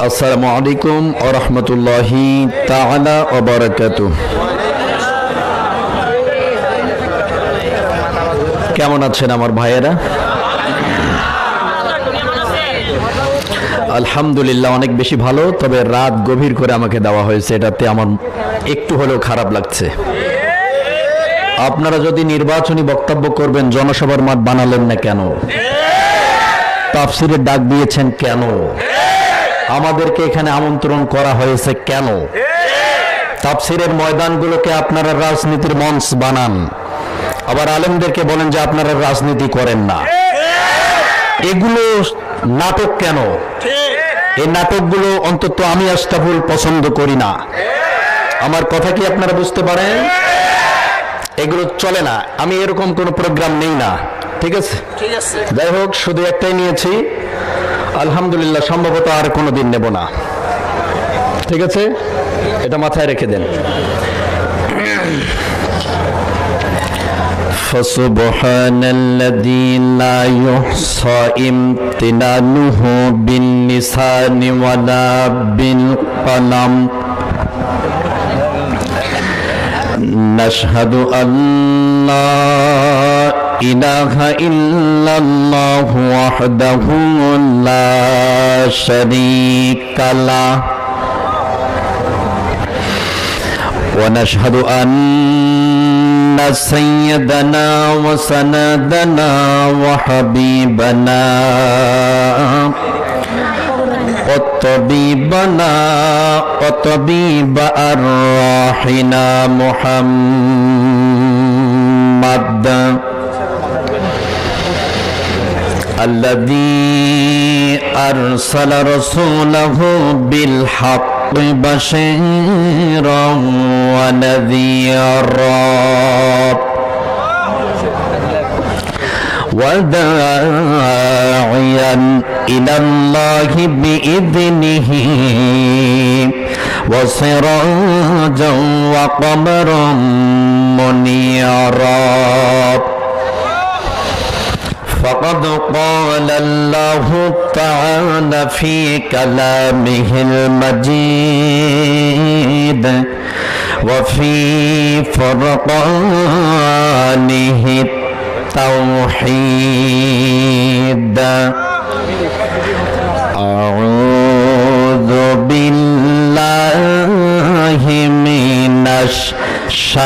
আসসালামু আলাইকুম ওয়া রাহমাতুল্লাহি তাআলা ওয়া বারাকাতুহু। কেমন আছেন আমার ভাইয়েরা? আলহামদুলিল্লাহ অনেক বেশি ভালো, তবে রাত গভীর করে আমাকে দেওয়া হয়েছে, এটাতে আমার একটু হলেও খারাপ লাগছে। আপনারা যদি নির্বাচনী বক্তব্য করবেন, জনসভার মাঠ বানালেন না কেন? তাফসিরের ডাক দিয়েছেন কেন? আমাদেরকে এখানে আমন্ত্রণ করা হয়েছে কেন? তাফসিরের ময়দানগুলোকে আপনারা রাজনীতির মঞ্চ বানান, আবার আলেমদেরকে বলেন যে আপনারা রাজনীতি করেন না। এগুলো নাটক কেন? এই নাটকগুলো অন্তত আমি আশরাফুল পছন্দ করি না। আমার কথা কি আপনারা বুঝতে পারেন? এগুলো চলে না, আমি এরকম কোনো প্রোগ্রাম নেই না। ঠিক আছে, যাই হোক, শুধু একটাই নিয়েছি, আলহামদুলিল্লাহ। সম্ভবত আর কোনো দিন নেব না। ঠিক আছে, এটা মাথায় রেখে দেন। ফাসুবহানাল্লাযী লা ইহসা ইমতিনানুহু বিন-নিসানি ওয়ালা বিল-কলাম নাশহাদু আল্লা ইলাহা ইল্লাল্লাহু ওয়াহদাহু লা শারীকা লাহু ওয়া নাশহাদু আন্না সাইয়্যিদানা ওয়া সানাদানা ওয়া হাবিবানা وطبيبنا وطبيب أرواحنا محمد الذي أرسل رسوله بالحق بشيرا ونذيرا وداعيا إلى الله بإذنه وسراجا وقمرا منيرا فقد قال الله تعالى في كلامه المجيد وفي فرقانه التوحيد أعوذ بالله من الشيطان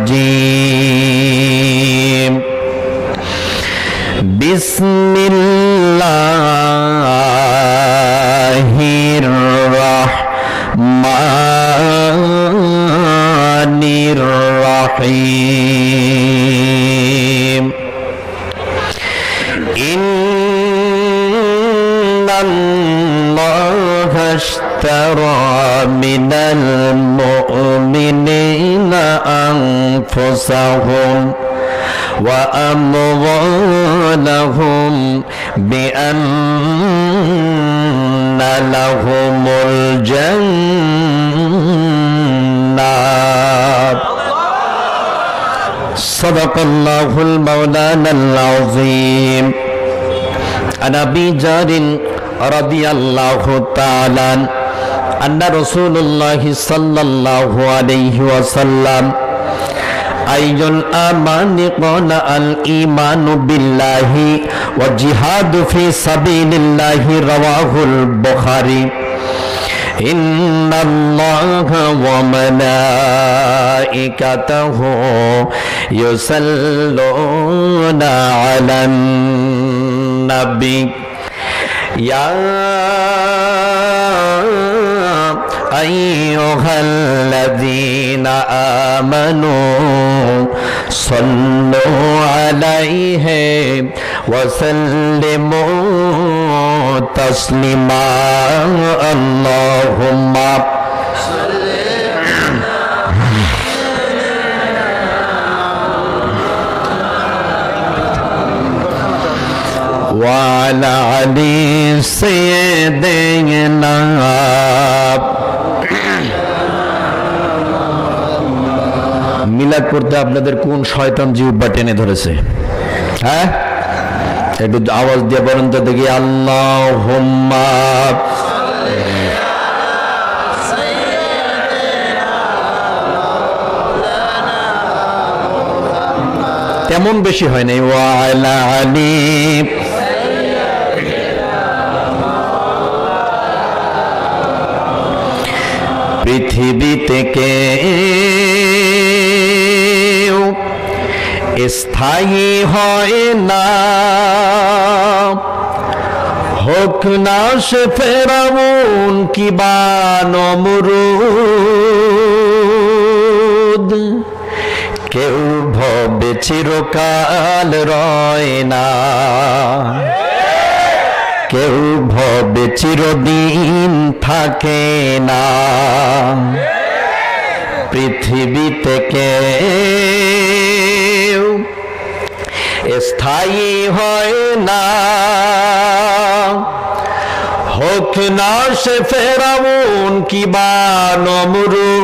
الرجيم بسم الله الرحمن الرحيم إن الله اشترى من المؤمنين أنفسهم وأموالهم بأن لهم الجنة صدق الله المولانا العظيم عن أبي ذر رضي الله تعالى أن رسول الله صلى الله عليه وسلم أي الأعمال قال الإيمان بالله والجهاد في سبيل الله رواه البخاري إن الله وملائكته يصلون على النبي يا أيها الذين آمنوا صلوا عليه وسلموا تسليما اللهم وعلى علي سيدنا মিলাদ পড়তে আপনাদের কোন শয়তান জিহ্বা টেনে ধরেছে? হ্যাঁ, একটু আওয়াজ দিয়ে বলেন তো দেখি, আল্লাহুম্মা। তেমন বেশি হয় নাই। ওয়া আলা আলি। পৃথিবী থেকে স্থায়ী হয় না, হোক না সে ফেরাউন কিবা নমরুদ, কেউ ভবে চিরকাল রয় না, কেউ ভবে চিরদিন থাকে না। পৃথিবী থেকে স্থায়ী হয় না, হোক না সে ফেরাউন কিবা নমরুদ,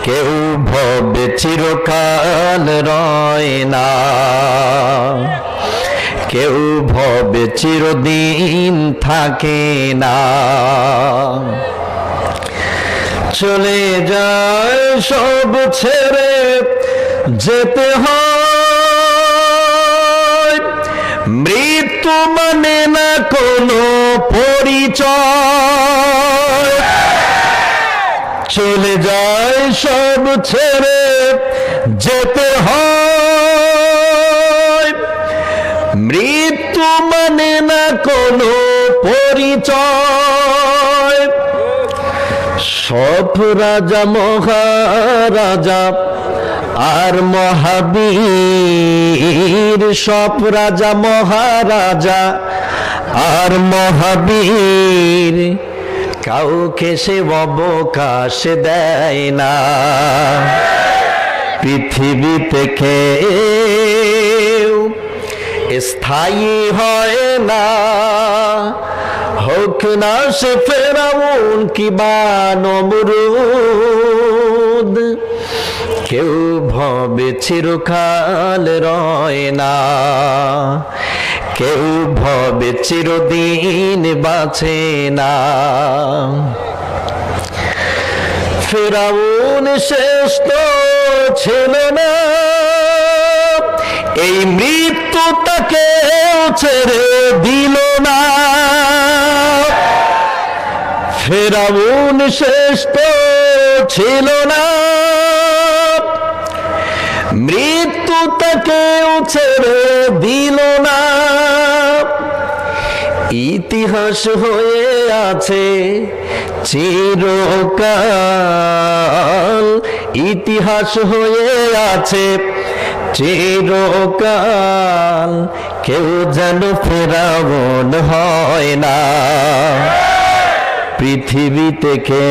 কেউ ভবে চিরকাল রয় না, কেউ ভবে চিরদিন থাকে না। চলে যায় সব ছেড়ে যেতে হয়, মৃত্যু মানে না কোনো পরিচয়। চলে যায় সব ছেড়ে যেতে হয়, মৃত্যু মানে না কোনো পরিচয়। সব রাজা মহারাজা আর মহাবীর, সব রাজা মহারাজা আর মহাবীর, কাউকে সে অবকাশ দেয় না। পৃথিবী থেকে স্থায়ী হয় না, হোক না সে ফেরাউন কিবা নমরুদ, কেউ ভবে চিরকাল রয় না, কেউ ভবে চিরদিন বাঁচে না। ফেরাউন শেষ তো ছিল না, এই মৃত্যু তাকে ছেড়ে দিল না। ফেরাউন শেষ তো ছিল না, মৃত্যু তাকে ছেড়ে দিল না। ইতিহাস হয়ে আছে চিরকাল, ইতিহাস হয়ে আছে চিরকাল, কেউ যেন ফেরাউন হয় না। পৃথিবী থেকে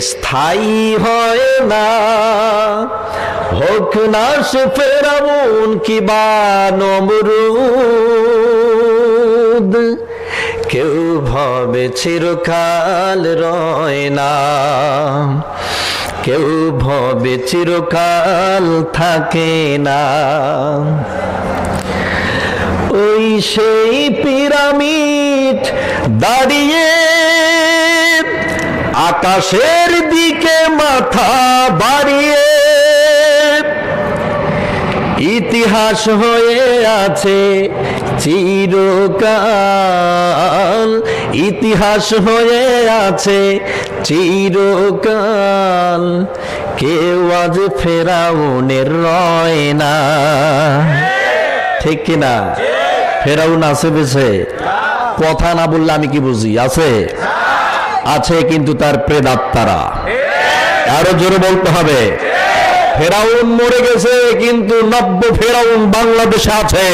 স্থায়ী হয় না, হোক না সে ফেরাউন কিবা নমরুদ, কেউ ভবে চিরকাল রয় না, কেউ ভবে চিরকাল থাকে না। ওই সেই পিরামিড দাঁড়িয়ে আকাশের দিকে মাথা বাড়িয়ে, ইতিহাস হয়ে আছে চিরকাল, ইতিহাস হয়ে আছে চিরকাল, কেউ আজ ফেরাউনের রয় না। ঠিক কিনা? ফেরাউন আছে বেঁচে? কথা না বললে আমি কি বুঝি? আছে, আছে, কিন্তু তার প্রেতাত্মারা। আরো জোরে বলতে হবে। ফেরাউন মরে গেছে, কিন্তু নব্য ফেরাউন বাংলাদেশে আছে।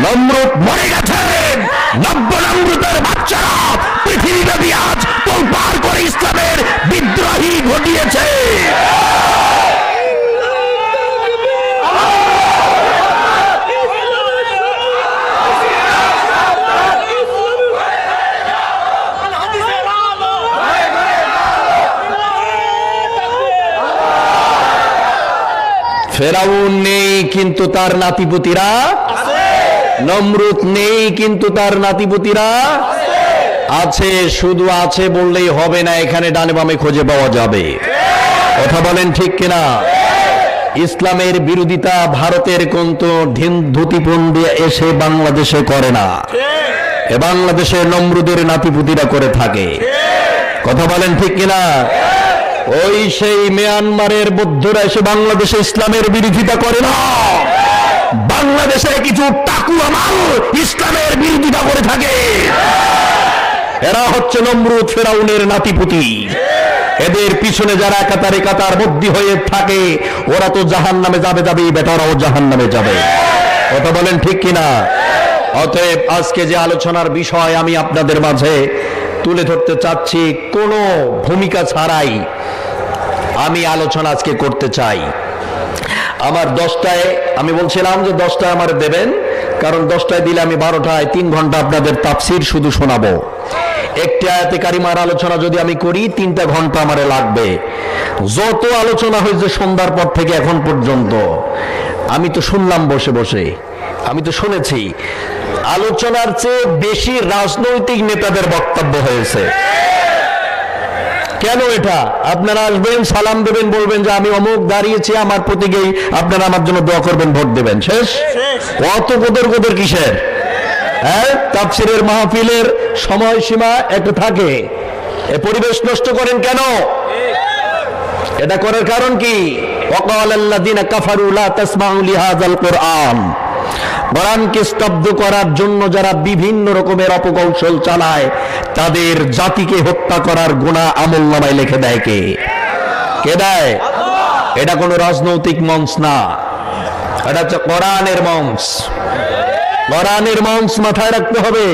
নমরুদ মরে গেছে, নব্য নমরুদের বাচ্চারা পৃথিবীব্যাপী আজ তোলপাড় করে ইসলামের বিদ্রোহী ঘটিয়েছে। ফেরাউন নেই কিন্তু তার নাতিপুতিরা আছে, নমরুদ নেই কিন্তু তার নাতিপুতিরা আছে। শুধু আছে বললেই হবে না, এখানে ডানে বামে খুঁজে পাওয়া যাবে। কথা বলেন ঠিক কিনা? ইসলামের বিরোধিতা ভারতের কোন ধুতিপন্ডি এসে বাংলাদেশে করে না, এ বাংলাদেশের নমরুদের নাতিপুতিরা করে থাকে। কথা বলেন ঠিক কিনা? ওই সেই মিয়ানমারের বৌদ্ধরা এসে বাংলাদেশে ইসলামের বিরোধিতা করে না, বাংলাদেশে কিছু টাকুয়া মাল ইসলামের বিরোধিতা করে থাকে। এরা হচ্ছে নমরুদ ফেরাউনের নাতিপুতি। এদের পিছনে যারা কাতারে কাতার বদ্ধি হয়ে থাকে ওরা তো জাহান্নামে যাবে, বেটারাও জাহান্নামে যাবে। কথা বলেন ঠিক কিনা? অতএব আজকে যে আলোচনার বিষয় আমি আপনাদের মাঝে তুলে ধরতে চাচ্ছি, কোনো ভূমিকা ছাড়াই আমি আলোচনা আজকে করতে চাই। আমার 10টায় আমি বলছিলাম যে 10টায় আমার দেবেন, কারণ 10টায় দিলে আমি 12টায় 3 ঘন্টা আপনাদের তাফসীর শুধু শোনাবো। একটি আয়াতে কারিমার আলোচনা যদি আমি করি 3টা ঘন্টা আমারে লাগবে। যত আলোচনা হয়েছে সন্ধ্যার পর থেকে এখন পর্যন্ত আমি তো শুনলাম বসে বসে, আমি তো শুনেছি আলোচনার চেয়ে বেশি রাজনৈতিক নেতাদের বক্তব্য হয়েছে। কেন এটা? আপনারা আসবেন, সালাম দেবেন, বলবেন যে আমি অমুক দাঁড়িয়েছি, আমার প্রতীকেই আপনারা আমার জন্য দোয়া করবেন, ভোট দেবেন, শেষ। কত গোদর কিসের? হ্যাঁ, তাফসীরের মাহফিলের সময়সীমা একটু থাকে, এ পরিবেশ নষ্ট করেন কেন? এটা করার কারণ কি? ওয়াকালাল্লাযিনা কাফারু লা তাসমাউ লিহাযাল কুরআন, কোরআনকে স্তব্ধ করার জন্য যারা বিভিন্ন রকমের অপকৌশল চালায় তাদের জাতিকে হত্যা করার গুনাহ আমলনামায় লিখে দেয় কে? কে দেয়? এটা কোনো রাজনৈতিক মঞ্চ না, এটা হচ্ছে কোরআনের মঞ্চ। কোরআনের মঞ্চ মাথায় রাখতে হবে।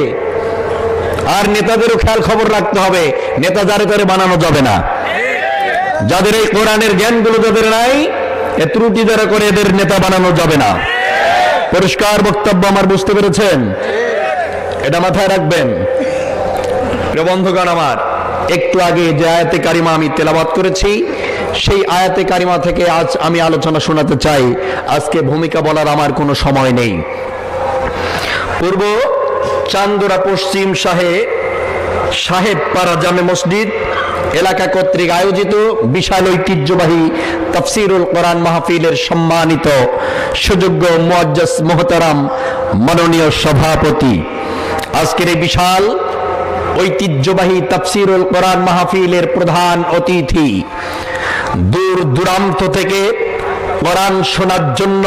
আর নেতাদেরও খেয়াল খবর রাখতে হবে, নেতা যারে তারে বানানো যাবে না। যাদের এই কোরআনের জ্ঞানগুলো যাদের নাই, এ ত্রুটি যারা করে এদের নেতা বানানো যাবে না। পরিষ্কার বক্তব্য আমার, বুঝতে পেরেছেন? এটা মাথায় রাখবেন। প্রিয় বন্ধুগণ আমার, একটু আগে যে আয়াতে কারিমা আমি তেলাওয়াত করেছি সেই আয়াতে কারিমা থেকে আজ আমি আলোচনা শোনাতে চাই। আজকে ভূমিকা বলার আমার কোনো সময় নেই। পূর্ব চান্দুরা পশ্চিম সাহেব পাড়া জামে মসজিদ এলাকা কর্তৃক আয়োজিত বিশাল ঐতিহ্যবাহী তাফসীরুল কোরআন মাহফিলের সম্মানিত সুযোগ্য মুআজ্জাজ মুহতারাম মাননীয় সভাপতি, আজকের এই বিশাল ঐতিহ্যবাহী তাফসীরুল কোরআন মাহফিলের প্রধান অতিথি, দূর দূরান্ত থেকে কোরআন শোনার জন্য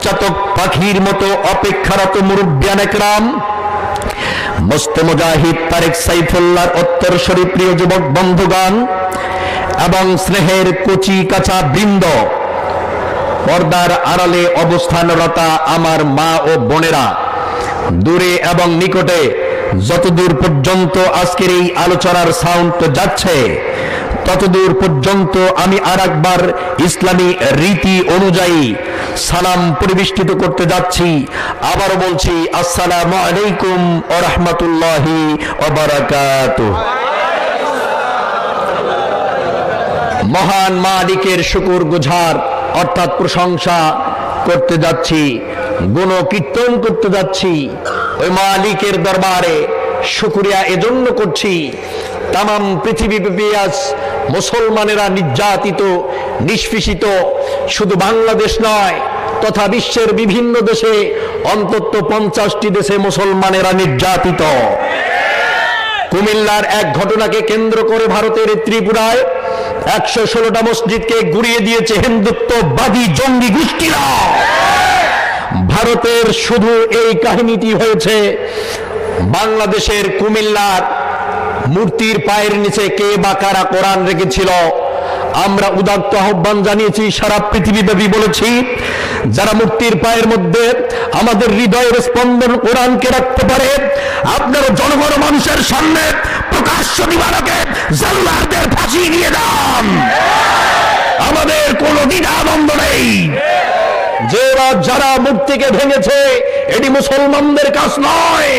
চাতক পাখির মতো অপেক্ষারত মুরব্বিয়ান একরাম, মুস্তে মুজাহিদ তারেক সাইফুল্লাহর উত্তরসূরি প্রিয় যুবক বন্ধুগণ এবং স্নেহের কচি কাঁচা বৃন্দ, পর্দার আড়ালে অবস্থানরতা আমার মা ও বোনেরা, দূরে এবং নিকটে যতদূর পর্যন্ত আজকের এই আলোচনার সাউন্ড যাচ্ছে ততদূর পর্যন্ত আমি আরেকবার ইসলামী রীতি অনুযায়ী সালাম পরিবেষ্টিত করতে যাচ্ছি। আবারও বলছি, আসসালামু আলাইকুম ওয়া রাহমাতুল্লাহি ওয়া বারাকাতুহু। মহান মালিকের শুকর গুজার অর্থাৎ প্রশংসা করতে যাচ্ছি, গুণকীর্তন করতে যাচ্ছি। ওই মালিকের দরবারে শুকরিয়া এজন্য করছি, তামাম পৃথিবীব্যাপী আজ মুসলমানেরা নির্যাতিত, নিষ্পেষিত, শুধু বাংলাদেশ নয় তথা বিশ্বের বিভিন্ন দেশে, অন্তত 50টি দেশে মুসলমানেরা নির্যাতিত। কুমিল্লার এক ঘটনাকে কেন্দ্র করে ভারতের ত্রিপুরায় 116টা মসজিদকে গুড়িয়ে দিয়েছে হিন্দুত্ববাদী জঙ্গি গোষ্ঠীরা। ভারতের শুধু এই কাহিনীটি হয়েছে বাংলাদেশের কুমিল্লার মূর্তির পায়ের নিচে কে বা কারা কোরআন রেখেছিল। আমরা উদাত্ত আহ্বান জানিয়েছি, সারা পৃথিবীব্যাপী বলেছি, যারা মূর্তির পায়ের মধ্যে আমাদের হৃদয়ের স্পন্দন কোরআনকে রাখতে পারে, আপনারা জনগণ মানুষের সামনে প্রকাশ্য দিবালোকে জালিমদের ফাঁসি দিয়ে দেন। আমাদের কোনো দ্বিধাদ্বন্দ্ব নেই। যারা মূর্তিকে ভেঙেছে এটি মুসলমানদের কাজ নয়,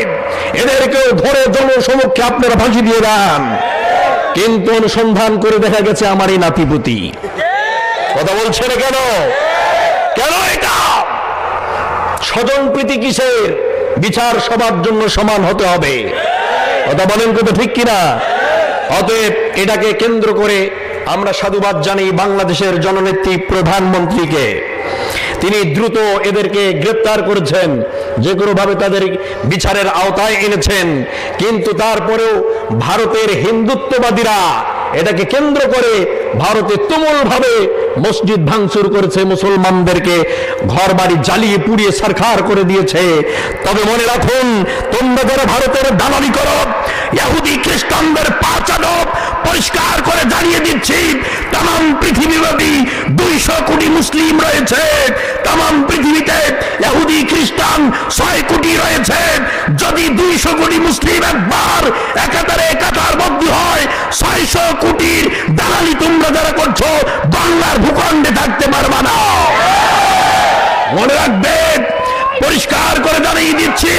এদেরকেও ধরে জনসমক্ষে আপনারা ফাঁসি দিয়ে দেন। কিন্তু অনুসন্ধান করে দেখা গেছে আমার এই নাতিপুতি। কথা বলছে না কেন? কেন এটা? স্বজনপ্রীতি কিসের? বিচার সবার জন্য সমান হতে হবে। কথা বলেন কথা ঠিক কিনা? অতএব এটাকে কেন্দ্র করে আমরা সাধুবাদ জানি বাংলাদেশের জননেত্রী প্রধানমন্ত্রীকে। তিনি দ্রুত এদেরকে গ্রেপ্তার করেছেন, যে কোনোভাবে তাদের বিচারের আওতায় এনেছেন। কিন্তু তারপরেও ভারতের হিন্দুত্ববাদীরা এটাকে কেন্দ্র করে ভারতে তুমুলভাবে মসজিদ ভাঙচুর করেছে, মুসলমানদেরকে ঘরবাড়ি জ্বালিয়ে পুড়িয়ে ছারখার করে দিয়েছে। তবে মনে রাখুন, তোমরা যারা ভারতের দালালি করো, ইহুদি খ্রিস্টানদের পা চাটো, পরিষ্কার করে জানিয়ে দিচ্ছি, তাম পৃথিবীব্যাপী 200 কোটি মুসলিম রয়েছে। তাম পৃথিবীতে ইহুদি খ্রিস্টান 6 কোটি রয়েছে। যদি 200 কোটি মুসলিম একবার একাধারে কাতারবদ্ধ হয়, 600 কোটির দালালি তোমরা যারা করছো বাংলার ভূখণ্ডে থাকতে পারবা না। মনে রাখবে, পরিষ্কার করে জানিয়ে দিচ্ছি,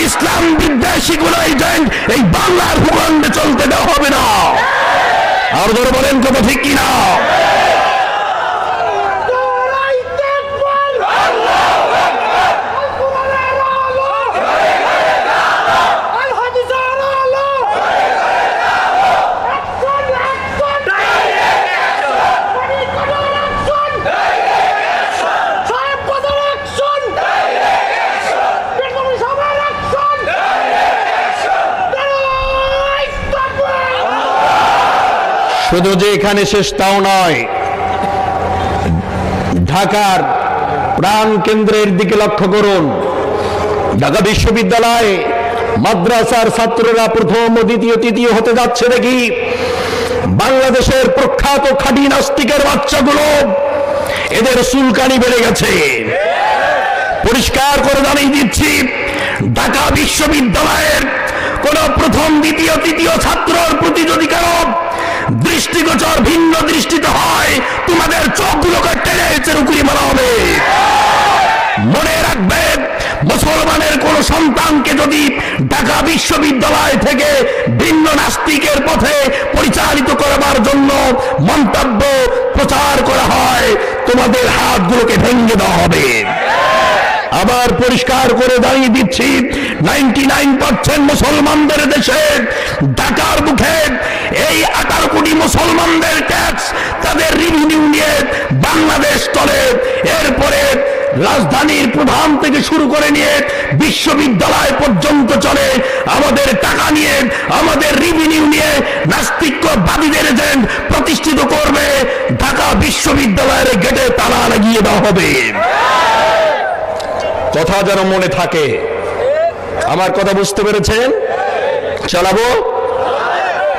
ইসলাম বিদ্বেষী কোন এজেন্ট এই বাংলার ভূখণ্ডে চলতে দেওয়া হবে না। আর ধরে বলেন কথা ঠিক কিনা? শুধু যে এখানে শেষ তাও নয়, ঢাকার প্রাণ কেন্দ্রের দিকে লক্ষ্য করুন। ঢাকা বিশ্ববিদ্যালয় মাদ্রাসার ছাত্ররা প্রথম, দ্বিতীয়, তৃতীয় হতে যাচ্ছে দেখি বাংলাদেশের প্রখ্যাত খাঁটি নাস্তিকের বাচ্চাগুলো, এদের চুলকানি বেড়ে গেছে। পরিষ্কার করে জানিয়ে দিচ্ছি, ঢাকা বিশ্ববিদ্যালয়ের কোন প্রথম, দ্বিতীয়, তৃতীয় ছাত্রর প্রতি যদি কারো দৃষ্টিগোচর ভিন্ন দৃষ্টিতে হয়, তোমাদের চোখগুলোকে টেনে চেরুকুরি মারা হবে। মনে রাখবে, মুসলমানের কোন সন্তানকে যদি ঢাকা বিশ্ববিদ্যালয় থেকে ভিন্ন নাস্তিকের পথে পরিচালিত করবার জন্য মন্তব্য প্রচার করা হয়, তোমাদের হাতগুলোকে ভেঙে দেওয়া হবে। আবার পরিষ্কার করে দাঁড়িয়ে দিচ্ছি, 99% মুসলমানদের দেশে ঢাকার মুখে এই 18 কোটি মুসলমানদের ট্যাক্স, তাদের রেভিনিউ নিয়ে বাংলাদেশ চলে। এরপরে রাজধানীর প্রধান থেকে শুরু করে নিয়ে বিশ্ববিদ্যালয় পর্যন্ত চলে। আমাদের টাকা নিয়ে, আমাদের রেভিনিউ নিয়ে নাস্তিকবাদীদের এজেন্ট প্রতিষ্ঠিত করবে। ঢাকা বিশ্ববিদ্যালয়ের গেটে তালা লাগিয়ে দেওয়া হবে। কথা যেন মনে থাকে। আমার কথা বুঝতে পেরেছেন? চালাবো।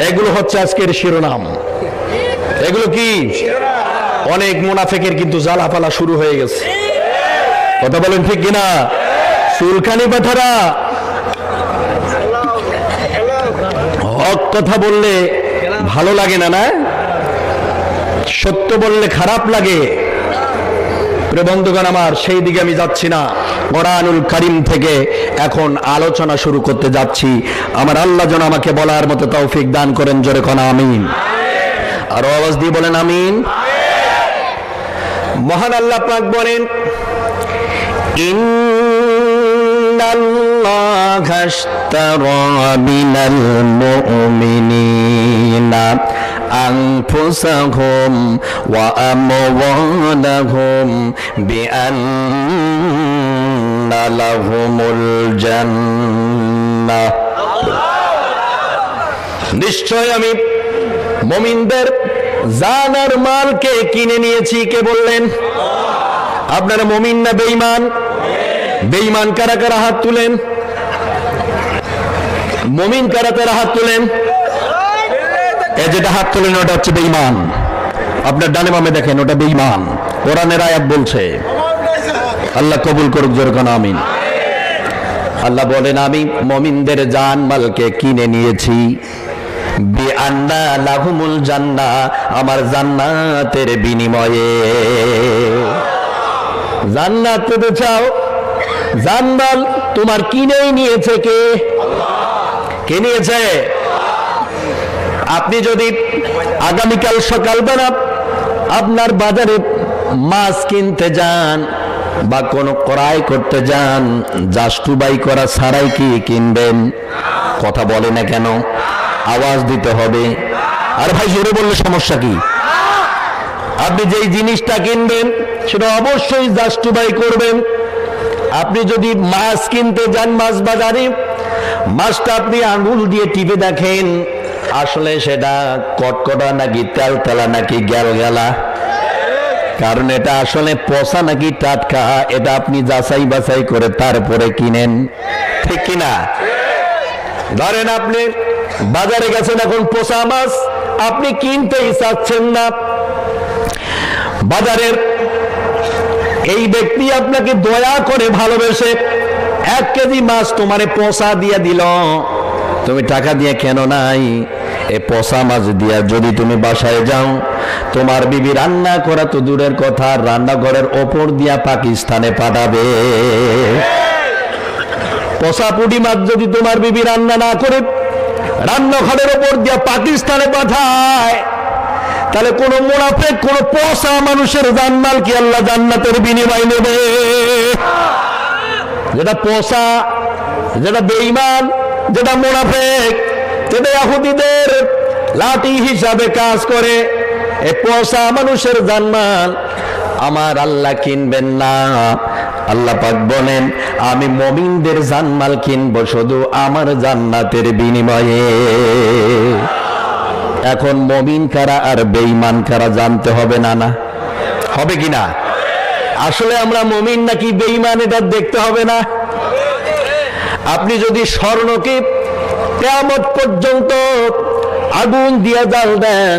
এগুলো হচ্ছে আজকের শিরোনাম। এগুলো কি? অনেক মুনাফিকের কিন্তু জ্বালাপালা শুরু হয়ে গেছে। কথা বলেন ঠিক কিনা? চুলকানি পাঠারা হক কথা বললে ভালো লাগে না, না সত্য বললে খারাপ লাগে। বন্ধুগণ আমার, সেই দিকে আমি যাচ্ছি না। কোরআনুল কারীম থেকে এখন আলোচনা শুরু করতে যাচ্ছি। আমার আল্লাহ যেন আমাকে বলার মতো তৌফিক দান করেন। জোরে কোন আমিন। আরো আওয়াজ দিয়ে বলেন আমিন। মহান আল্লাহ পাক বলেন, ইন্নাল্লাহা আশতারা মিনাল মুমিনিনা আনফুসাহুম ওয়া আমওয়ালাহুম বিআন্না লাহুমুল জান্নাহ। নিশ্চয় আমি মুমিনদের জান আর মালকে কিনে নিয়েছি। কে বললেন? আপনারা মুমিন না বেঈমান? বেঈমান কারা কারা হাত তুলেন? মুমিন কারা কারা হাত তুলেন? এই যেটা হাত তুলেন ওটা হচ্ছে বেঈমান। আপনার ডানে বামে দেখেন, ওটা বেঈমান। কোরআনের আয়াত বলছে। আল্লাহ কবুল করুক। জোরে কোন আমিন। আল্লাহ বলেন, আমি মুমিনদের জান মালকে কিনে নিয়েছি বিআন্না লাহুমুল জান্নাহ, আমার জান্নাতের বিনিময়ে। জান্নাত পেতে চাও? জান্নাত তোমার কিনেই নিয়েছে কে? কে নিয়েছে? আপনি যদি আগামীকাল সকালবেলা আপনার বাজারে মাছ কিনতে যান বা কোনো ক্রয় করতে যান, জাস্টুবাই করা ছাড়াই কি কিনবেন? কথা বলে না কেন? আওয়াজ দিতে হবে। আর ভাই জোরে বললে সমস্যা কি? আপনি যেই জিনিসটা কিনবেন সেটা অবশ্যই জাস্টুবাই করবেন। আপনি যদি মাছ কিনতে যান মাছ বাজারে, মাছটা আপনি আঙুল দিয়ে টিপে দেখেন আসলে সেটা কটকটা নাকি তেলতেলা নাকি গ্যালগ্যালা, কারণ এটা আসলে পচা নাকি টাটকা এটা আপনি যাচাই বাছাই করে তারপরে কিনেন, ঠিক কিনা? ধরেন আপনি বাজারে গেছেন, এখন পচা মাছ আপনি কিনতেই চাচ্ছেন না, বাজারের এই ব্যক্তি আপনাকে দয়া করে ভালোবেসে 1 কেজি মাছ তোমারে পচা দিয়ে দিল, তুমি টাকা দিয়ে কেন নাই? এই পচা মাছ দিয়া যদি তুমি বাসায় যাও, তোমার বিবি রান্না করা তো দূরের কথা, রান্নাঘরের ওপর দিয়া পাকিস্তানে পাঠাবে। পচা পুঁটি মাছ যদি তোমার বিবি রান্না না করে রান্নাঘরের ওপর দিয়া পাকিস্তানে পাঠায়, তাহলে কোন মুনাফিক কোন পচা মানুষের জানমাল কি আল্লাহ জান্নাতের বিনিময় নেবে? যেটা পচা, যেটা বেঈমান, যেটা মুনাফিক, যেটা ইহুদিদের লাঠি হিসাবে কাজ করে, এই পচা মানুষের জানমাল আমার আল্লাহ কিনবেন না। আল্লাহ পাক বলেন আমি মুমিনদের জানমাল কিনবো শুধু আমার জান্নাতের বিনিময়ে। এখন মুমিন কারা আর বেঈমান কারা জানতে হবে না? না হবে কিনা? আসলে আমরা মুমিন নাকি বেঈমান এটা দেখতে হবে না? আপনি যদি স্বর্ণকে কিয়ামত পর্যন্ত আগুন দিয়ে জ্বাল দেন,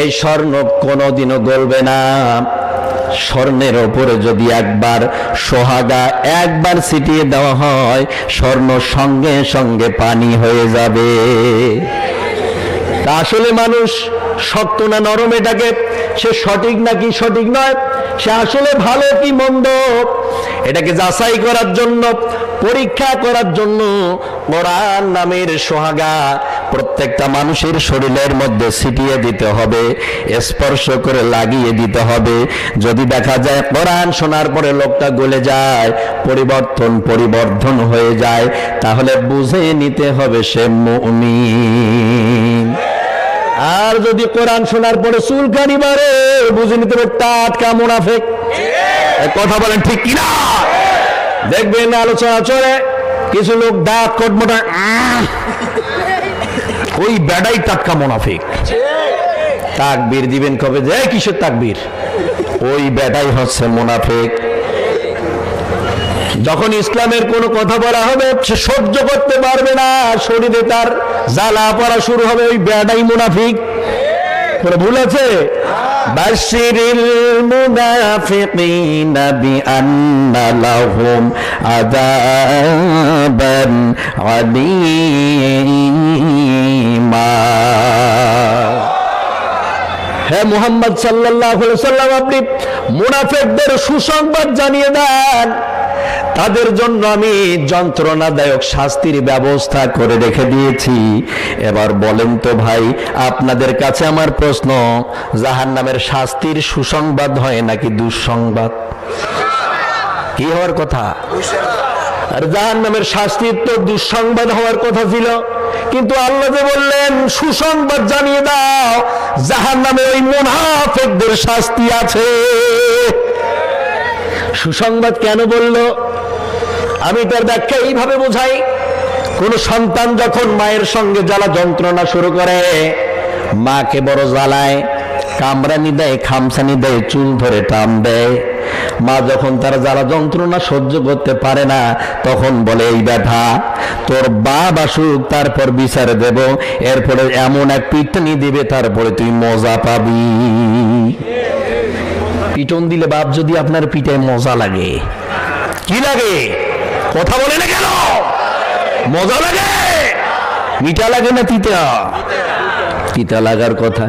এই স্বর্ণ কোনোদিনও গলবে না। স্বর্ণের ওপরে যদি একবার সোহাগা একবার ছিটিয়ে দেওয়া হয়, স্বর্ণ সঙ্গে সঙ্গে পানি হয়ে যাবে। তা আসলে মানুষ শক্ত না নরম, এটাকে সে সঠিক নাকি সঠিক নয়, সে আসলে ভালো কি মন্দ, এটাকে যাচাই করার জন্য, পরীক্ষা করার জন্য কোরআন নামের সোহাগা প্রত্যেকটা মানুষের শরীরের মধ্যে ছিটিয়ে দিতে হবে, স্পর্শ করে লাগিয়ে দিতে হবে। যদি দেখা যায় কোরআন শোনার পরে লোকটা গলে যায়, পরিবর্তন হয়ে যায়, তাহলে বুঝে নিতে হবে সে মুমিন। আর যদি কোরআন শোনার পরে চুলকানি মারে, বুঝে নিতে হবে টাটকা মুনাফিক। কথা বলেন ঠিক কিনা? দেখবেন আলোচনা চলে, কিছু লোক দাঁত কটমোটা, ওই বেড়াই টাটকা মুনাফিক। তাকবীর দিবেন কবে যে কিসের তাকবীর? ওই বেড়াই হচ্ছে মুনাফিক। যখন ইসলামের কোনো কথা বলা হবে সে সহ্য করতে পারবে না, শরীরে তার জ্বালা পড়া শুরু হবে, ওই বেড়াই মুনাফিক। কোনো ভুল আছে? বাশিরিল মুনাফিকিনা বিআন্না লাহুম আযাবান আলীমা। হে মুহাম্মদ সাল্লাল্লাহু আলাইহি ওয়াসাল্লাম, আপনি মুনাফিকদের সুসংবাদ জানিয়ে দেন, তাদের জন্য আমি যন্ত্রণাদায়ক শাস্তির ব্যবস্থা করে রেখে দিয়েছি। এবার বলেন তো ভাই, আপনাদের কাছে আমার প্রশ্ন, জাহান্নামের শাস্তির সুসংবাদ হয় নাকি দুঃসংবাদ? কি হওয়ার কথা? আর জাহান্নামের শাস্তির তো দুঃসংবাদ হওয়ার কথা ছিল, কিন্তু আল্লাহ যে বললেন সুসংবাদ জানিয়ে দাও, জাহান্নামে ওই মুনাফিকদের শাস্তি আছে। সুসংবাদ কেন বললো? আমি তার ব্যাখ্যা এইভাবে বোঝাই, কোন সন্তান যখন মায়ের সঙ্গে জ্বালা যন্ত্রণা শুরু করে, মাকে বড় জ্বালায়, কামড়ানি দেয়, খামসানি দেয়, চুল ধরে টান দেয়। মা যখন তার জ্বালা যন্ত্রণা সহ্য করতে পারে না, তখন বলে এই ব্যথা তোর বাপ আসুক তারপর বিচার দেব, এরপরে এমন এক পিটনি দিবে তারপরে তুই মজা পাবি। পিটন দিলে বাপ যদি আপনার পিঠে মজা লাগে, কি লাগে? কথা বলে না কেন? মজা লাগে? মিঠা লাগে না তিতা? তিতা লাগার কথা,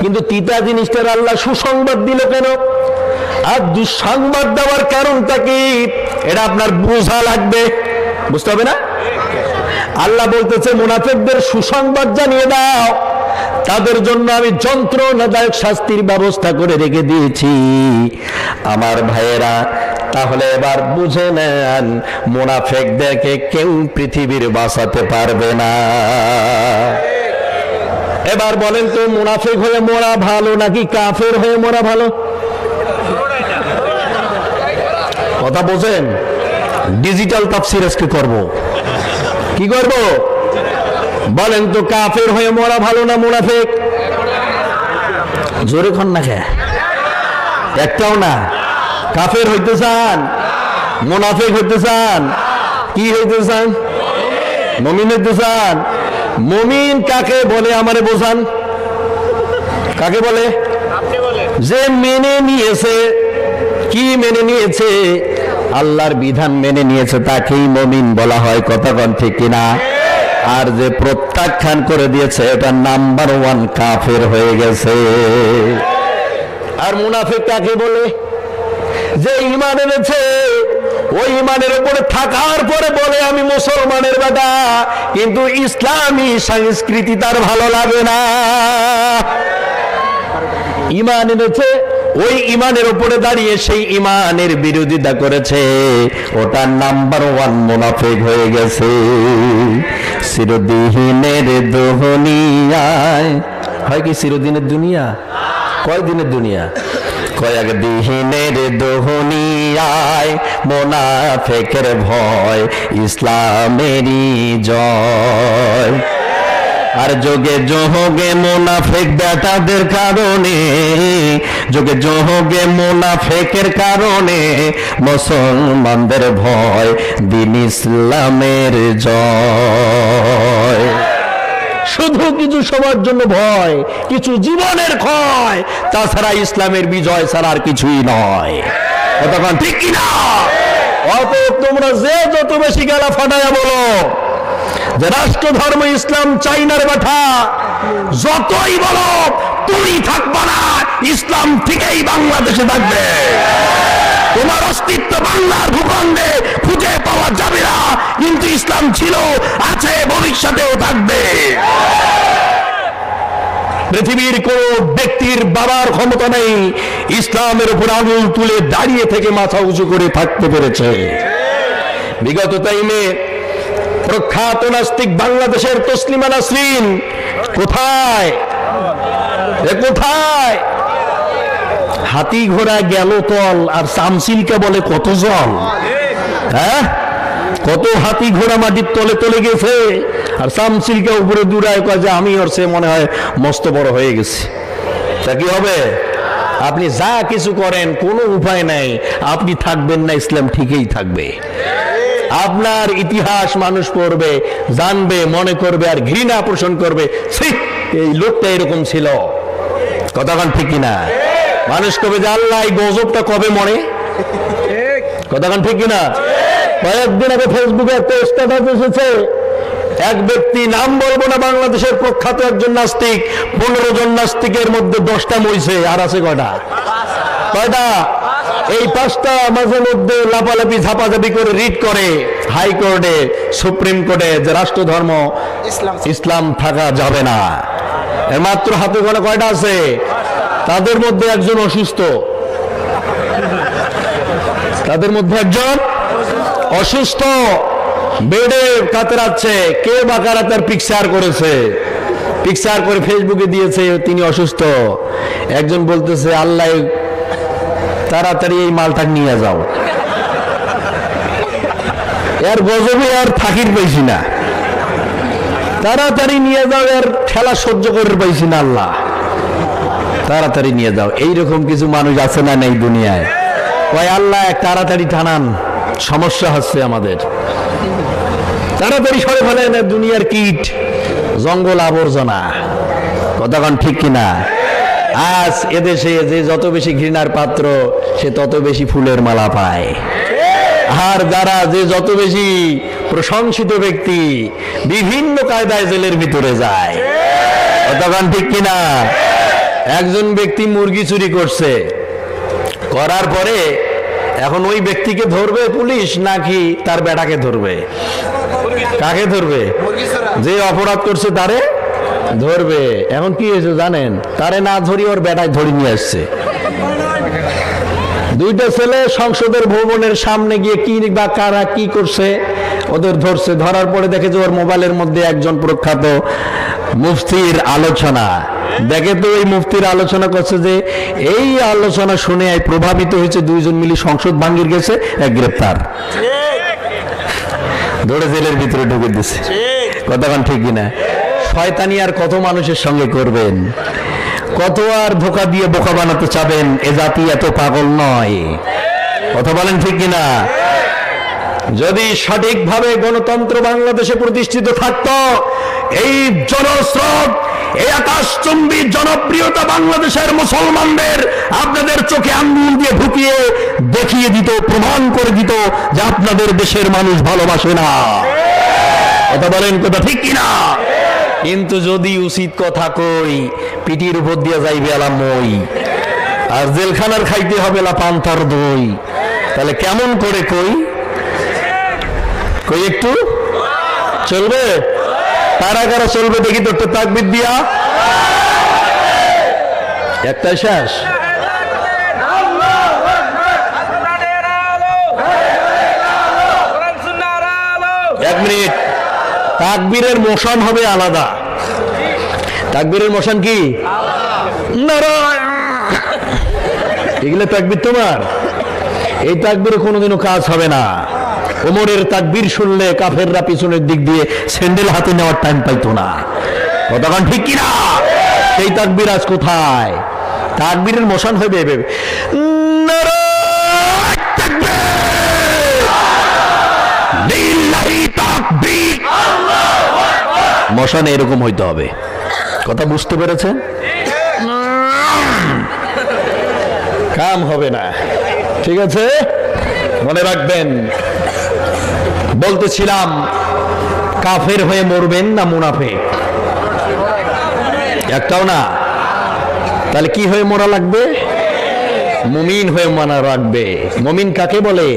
কিন্তু তিতা জিনিসটার আল্লাহ সুসংবাদ দিল কেন? আর দুঃসংবাদ দেওয়ার কারণটা কি, এটা আপনার বোঝা লাগবে, বুঝতে হবে না? আল্লাহ বলতেছে মুনাফিকদের সুসংবাদ জানিয়ে দাও, তাদের জন্য আমি যন্ত্রণাদায়ক শাস্তির ব্যবস্থা করে রেখে দিয়েছি। আমার ভাইয়েরা, তাহলে এবার বুঝে নেন, মুনাফিকদেরকে কেউ পৃথিবীর বাঁচাতে পারবে না। এবার বলেন তো, মুনাফিক হয়ে মরা ভালো নাকি কাফের হয়ে মরা ভালো? কথা বোঝেন? ডিজিটাল তাফসীর আজকে করব। কি করব বলেন তো, কাফের হয়ে মরা ভালো না মুনাফিক? জোরে খন না, কে একটাও না। কাফের হইতে চান, মুনাফিক হইতে চান, কি হইতে চান? মুমিন হইতে চান। মুমিন কাকে বলে আমারে বোঝান? কাকে বলে? যে মেনে নিয়েছে। কি মেনে নিয়েছে? আল্লাহর বিধান মেনে নিয়েছে, তাকেই মুমিন বলা হয়। কথা বল ঠিক কিনা? আর যে প্রত্যাখ্যান করে দিয়েছে, এটা নাম্বার 1 কাফের হয়ে গেছে। আর মুনাফিক কাকে বলে? যে ঈমান এনেছে, ওই ঈমানের উপরে থাকার পরে বলে আমি মুসলমানের বেটা, কিন্তু ইসলামী সংস্কৃতি তার ভালো লাগে না। ঈমান এনেছে, ওই ঈমানের উপরে দাঁড়িয়ে সেই ঈমানের বিরোধিতা করেছে, ওটা নাম্বার 1 মুনাফিক হয়ে গেছে। চিরদিনের দুনিয়ায় হয় কি? চিরদিনের দুনিয়া? কয় দিনের দুনিয়া? কয়েক দিনের দুনিয়ায় মুনাফিকের ভয়, ইসলামেরই জয়। আর যোগে যোগে মুনাফিক বেটাদের কারণে, যোগে যোগে মুনাফিকের কারণে মুসলমানদের ভয়, দিন ইসলামের জয়। শুধু কিছু সবার জন্য ভয়, কিছু জীবনের ক্ষয়, তাছাড়া ইসলামের বিজয় ছাড়া আর কিছুই নয়। কতক্ষণ ঠিক কিনা? অতএব তোমরা যে যত বেশি গলা ফাটাইয়া বলো যে রাষ্ট্র ধর্ম ইসলাম চাইনার বেটা, যতই বলো তুমি থাকবা না, ইসলাম ঠিকই বাংলাদেশে থাকবে। তোমার অস্তিত্ব বাংলার ভূখণ্ডে খুঁজে পাওয়া যাবে না, কিন্তু ইসলাম ছিল, আছে, ভবিষ্যতেও থাকবে। পৃথিবীর কোন ব্যক্তির বাবার ক্ষমতা নেই ইসলামের উপর আঙুল তুলে দাঁড়িয়ে থেকে মাথা উঁচু করে থাকতে পেরেছে। বিগত টাইমে প্রখ্যাত নাস্তিক বাংলাদেশের তসলিমা নাসরিন কোথায়? কোথায়? হাতি ঘোড়া গেল তল, আর শামসিলকে বলে কত জল। হ্যাঁ, কত হাতি ঘোড়া মাটির তলে তলে গেছে, আর শামসিলকে উপরে দূরায় কয় যে আমি ওর সে মনে হয় মস্ত বড় হয়ে গেছে। তা কি হবে? আপনি যা কিছু করেন কোনো উপায় নাই, আপনি থাকবেন না, ইসলাম ঠিকই থাকবে। আপনার ইতিহাস মানুষ পড়বে, জানবে, মনে করবে, আর ঘৃণা পোষণ করবে, এই লোকটা এরকম ছিল। কথাখান ঠিক কিনা? মানুষ কবে যে আল্লাহ এই গজবটা কবে মরে। কথাখান ঠিক কিনা? কয়েকদিন আগে ফেসবুকে একটা স্ট্যাটাস এসেছে, এক ব্যক্তি, নাম বলবো না, বাংলাদেশের প্রখ্যাত একজন নাস্তিক, 15 জন নাস্তিকের মধ্যে 10টা মইছে, আর আছে কয়টা? কয়টা? এই 5টা মাঝে মধ্যে লাপালাপি ঝাপাঝাপি করে রিট করে হাইকোর্টে, সুপ্রিম কোর্টে, যে রাষ্ট্র ধর্ম ইসলাম থাকা যাবে না। এর মাত্র হাতে গোনা কয়টা আছে? তাদের মধ্যে একজন অসুস্থ, তাদের মধ্যে একজন অসুস্থ, বেডে কাতরাচ্ছে। কে বা কারা তার পিকচার করেছে, পিকচার করে ফেসবুকে দিয়েছে, তিনি অসুস্থ। একজন বলতেছে আল্লাহ তাড়াতাড়ি এই মালটা নিয়ে যাও, এর গজবে আর থাকির পাইছি না, তাড়াতাড়ি নিয়ে যাও, এর ঠেলা সহ্য করে পাইছি না, আল্লাহ তাড়াতাড়ি নিয়ে যাও। এইরকম কিছু মানুষ আছে না এই দুনিয়ায়? ওই আল্লাহ তাড়াতাড়ি টানান, সমস্যা হচ্ছে আমাদের, তাড়াতাড়ি সরে ফেলেন দুনিয়ার কীট, জঙ্গল আবর্জনা। কথাক্ষণ ঠিক কিনা? আজ এদেশে যে যত বেশি ঘৃণার পাত্র, সে তত বেশি ফুলের মালা পায়। আর যারা যে যত বেশি প্রশংসিত ব্যক্তি, বিভিন্ন কায়দায় জেলের ভিতরে যায়। কথাক্ষণ ঠিক কিনা? একজন ব্যক্তি মুরগি চুরি করছে, করার পরে এখন ওই ব্যক্তিকে ধরবে পুলিশ নাকি তার বেটাকে ধরবে? কাকে ধরবে? যে অপরাধ করছে তারে ধরবে। এখন কি হয়েছে জানেন? তারে না ধরি ওর বেটায় ধরে নিয়ে আসছে। দুইটা ছেলে সংসদের ভবনের সামনে গিয়ে কি বা কারা কি করছে ওদের ধরছে। ধরার পরে দেখে যে ওর মোবাইলের মধ্যে একজন প্রখ্যাত মুফতির আলোচনা। দেখে তো এই মুফতির আলোচনা করছে যে এই আলোচনা শুনে প্রভাবিত হয়েছে, দুইজন মিলে সংসদ ভাঙ্গির গেছে, এক গ্রেপ্তার, ধরে জেলের ভিতরে ঢুকে দিচ্ছে। কতক্ষণ ঠিক কিনা? শয়তানি আর কত মানুষের সঙ্গে করবেন, কত আর ধোঁকা দিয়ে বোকা বানাতে চাবেন? এ জাতি এত পাগল নয়। কথা বলেন ঠিক কিনা? যদি সঠিকভাবে গণতন্ত্র বাংলাদেশে প্রতিষ্ঠিত থাকত, এই জনস্রোত, এই আকাশচুম্বী জনপ্রিয়তা বাংলাদেশের মুসলমানদের আপনাদের চোখে আঙ্গুল দিয়ে ঢুকিয়ে দেখিয়ে দিত, প্রমাণ করে দিত যে আপনাদের দেশের মানুষ ভালোবাসে না। কথা বলেন কথা ঠিক কিনা? কিন্তু যদি উচিত কথা কই, পিটির উপর দিয়ে যাইবে আলা মই, আর জেলখানার খাইতে হবে লা পান্তার দই। তাহলে কেমন করে কই কই একটু চলবে? কারা কারা চলবে দেখি তো, একটু তাকবীর দিয়া। একটাই শেষ। এক মিনিট, তাকবীরের মোশন হবে আলাদা। তাকবীরের মোশন কি? এগুলো তাকবীর তোমার। এই তাকবীরে কোনোদিনও কাজ হবে না। ওমরের তাকবীর শুনলে কাফেররা পিছনের দিক দিয়ে স্যান্ডেল হাতে নেওয়ার টাইম পাইতো না। কতক্ষণ ঠিক কিনা? সেই তাকবীর আজ কোথায়? তাকবীরের মোশন হবে এভাবে, মোশন এরকম হইতে হবে। কথা বুঝতে পেরেছেন? কাম হবে না। ঠিক আছে, মনে রাখবেন। বলতেছিলাম, কাফের হয়ে মরবেন না মুনাফিক? একটাও না। তাহলে কি হয়ে মরা লাগবে? মুমিন হয়ে মানা রাখবে। মুমিন কাকে বলে?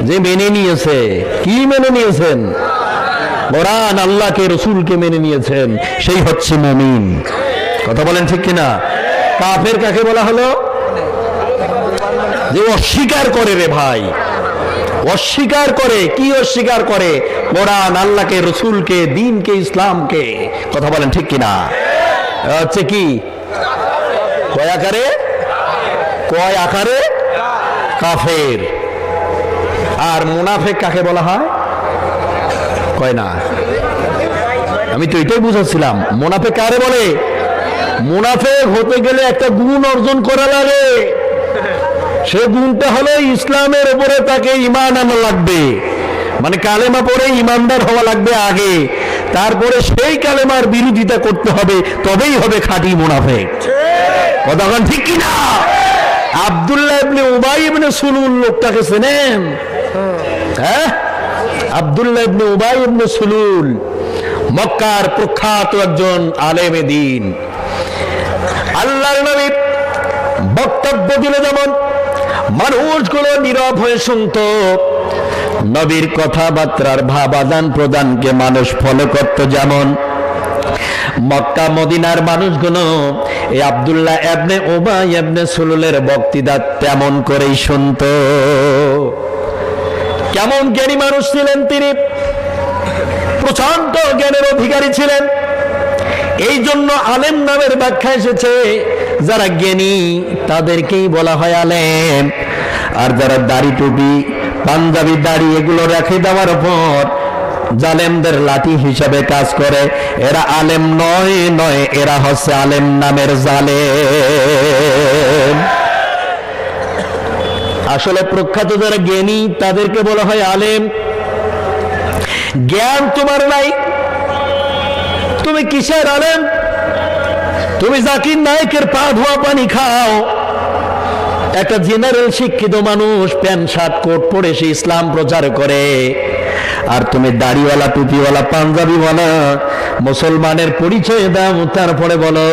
যে মেনে নিয়েছে। কি মেনে নিয়েছেন? কোরআন, আল্লাহকে, রসুলকে মেনে নিয়েছেন, সেই হচ্ছে মুমিন। কথা বলেন ঠিক কিনা? কাফের কাকে বলা হলো? যে অস্বীকার করে রে ভাই, অস্বীকার করে। কি অস্বীকার করে? কোরআন, আল্লাহকে, রসুলকে, দ্বীনকে, ইসলামকে। কথা বলেন ঠিক কিনা? হচ্ছে কি? কয় আকারে? কয় আকারে? কাফের। আর মুনাফিক কাকে বলা হয়? কয় না। আমি তো এটাই বুঝাচ্ছিলাম। মুনাফিক কারে বলে? মুনাফিক হতে গেলে একটা গুণ অর্জন করা লাগে। সে গুণটা হলো ইসলামের উপরে তাকে ঈমান আনা লাগবে। মানে কালেমা পড়ে ঈমানদার হওয়া লাগবে আগে, তারপরে সেই কালেমার বিরোধিতা করতে হবে, তবেই হবে খাঁটি মুনাফিক। কথাখন ঠিক কিনা? আব্দুল্লাহ ইবনে উবাই ইবনে সুলুল লোকটাকে চেনেন? হ্যাঁ, আব্দুল্লাহ ইবনে উবাই ইবনে সুলুল মক্কার প্রখ্যাত একজন আলেমে দ্বীন। আল্লাহর নবী বক্তব্য দিলে যেমন মানুষগুলো নীরব হয়ে শুনত, নবীর কথাবার্তার ভাব আদান প্রদানকে মানুষ ফলো করত, যেমন মক্কা মদিনার মানুষগুলো এই আব্দুল্লাহ ইবনে উবাই ইবনে সুলুলের বক্তৃতা তেমন করেই শুনত। কেমন জ্ঞানী মানুষ ছিলেন তিনি! প্রচন্ড জ্ঞানের অধিকারী ছিলেন। এই জন্য আলেম নামের ব্যাখ্যা এসেছে, যারা জ্ঞানী তাদেরকেই বলা হয় আলেম। আর যারা দাড়ি টুপি, পাঞ্জাবি, দাড়ি এগুলো রেখে দেওয়ার পর জালেমদের লাঠি হিসাবে কাজ করে, এরা আলেম নয়। নয়, এরা হচ্ছে আলেম নামের জালেম। আসলে প্রখ্যাত যারা জ্ঞানী তাদেরকে বলা হয় আলেম। জ্ঞান তোমার নাই, তুমি কিসের আলেম? তুমি জাকির নায়েকের পা ধোয়া পানি খাও। একটা জেনারেল শিক্ষিত মানুষ প্যান্ট শার্ট কোট পরে সে ইসলাম প্রচার করে, আর তুমি দাড়িওয়ালা, টুপিওয়ালা, পাঞ্জাবিওয়ালা মুসলমানের পরিচয় দাও, তারপরে বলো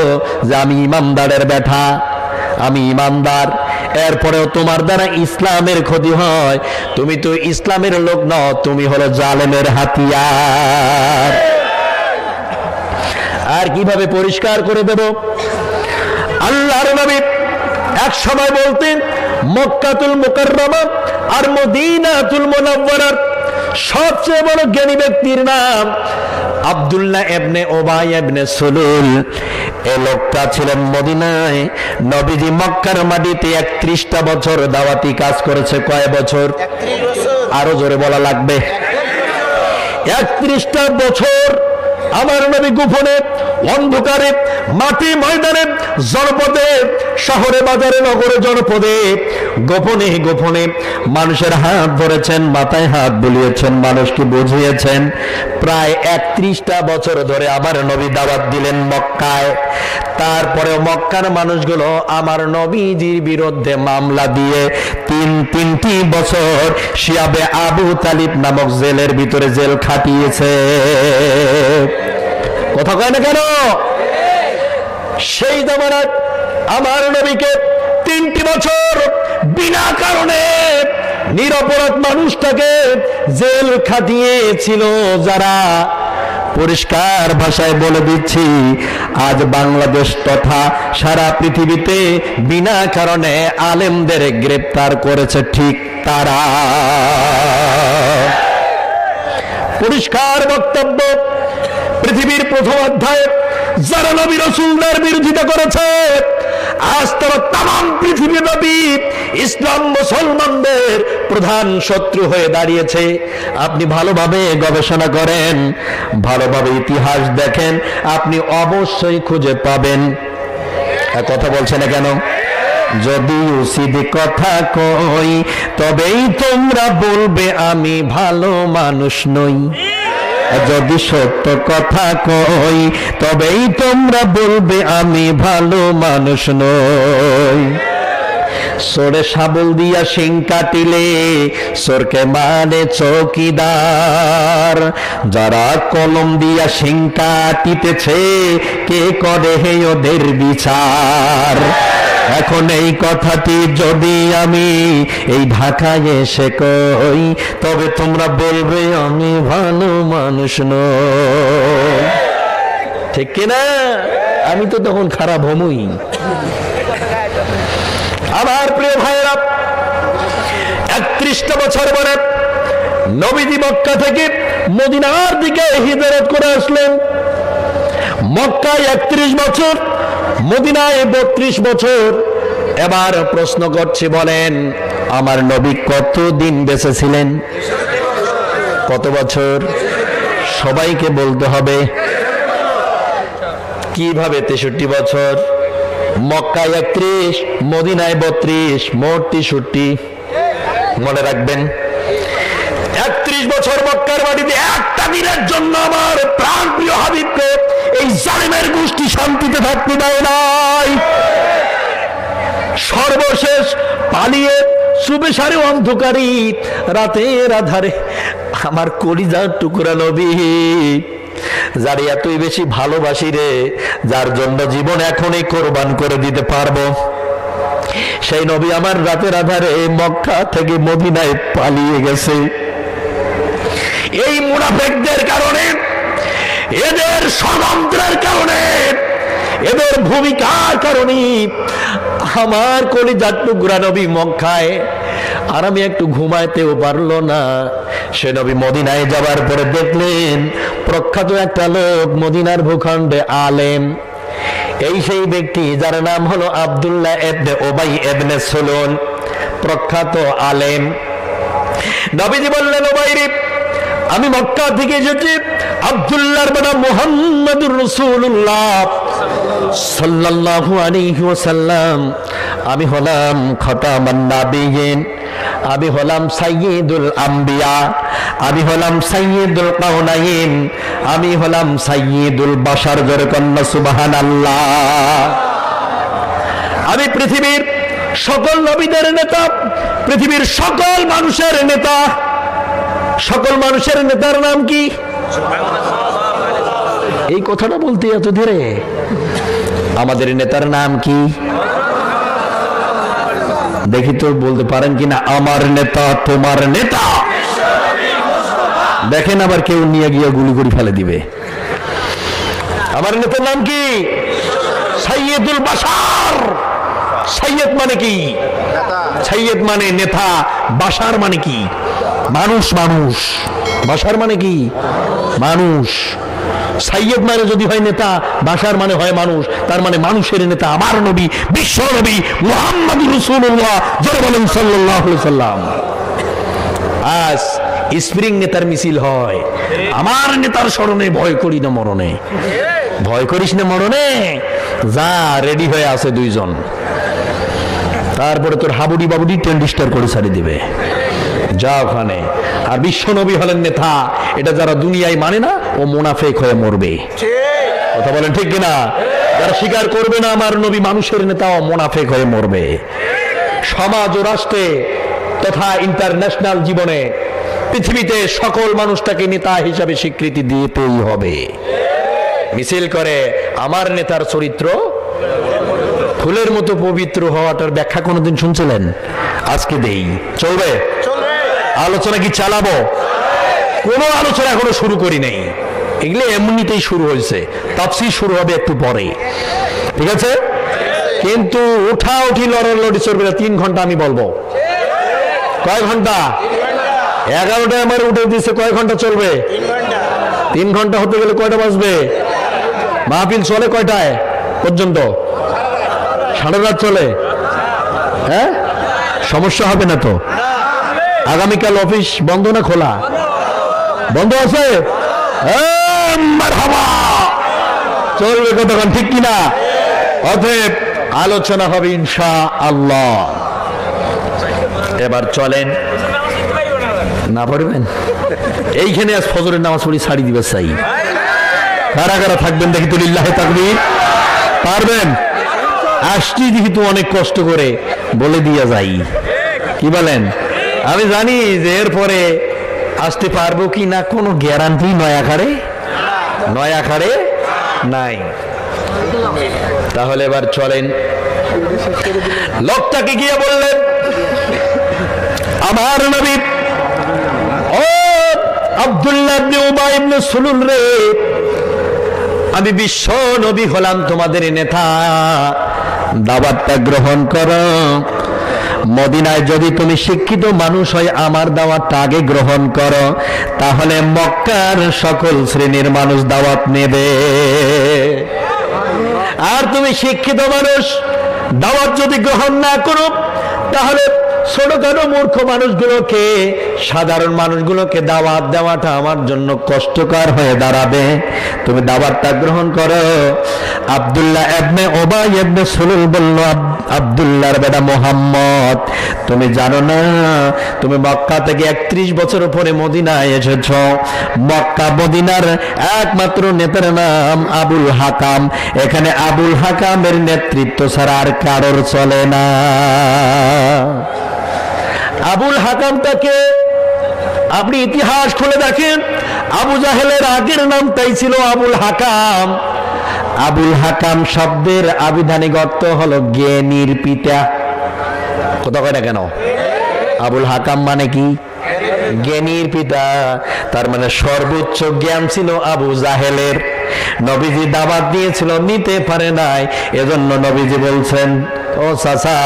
যে আমি ইমানদারের ব্যাটা, আমি ইমানদার। এরপরেও তোমার দ্বারা ইসলামের ক্ষতি হয়। তুমি তো ইসলামের লোক নও, তুমি হলো জালেমের হাতিয়ার। আর কিভাবে পরিষ্কার করে দেব? আল্লাহর নবী এক সময় বলতেন মক্কাতুল মুকাররমা আর মদিনাতুল মুনাওয়ারার সবচেয়ে বড় জ্ঞানী ব্যক্তির নাম আব্দুল্লাহ ইবনে উবাই ইবনে সুলুল। এই লোকটা ছিলেন মদিনায়। নবীজি মক্কার মাটিতে 31টা বছর দাওয়াতি কাজ করেছে। কয় বছর? 31 বছর। আরো জোরে বলা লাগবে। 31টা বছর আমার নবী গোপনে, অন্ধকারে, মাটি ময়দানে, জনপদে, শহরে, বাজারে, নগরে, জনপদে গোপনে গোপনে মানুষের হাত ধরেছেন, মাথায় হাত বুলিয়েছেন, মানুষকে বুঝিয়েছেন। প্রায় 31টা বছর ধরে আমার নবী দাওয়াত দিলেন মক্কায়। তারপরেও মক্কার মানুষগুলো আমার নবীজির বিরুদ্ধে মামলা দিয়ে তিনটি বছর শিয়াবে আবু তালিব নামক জেলের ভিতরে জেল খাটিয়েছে। কথা কয় না কেন? সেই জামানায় আমার নবীকে 3টি বছর বিনা কারণে নিরপরাধ মানুষটাকে জেল খাটিয়েছিল যারা। পরিষ্কার ভাষায় বলে দিচ্ছি, আজ বাংলাদেশ তথা সারা পৃথিবীতে বিনা কারণে আলেমদের গ্রেপ্তার করেছে ঠিক তারা। পরিষ্কার বক্তব্য। পৃথিবীর প্রথম অধ্যায়ে যারা নবী রাসূলদের বিরোধিতা করেছে, আজ তারা তাম পৃথিবীব্যাপী ইসলাম মুসলমানদের প্রধান শত্রু হয়ে দাঁড়িয়েছে। আপনি ভালোভাবে গবেষণা করেন, ভালোভাবে ইতিহাস দেখেন, আপনি অবশ্যই খুঁজে পাবেন। কথা বলছে না কেন? যদি উচিত কথা কই তবেই তোমরা বলবে আমি ভালো মানুষ নই। যদি সত্য কথা কই তবেই তোমরা বলবে আমি ভালো মানুষ নই। সোরে শাবল দিয়া শিং কাটিলে সোরকে মানে চৌকিদার। যারা কলম দিয়া শিং কাটিতেছে কে করে হে ওদের বিচার। এখন এই কথাটি যদি আমি এই ঢাকায় এসে কই তবে তোমরা বলবে আমি ভালো মানুষ নই। ঠিক কিনা? আমি তো তখন খারাপ হমই। আমার প্রিয় ভাইরা, 31টা বছর পরে নবীজি মক্কা থেকে মদিনার দিকে হিজরত করে আসলেন। মক্কায় 31 বছর, মদিনায় 32 বছর। এবার প্রশ্ন করছি, বলেন আমার নবী কতদিন বেঁচে ছিলেন? কত বছর? সবাইকে বলতে হবে। কিভাবে 63 বছর? মক্কায় 31, মদিনায় 32, মোট 63। মনে রাখবেন, 31 বছর মক্কার মাটিতে একটা দিনের জন্য আমার প্রাণ প্রিয় হাবিবকে এই জালিমের গোষ্ঠী শান্তিতে থাকতে দেয় নাই। সর্বশেষ পালিয়ে সুবেশারে অন্ধকারী রাতের আধারে আমার কলিজার টুকরা নবী, যার এতই বেশি ভালোবাসি রে, যার জন্য জীবন এখনই কোরবান করে দিতে পারবো, সেই নবী আমার রাতের আধারে মক্কা থেকে মদিনায় পালিয়ে গেছে। এই মুনাফিকদের কারণে, এদের ষড়যন্ত্রের কারণে, এদের ভূমিকার কারণে আমার কলিজার টুকরা নবী মক্কায় আর আমি একটু ঘুমাইতেও পারলো না। সে নবী মদিনায় যাবার পরে দেখলেন প্রখ্যাত একটা লোক মদিনার ভূখণ্ডে আলেম। এই সেই ব্যক্তি যার নাম হলো আব্দুল্লাহ ইবনে উবাই ইবনে সুলুল, প্রখ্যাত আলেম। নবীজি বললেন, উবাই রে, আমি মক্কা থেকে এসেছি। আব্দুল্লাহর নাম মুহাম্মদুর রাসূলুল্লাহ সাল্লাল্লাহু আলাইহি ওয়াসাল্লাম। আমি হলাম খাতামান নাবিয়িন, আমি হলাম সাইয়্যিদুল আম্বিয়া, আমি হলাম সাইয়্যিদুল কাউনাইন, আমি হলাম সাইয়্যিদুল বাশার। জোরে কন্না সুবহানাল্লাহ। আমি পৃথিবীর সকল নবীদের নেতা, পৃথিবীর সকল মানুষের নেতা। সকল মানুষের নেতার নাম কি? এই কথাটা বলতে এত ধীরে? আমাদের নেতার নাম কি? দেখি তো বলতে পারেন কিনা, আমার নেতা তোমার নেতা। দেখেন আবার কেউ নিয়ে গিয়ে গুলি করে ফেলে দিবে। আমার নেতার নাম কি? সাইয়েদুল বাশার। সাইয়েদ মানে কি? সাইয়েদ মানে নেতা, বাশার মানে কি? মানুষ। মানুষ, বাশার মানে কি? মানুষ। সাইয়েদ মানে যদি হয় নেতা, বাশার মানে হয় মানুষ, তার মানে মানুষের নেতা আমার নবী, বিশ্ব নবী মুহাম্মদুর রাসূলুল্লাহ, যারা বলেন সাল্লাল্লাহু আলাইহি সাল্লাম। আজ স্প্রিং নেতার মিছিল হয়, আমার নেতার স্মরণে ভয় করি না মরণে। ভয় করিস না মরণে, যা রেডি হয়ে আছে দুইজন, তারপরে তোর হাবুডি বাবুডি টেন্ডিস্টার করে ছাড়ি দিবে, যা ওখানে। আর বিশ্ব নবী হলেন নেতা, এটা যারা দুনিয়ায় মানে না ও মুনাফিক হয়ে মরবে। কথা বলেন ঠিক কিনা? যারা স্বীকার করবে না আমার নবী মানুষের নেতা, ও মুনাফিক হয়ে মরবে। সমাজ ও রাষ্ট্রে তথা ইন্টারন্যাশনাল জীবনে পৃথিবীতে সকল মানুষটাকে নেতা হিসাবে স্বীকৃতি দিতেই হবে। মিছিল করে আমার নেতার চরিত্র ফুলের মতো পবিত্র হওয়াটার ব্যাখ্যা কোনোদিন শুনছিলেন? আজকে দেই। চলবে? আলোচনা কি চালাবো? কোনো আলোচনা এখনো শুরু করি নাই, এগুলো এমনিতেই শুরু হয়েছে, তাফসীর শুরু হবে একটু পরে, ঠিক আছে? কিন্তু উঠা উঠি লড়ালড়ি চলবে না। 3 ঘন্টা আমি বলবো। কয় ঘন্টা? 11টায় আমার উঠে দিচ্ছে, কয় ঘন্টা চলবে? 3 ঘন্টা হতে গেলে কয়টা বাজবে? মাহফিল চলে কয়টায় পর্যন্ত? সারা রাত চলে। হ্যাঁ, সমস্যা হবে না তো? আগামীকাল অফিস বন্ধ না খোলা? বন্ধ আছে? মারহাবা, চলবে কতক্ষণ, ঠিক কিনা? অতএব আলোচনা হবে ইনশাআল্লাহ। এবার চলেন, না পড়বেন? এইখানে আজ ফজরের নামাজ পড়ি ছাড়ি দিবে চাই। কারা কারা থাকবেন দেখি তো, লিল্লাহে তাকবীর। পারবেন? আসছি যেহেতু অনেক কষ্ট করে বলে দিয়া যাই, কি বলেন? আমি জানি যে এরপরে আসতে পারবো কি না কোনো গ্যারান্টি নয় আকারে নাই। তাহলে এবার চলেন। লোকটাকে গিয়ে বললেন, আমার নবী ও আব্দুল্লাহ ইবনে উবাই ইবনে সুলুল রে, আমি বিশ্ব নবী হলাম তোমাদের নেতা, দাওয়াতটা গ্রহণ করো। মদিনায় যদি তুমি শিক্ষিত মানুষ হয় আমার দাওয়াতটা আগে গ্রহণ করো, তাহলে মক্কার সকল শ্রেণীর মানুষ দাওয়াত নেবে। আর তুমি শিক্ষিত মানুষ দাওয়াত যদি গ্রহণ না করো, তাহলে ছোটখাটো মূর্খ মানুষগুলোকে, সাধারণ মানুষগুলোকে দাওয়াত দেওয়াটা আমার জন্য কষ্টকর হয়ে দাঁড়াবে। তুমি দাওয়াতটা গ্রহণ করো। আব্দুল্লাহ ইবনে উবাই ইবনে সুলুল বলল, আব্দুল্লাহর বেটা মুহাম্মদ, তুমি জানো না তুমি মক্কা থেকে 31 বছর পরে মদিনায় এসেছো। মক্কা মদিনার একমাত্র নেতার নাম আবুল হাকাম। এখানে আবুল হাকামের নেতৃত্ব ছাড়া আর কারোর চলে না। আবুল হাকামটাকে আপনি ইতিহাস খুলে দেখেন, আবু জাহেলের আগের নামটাই ছিল আবুল হাকাম। আবুল হাকাম শব্দের আবিধানিক অর্থ হলো জ্ঞানীর পিতা। কথা কয় না কেন? আবুল হাকাম মানে কি? জ্ঞানীর পিতা। তার মানে সর্বোচ্চ জ্ঞান ছিল আবু জাহেলের। নবীজি দাওয়াত দিয়েছিল, নিতে পারে নাই, এজন্য নবীজি বলছেন, ও চাচা,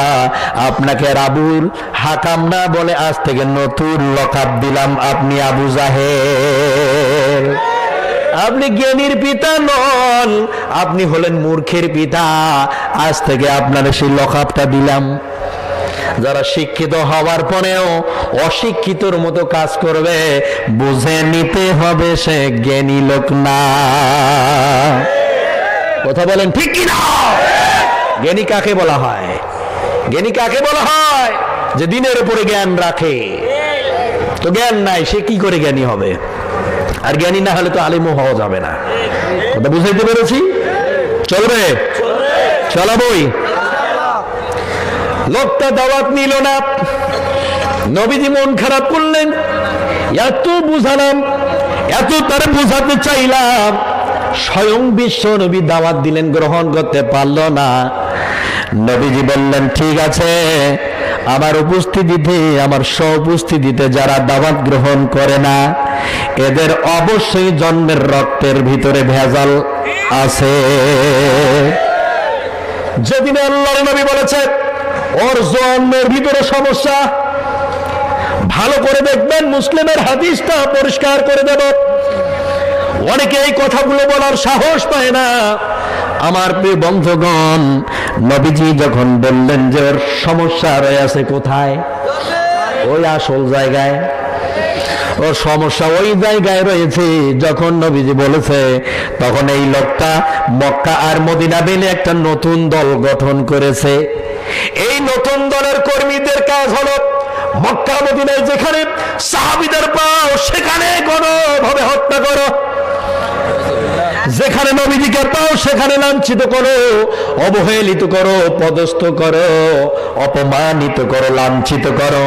আপনাকে আবুল হাকাম না বলে আজ থেকে নতুন লকাব দিলাম, আপনি আবু জাহেল। আপনি জ্ঞানীর পিতা নন, আপনি হলেন মূর্খের পিতা। আজ থেকে আপনার সেই লকাবটা দিলাম। যারা শিক্ষিত হওয়ার পরেও অশিক্ষিতর মতো কাজ করবে, বুঝে নিতে হবে সে জ্ঞানী লোক না। কথা বলেন ঠিক কিনা? জ্ঞানী কাকে বলা হয়? জ্ঞানী কাকে বলা হয়? যে দিনের উপরে জ্ঞান রাখে। তো জ্ঞান নাই, সে কি করে জ্ঞানী হবে? আর জ্ঞানী না হলে তো আলিমও হওয়া যাবে না। কথা বুঝাইতে পেরেছি? চলবে? চলাবই। লোকটা দাওয়াত নিল না। নবীজি মন খারাপ করলেন। এত বুঝালাম, এত তারে বুঝাতে চাইলাম, স্বয়ং বিশ্ব নবী দাওয়াত দিলেন, গ্রহণ করতে পারল না। নবীজি বললেন, ঠিক আছে, আমার উপস্থিতিতে, আমার সউপস্থিতিতে যারা দাওয়াত গ্রহণ করে না, এদের অবশ্যই জন্মের রক্তের ভিতরে ভেজাল আছে। যেদিন আল্লাহর নবী বলেছে ওর জন্মের ভিতরে সমস্যা, ভালো করে দেখবেন, মুসলিমের হাদিসটা পরিষ্কার করে দেব। অনেকে এই কথাগুলো বলার সাহস পায় না। আমার প্রিয় বন্ধুগণ, নবীজি যখন বললেন যে ওর সমস্যা রয়েছে কোথায়, ওই আসল জায়গায়, ওর সমস্যা ওই জায়গায় রয়েছে, যখন নবীজি বলেছে, তখন এই লোকটা মক্কা আর মদিনা মিলে একটা নতুন দল গঠন করেছে। এই নতুন দলের কর্মীদের কাজ হলো মক্কা মদিনায় যেখানে সাহাবীদের পাও সেখানে গণভাবে হত্যা করো, যেখানে নবীজিকে পাও সেখানে লাঞ্ছিত করো, অবহেলিত করো, পদস্থ করো, অপমানিত করো, লাঞ্ছিত করো।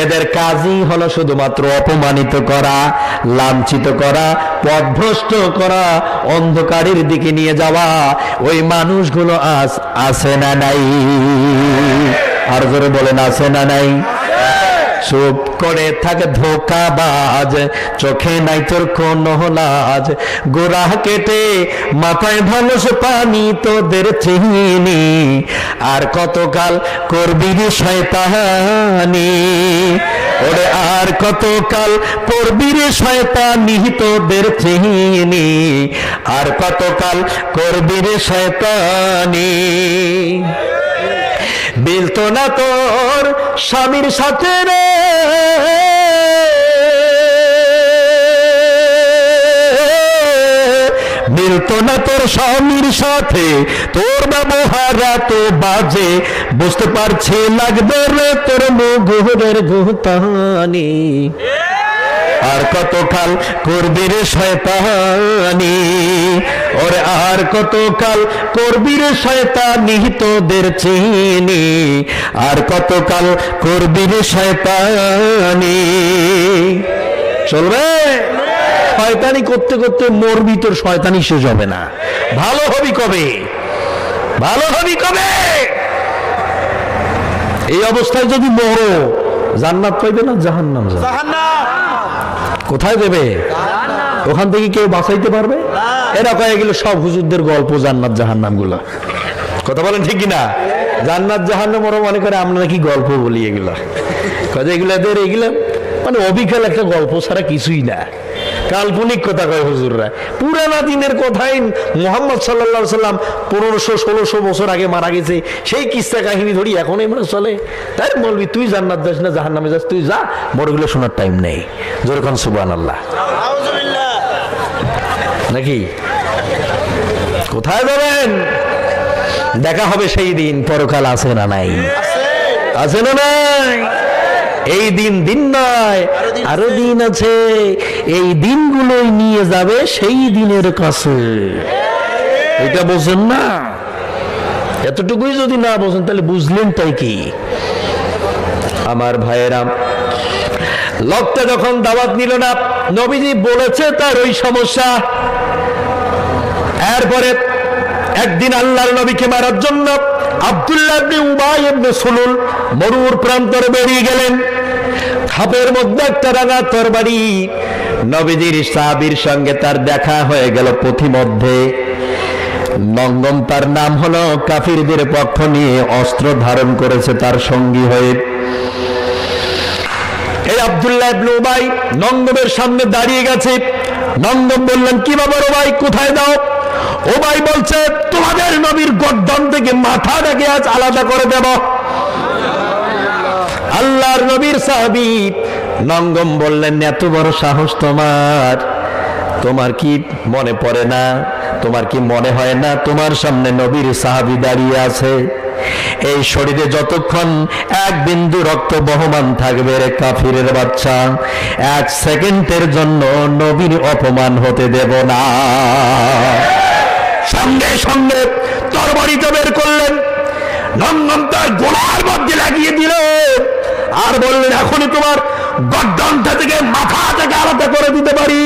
এদের কাজই হলো শুধুমাত্র অপমানিত করা, লাঞ্ছিত করা, পথভ্রষ্ট করা, অন্ধকারের দিকে নিয়ে যাওয়া। ওই মানুষগুলো আজ আছে না নাই? আর জোরে বলেন, আছে না নাই? চুপ করে থাকে ধোঁকাবাজ, চোখে নাই তোর কোনো লাজ, গোড়া কেটে মাথায় ভালস পানি তোদের চিনি, আর কতকাল করবি রে শয়তানি, ওরে আর কতকাল করবি রে শয়তানি তোদের চিনি, আর কতকাল করবি রে শয়তানি। মিলতো না তোর স্বামীর সাথে রে, মিলতো না তোর স্বামীর সাথে, তোর ব্যবহার তো বাজে, বুঝতে পারছি লাগবে রে তোর মুগুরের গুতানি, আর কতকাল করবি রে শয়তানি, ওরে আর কতকাল করবি রে শয়তানি তোদের চিনি, আর কতকাল করবি রে শয়তানি। চলবে? শয়তানি করতে করতে মরবি, তোর শয়তানি শেষ হবে না। ভালো হবি কবে? ভালো হবি কবে? এই অবস্থায় যদি মরো, জান্নাত পাইবে না জাহান্নাম যাবে? কোথায় দেবে? ওখান থেকে কেউ বাঁচাইতে পারবে? এরা কয়ে এগুলো সব হুজুরদের গল্প, জান্নাত জাহান্নাম গুলা। কথা বলেন ঠিক কিনা? জান্নাত জাহান্নাম ওরা মনে করে আমরা নাকি গল্প বলি এগুলা। কাজে এগুলাদের এগুলা মানে অবিকল একটা গল্প ছাড়া কিছুই না, কাল্পনিক কথা কয় হুজুররা। পুরানা দিনের কথাই মুহাম্মদ সাল্লাল্লাহু আলাইহি সাল্লাম 1500-1600 বছর আগে মারা গেছে, সেই কিস্সা কাহিনী ধরি এখন এমন চলে। তাই বলবি তুই জান্নাত যাস না জাহান্নামে যাস, তুই যা, বড়গুলো শোনার টাইম নেই। জোরে কোন সুবহানাল্লাহ। নাকি কোথায় যাবেন? দেখা হবে সেই দিন। পরকাল আছে না নাই? আছে না নাই? এই দিন দিন নয়, আরো দিন আছে। এই দিনগুলোই নিয়ে যাবে সেই দিনের কাছে। এটা বোঝেন না? এতটুকুই যদি না বোঝেন তাহলে বুঝলেন তাই কি? আমার ভাইয়েরা, লোকটা যখন দাওয়াত নিল না, নবীজি বলেছে তার ওই সমস্যা। এরপরে একদিন আল্লাহর নবীকে মারার জন্য আব্দুল্লাহ ইবনে উবাই ইবনে সুলুল মরুর প্রান্তরে বেরিয়ে গেলেন। খাপের মধ্যে একটা রাঙা তরবারি। নবীজির সাহাবীর সঙ্গে তার দেখা হয়ে গেল পথিমধ্যে। নঙ্গম তার নাম হলো, কাফিরদের পক্ষ নিয়ে অস্ত্র ধারণ করেছে তার সঙ্গী হয়ে। এই আব্দুল্লাহ ইবনে উবাই নঙ্গমের সামনে দাঁড়িয়ে গেছে। নঙ্গম বললেন, কি ব্যাপার উবাই, কোথায় দাও? উবাই বলছে, তোমাদের নবীর গর্দন থেকে মাথাটাকে আজ আলাদা করে দেব। আল্লাহর নবীর সাহাবী নঙ্গম বললেন, এত বড় সাহস তোমার? তোমার কি মনে পড়ে না, তোমার কি মনে হয় না তোমার সামনে নবীর সাহাবী দাঁড়িয়ে আছে? এই শরীরে যতক্ষণ এক বিন্দু রক্ত বহমান থাকবে রে কাফিরের বাচ্চা, এক সেকেন্ডের জন্য নবীর অপমান হতে দেব না। সঙ্গে সঙ্গে তরবারিটা বের করলেন, নঙ্গম তার গোলার মধ্যে লাগিয়ে দিলেন, আর বললেন, এখনই তোমার গর্দনটা থেকে মাথা থেকে আলাদা করে দিতে পারি,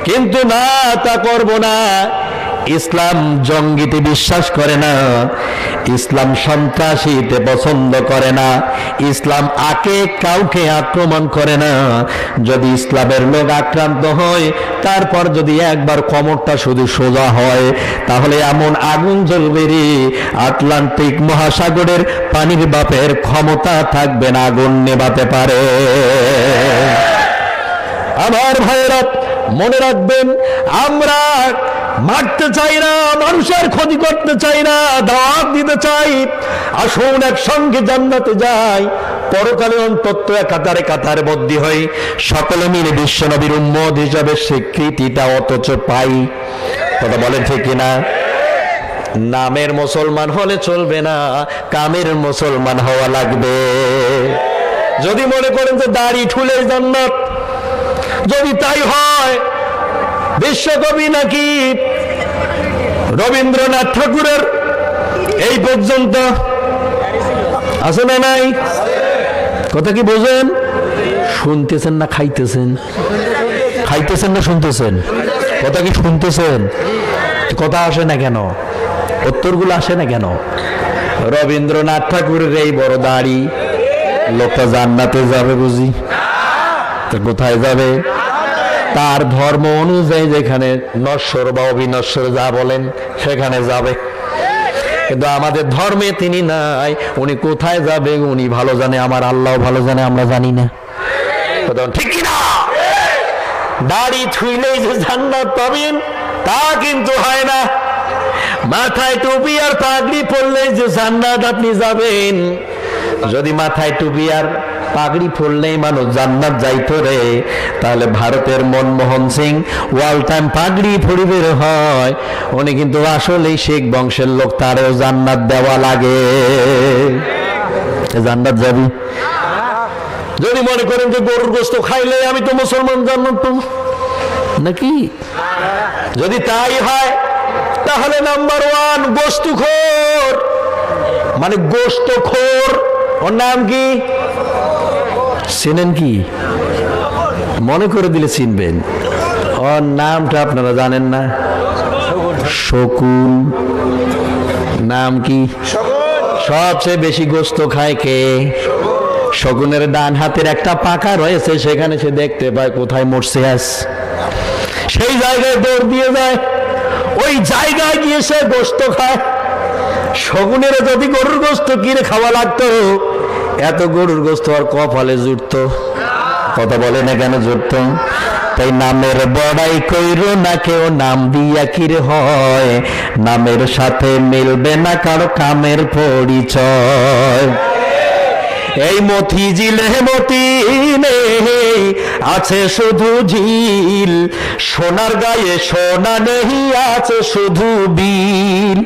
কিন্তু না, তা করব না। ইসলাম জঙ্গিতে বিশ্বাস করে না, ইসলাম সন্ত্রাসীতে পছন্দ করে না, ইসলাম কাউকে আক্রমণ করে না। যদি ইসলামের লোক আক্রান্ত হয়, তারপর যদি একবার কোমরটা শুধু সোজা হয়, তাহলে এমন আগুন জ্বলবে রে, আটলান্টিক মহাসাগরের পানির বাপের ক্ষমতা থাকবে না আগুন নেভাতে পারে। আমার ভাইয়েরা মনে রাখবেন, আমরা মারতে চাই না, মানুষের ক্ষতি করতে চাই না, দাওয়াত দিতে চাই, আসুন একসঙ্গে জান্নাতে যাই, পরকালে অন্তত কাতারে কাতারে বদ্ধি হই, সকলে মিলে বিশ্বনবীর উম্মত হিসাবে স্বীকৃতিটা অথচ পাই। কথা বলেন ঠিক কিনা? নামের মুসলমান হলে চলবে না, কামের মুসলমান হওয়া লাগবে। যদি মনে করেন যে দাড়ি ঠুলে জান্নাত, যদি তাই হয়, বিশ্বকবি নাকি রবীন্দ্রনাথ ঠাকুরের এই পর্যন্ত আছে না নাই? কথা কি বোঝেন? শুনতেছেন না খাইতেছেন? খাইতেছেন না শুনতেছেন? কথা কি শুনতেছেন? কথা আসে না কেন? উত্তরগুলো আসে না কেন? রবীন্দ্রনাথ ঠাকুরের এই বড় দাড়ি, লোকটা জান্নাতে যাবে বুঝি? তো কোথায় যাবে? তার ধর্ম অনুযায়ী যেখানে নশ্বর বা অবিনশ্বর যা বলেন সেখানে যাবে, কিন্তু আমাদের ধর্মে তিনি নাই। উনি কোথায় যাবে উনি ভালো জানে, আমার আল্লাহ ভালো জানে, আমরা জানি না। ঠিক কিনা? দাড়ি ছুইলেই যে জান্নাত পাবেন তা কিন্তু হয় না। মাথায় টুপি আর পাগড়ি পরলেই যে জান্নাত আপনি যাবেন, যদি মাথায় টুপি আর পাগড়ি পরলেই মানুষ জান্নাত যাইতো রে, তাহলে ভারতের মনমোহন সিং ওয়াল টাইম পাগড়ি পরে বের হয়, উনি কিন্তু আসলেই শেখ বংশের লোক, তারও জান্নাত দেওয়া লাগে। জান্নাত যাবি? যদি মনে করেন যে গরুর গোশত খাইলে আমি তো মুসলমান, জান্নাত পাবো নাকি? যদি তাই হয়, তাহলে নাম্বার 1 গোশতখোর, মানে গোশতখোর। ওর নাম কি চেনেন? কি মনে করে দিলে চিনবেন। ওর নামটা আপনারা জানেন না? শকুন। নাম কি? সবচেয়ে বেশি গোশত খায় কে? শকুনের ডান হাতের একটা পাকা রয়েছে, সেখানে সে দেখতে পায় কোথায় মরছে আস, সেই জায়গায় দৌড় দিয়ে যায়, ওই জায়গায় গিয়ে সে গোশত খায়। শকুনের যদি গরুর গোশত কিনে খাওয়া লাগতো, এত গরুর গোশত আর কপালে জুটতো? কথা বলে না কেন জুটতো? তাই নামের বড়াই কইরো না কেউ, নাম দিয়া কিরে হয়, নামের সাথে মিলবে না কারো কামের পরিচয়। এই মতিঝিলে মতি নেই, আছে শুধু ঝিল, সোনার গায়ে সোনা নেই, আছে শুধু বিল।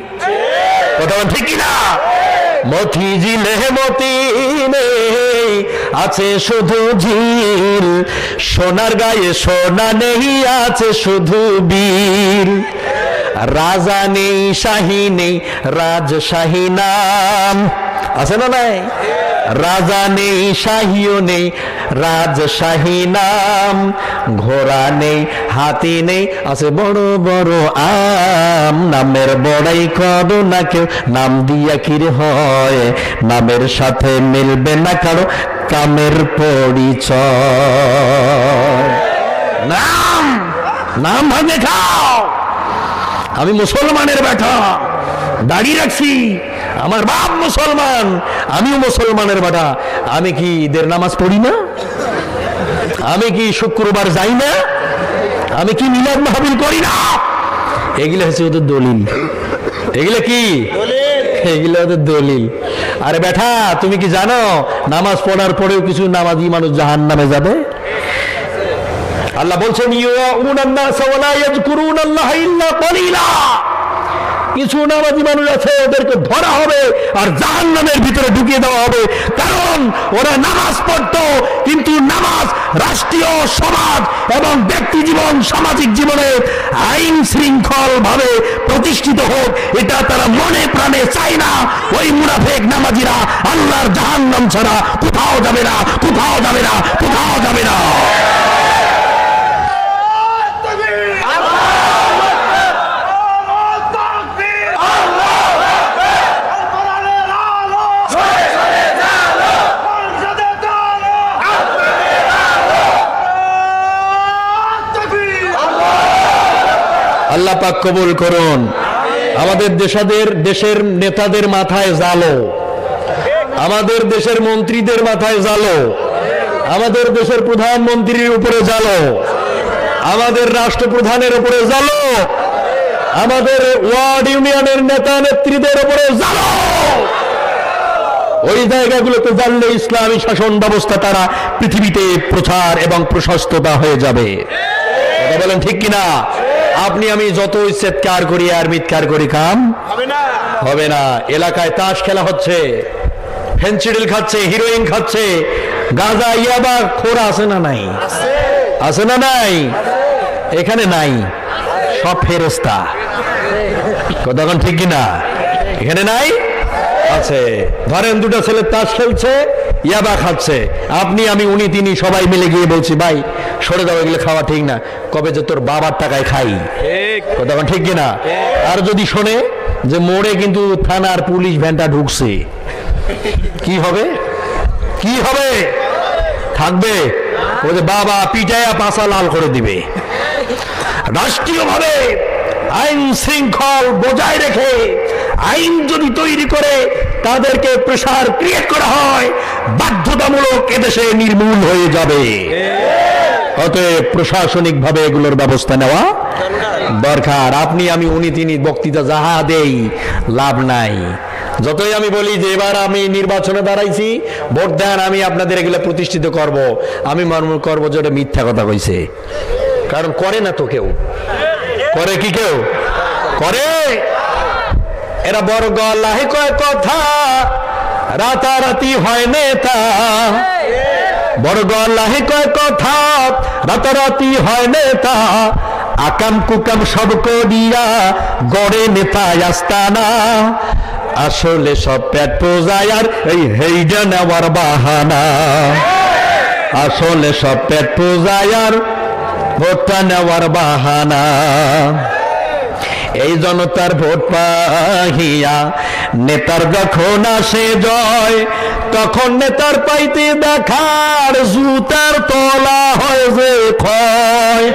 কথা ঠিক কিনা? মতিঝিলে মতি নেই, আছে শুধু ঝিল, সোনার গায়ে সোনা নেই, আছে শুধু বিল। রাজা নেই, শাহী নেই, রাজশাহী নাম আছে না নাই? রাজা নেই, শাহীও নেই, রাজশাহী নাম। ঘোড়া নেই, হাতি নেই, আছে বড় বড় আম। নামের বড়াই করো না কেউ, নাম দিয়া কিরে হয়, নামের সাথে মিলবে না কারো কামের পরিচয়। নাম নাম ভাঙে খাও। আমি মুসলমানের বেটা, দাড়ি রাখছি, আমার বাপ মুসলমান, আমিও মুসলমানের বেটা। আমি কি ঈদের নামাজ পড়ি না? আমি কি শুক্রবার যাই না? আমি কি মিলাদ মাহফিল করি না? এগুলো হচ্ছে ওদের দলিল। এগুলো কি? এগুলো ওদের দলিল। আরে বেটা, তুমি কি জানো নামাজ পড়ার পরেও কিছু নামাজি মানুষ জাহান্নামে যাবে? আল্লাহ বলছেন, ইউআউনান নাস ওয়া লা ইয়াযকুরুনাল্লাহা ইল্লা কলিলা। কিছু নামাজি মানুষ আছে, ওদেরকে ধরা হবে আর জাহান্নামের ভিতরে ঢুকিয়ে দেওয়া হবে, কারণ ওরা নামাজ পড়তো, কিন্তু নামাজ রাষ্ট্রীয়, সমাজ এবং ব্যক্তি জীবন, সামাজিক জীবনে আইন শৃঙ্খল ভাবে প্রতিষ্ঠিত হোক, এটা তারা মনে প্রাণে চায় না। ওই মুনাফিক নামাজিরা আল্লাহর জাহান্নাম ছাড়া কোথাও যাবে না, কোথাও যাবে না, কোথাও যাবে না। আল্লাহ পাক কবুল করুন। আমাদের দেশের নেতাদের মাথায় জালো, আমাদের দেশের মন্ত্রীদের মাথায় জালো, আমাদের দেশের প্রধানমন্ত্রীর উপরে জালো, আমাদের রাষ্ট্রপ্রধানের উপরে জালো, আমাদের ওয়ার্ড ইউনিয়নের নেতা নেত্রীদের উপরে জালো। ওই জায়গাগুলোতে জানলে ইসলামী শাসন ব্যবস্থা তারা পৃথিবীতে প্রচার এবং প্রশস্ততা হয়ে যাবে। কথা বলেন ঠিক কিনা? আপনি আমি যত চিৎকার করি আর মিৎকার করি কাম হবে না। এলাকায় তাস খেলা হচ্ছে, ফেন্সিডিল খাচ্ছে, হিরোইন খাচ্ছে, গাঁজা ইয়াবা খোরা আছে না নাই? আছে না নাই? এখানে নাই, সব ফেরেশতা। কথা বলেন ঠিক কিনা? এখানে নাই, আছে। ধরেন দুটো ছেলে তাস খেলছে, ইয়াবা খাচ্ছে, আপনি আমি উনি তিনি সবাই মিলে গিয়ে বলছি ভাই সরে দাও, এগুলো খাওয়া ঠিক না। কবে যে তোর বাবার টাকায় খাই। কথা ঠিক কিনা? আর যদি শোনে যে মোড়ে কিন্তু থানার পুলিশ ভ্যানটা ঢুকছে, কি হবে? কি হবে? থাকবে? ওই যে বাবা পিটায়া পাশা লাল করে দিবে। রাষ্ট্রীয়ভাবে আইন শৃঙ্খল বজায় রেখে আইন যদি তৈরি করে তাদেরকে প্রেসার ক্রিয়েট করা হয়, বাধ্যতামূলক এদেশে নির্মূল হয়ে যাবে। অতএব প্রশাসনিক ভাবে এগুলোর ব্যবস্থা নেওয়া দরকার। আপনি আমি উনি তিনি বক্তৃতা যাহা দেই লাভ নাই। যতই আমি বলি যে এবার আমি নির্বাচনে দাঁড়াইছি, ভোট দেন, আমি আপনাদের এগুলো প্রতিষ্ঠিত করব, আমি মনে করবো যে ওটা মিথ্যা কথা কইছে। কারণ করে না তো কেউ। করে কি কেউ? করে? এরা বড় গলায় কয় কথা, রাতারাতি হয় নেতা। বড় গলায় কয় কথা, রাতারাতি হয় নেতা। আকাম কুকাম সব করিয়া গড়ে নেতা আস্তানা। আসলে সব পেট পোজায় আর এই হেইডা নেওয়ার বাহানা। আসলে সব পেট পোজায় আর ভোটটা নেওয়ার বাহানা। এই জনতার ভোট পাহিয়া নেতার যখন আসে জয়, তখন নেতার পাইতে দেখার জুতার তলা হয় যে ক্ষয়।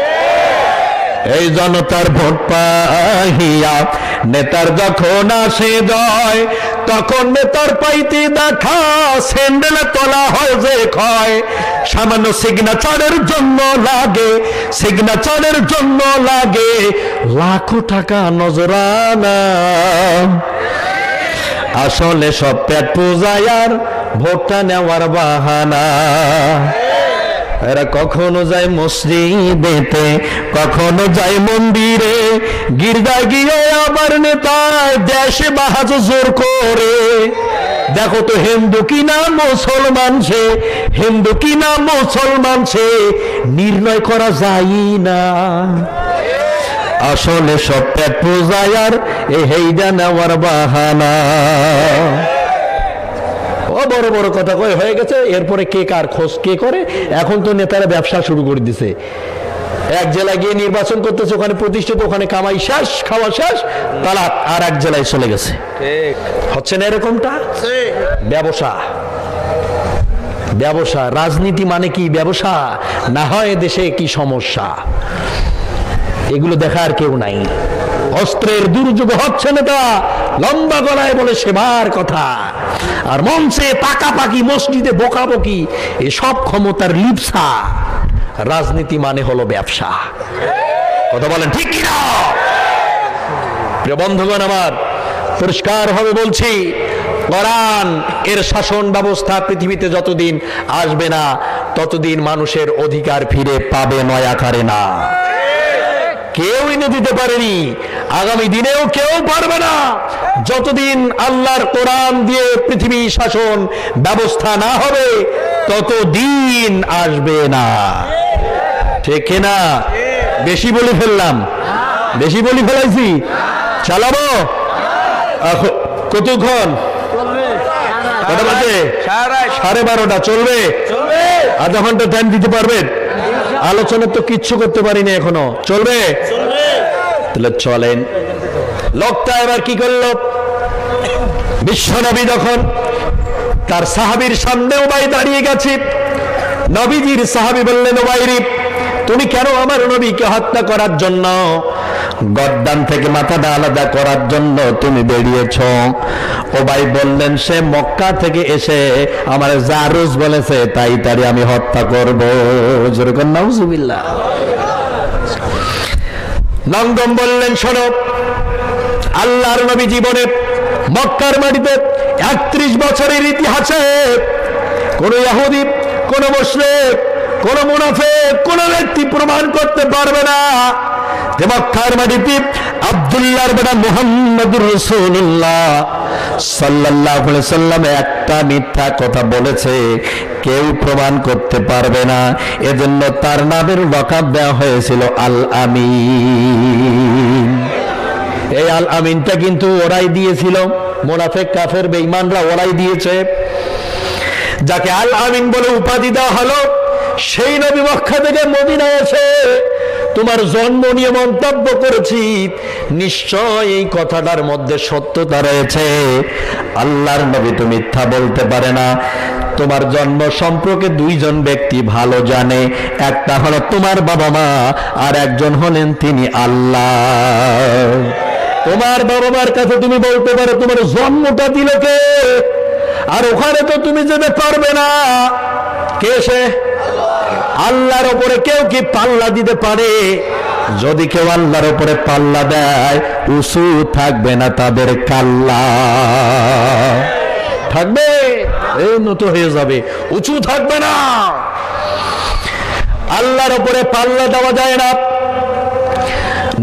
এই জনতার ভোট পাহিয়া নেতার যখন আসে জয়, তখন নেতার পাইতে দেখা স্যান্ডেল তলা হয় যে ক্ষয়। সামান্য সিগনেচারের জন্য লাগে, সিগনেচারের জন্য লাগে লাখো টাকা নজরানা। আসলে সব পেট পূজায় আর ভোটটা নেওয়ার বাহানা। এরা কখনো যায় মসজিদেতে, কখনো যায় মন্দিরে, গির্জায় গিয়ে আবার নেতায় দেশে বাহাজ জোর করে। দেখো তো হিন্দু কিনা মুসলমান সে, হিন্দু কিনা মুসলমান সে নির্ণয় করা যায় না। আসলে সব পেট পূজায় আর হেইডা নেওয়ার বাহানা। ও বড় বড় কথা কই হয়ে গেছে, এরপরে কে কার খোঁজ কে করে। এখন তো নেতারা ব্যবসা শুরু করে দিছে। এক জেলায় গিয়ে নির্বাচন করতেছে, ওখানে প্রতিষ্ঠিত, ওখানে কামাই শেষ, খাওয়া শেষ, তালাক, আর এক জেলায় চলে গেছে। হচ্ছে না এরকমটা? ব্যবসা, ব্যবসা। রাজনীতি মানে কি? ব্যবসা না হয় দেশে কি সমস্যা, এগুলো দেখার কেউ নাই। অস্ত্রের দুর্যোগ হচ্ছে নেতা লম্বা গলায় বলে সেবার কথা, আর মঞ্চে পাকাপাকি, মসজিদে বোকাবকি, এসব ক্ষমতার লিপসা। রাজনীতি মানে হলো ব্যবসা। কথা বলেন ঠিক কিনা? প্রিয় বন্ধুগণ আমার, পরিষ্কার ভাবে বলছি, কোরআন এর শাসন ব্যবস্থা পৃথিবীতে যতদিন আসবে না ততদিন মানুষের অধিকার ফিরে পাবে নয় আকারে না। কেউ এনে দিতে পারেনি, আগামী দিনেও কেউ পারবে না, যতদিন আল্লাহর কোরআন দিয়ে পৃথিবী শাসন ব্যবস্থা না হবে ততদিন আসবে না। ঠিক না? বেশি বলে ফেললাম, বেশি বলে ফেলাইছি। চালাবো কতক্ষণ? কটা বাজে? 12:30। চলবে? আধা ঘন্টা টাইম দিতে পারবেন? আলোচনা তো কিচ্ছু করতে পারিনি এখনো। চলবে? তাহলে চলেন। লোকটা এবার কি করলো? বিশ্বনবী যখন তার সাহাবীর সামনে উবাই দাঁড়িয়ে গেছে, নবীজির সাহাবী বললেন, উবাইরি তুমি কেন আমার নবীকে হত্যা করার জন্য গর্দান থেকে মাথাটা আলাদা করার জন্য তুমি বেরিয়েছ। ওবাই বললেন, সে মক্কা থেকে এসে আমার জারুজ বলেছে, তাই তারি আমি হত্যা করব। যেরকম নাউজুবিল্লাহ। নঙ্গম বললেন, শোনো, আল্লাহর নবী জীবনে মক্কার মাটিতে 31 বছরের ইতিহাসে কোন ইহুদি, কোন মুশরিক, কোন মুনাফিক, কোন ব্যক্তি প্রমাণ করতে পারবে না যে মক্কার মাটিতে আব্দুল্লাহর বেটা মুহাম্মদুর রাসূলুল্লাহ সাল্লাল্লাহু আলাইহি সাল্লাম একটা মিথ্যা কথা বলেছে। কেউ প্রমাণ করতে পারবে না। এজন্য তার নামের লকাব দেওয়া হয়েছিল আল আমিন। এই আল আমিনটা কিন্তু ওরাই দিয়েছিল, মুনাফিক কাফের বেঈমানরা ওরাই দিয়েছে। যাকে আল আমিন বলে উপাধি দেওয়া হলো, সেই নবী মক্কা থেকে মদিনায় এসে তোমার জন্ম নিয়ে মন্তব্য করেছি, নিশ্চয় এই কথাটার মধ্যে সত্যতা রয়েছে। আল্লাহর নবী তো মিথ্যা বলতে পারে না। তোমার জন্ম সম্পর্কে দুইজন ব্যক্তি ভালো জানে, একটা হলো তোমার বাবা মা, আর একজন হলেন তিনি আল্লাহ। তোমার বাবা মার কাছে তুমি বলতে পারো তোমার জন্মটা দিল কে, আর ওখানে তো তুমি যেতে পারবে না। কে সে? আল্লাহর উপরে কেউ কি পাল্লা দিতে পারে? যদি কেউ আল্লাহর উপরে পাল্লা দেয়, উঁচু থাকবে না তাদের কাল্লা থাকবে, এই নত হয়ে যাবে, উঁচু থাকবে না। আল্লাহর উপরে পাল্লা দেওয়া যায় না।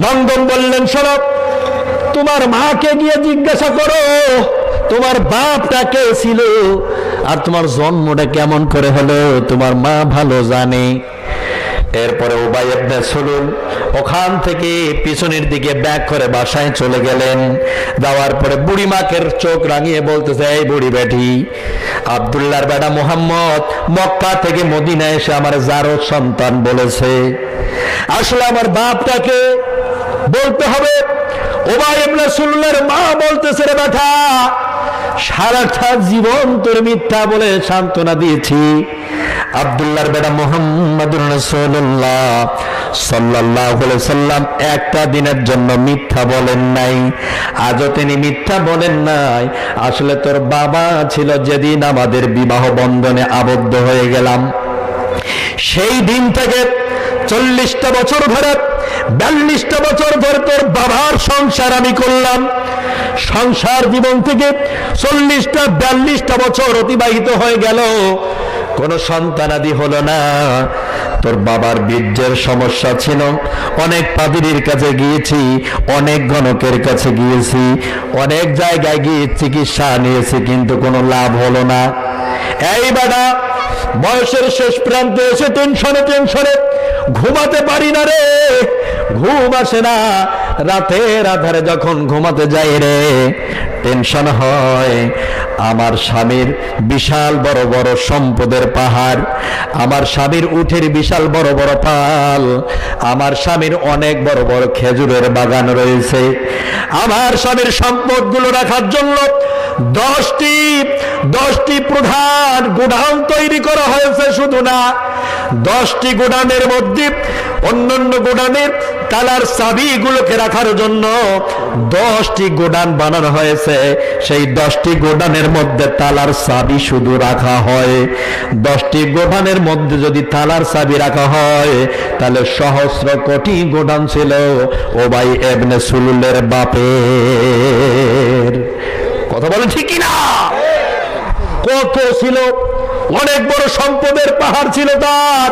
নন্দন বললেন, শোনো, তোমার মাকে গিয়ে জিজ্ঞাসা করো তোমার বাপটা কে ছিল আর তোমার জন্মটা কেমন করে হলো, তোমার মা ভালো জানে। এরপরে উবাই ইবনে সুলুল ওখান থেকে পিছনের দিকে ব্যাক করে বাসায় চলে গেলেন। যাওয়ার পরে বুড়ি মাকে চোখ রাঙিয়ে বলতেছে, এই বুড়ি বেটি, আব্দুল্লাহর বেটা মুহাম্মদ মক্কা থেকে মদিনায় এসে আমার জারজ সন্তান বলেছে, আসলে আমার বাপটাকে বলতে হবে। উবাই ইবনে সুলুলের মা বলতেছে, রে বেটা, সারাটা জীবন তোর মিথ্যা বলে সান্ত্বনা দিয়েছি। আব্দুল্লাহর বেটা মুহাম্মদুর রাসূলুল্লাহ সাল্লাল্লাহু আলাইহি সাল্লাম একটা দিনের জন্য মিথ্যা বলেন নাই। আজও তিনি মিথ্যা বলেন নাই। আসলে তোর বাবা ছিল যেদিন আমাদের বিবাহ বন্ধনে আবদ্ধ হয়ে গেলাম, সেই দিন থেকে 40টা বছর ধরে 42টা বছর ধরে তোর বাবার সংসার আমি করলাম। সংসার জীবন থেকে 40টা 42টা বছর অতিবাহিত হয়ে গেল, কোন সন্তানাদি হলো না। তোর বাবার বীর্যের সমস্যা ছিল, অনেক পাদ্রীর কাছে গিয়েছি, অনেক গণকের কাছে গিয়েছি, অনেক জায়গায় গিয়ে চিকিৎসা নিয়েছি, কিন্তু কোনো লাভ হলো না। এই বেটা, বয়সের শেষ প্রান্তে এসে টেনশনে ঘুমাতে পারি না রে, ঘুম আসে না। রাতের আধারে যখন ঘুমাতে যাই রে, টেনশন হয়। আমার স্বামীর বিশাল বড় বড় সম্পদের পাহাড়, আমার স্বামীর উঠের বিশাল বড় বড় পাল, আমার স্বামীর অনেক বড় বড় খেজুরের বাগান রয়েছে। আমার স্বামীর সম্পদগুলো রাখার জন্য 10টি প্রধান গোডাউন তৈরি করা হয়েছে। শুধু না, 10টি গোডাউনের মধ্যে অন্যান্য গোডাউনের তালার চাবিগুলোকে রাখার জন্য 10টি গোডাউন বানানো হয়েছে। সেই 10টি গোডাউনের মধ্যে তালার চাবি শুধু রাখা হয়। 10টি গোডাউনের মধ্যে যদি তালার চাবি রাখা হয়, তাহলে সহস্র কোটি গোডাউন ছিল উবাই ইবনে সুলুলের বাপের। কথা বলেন ঠিক কিনা? কত ছিল, অনেক বড় সম্পদের পাহাড় ছিল তার।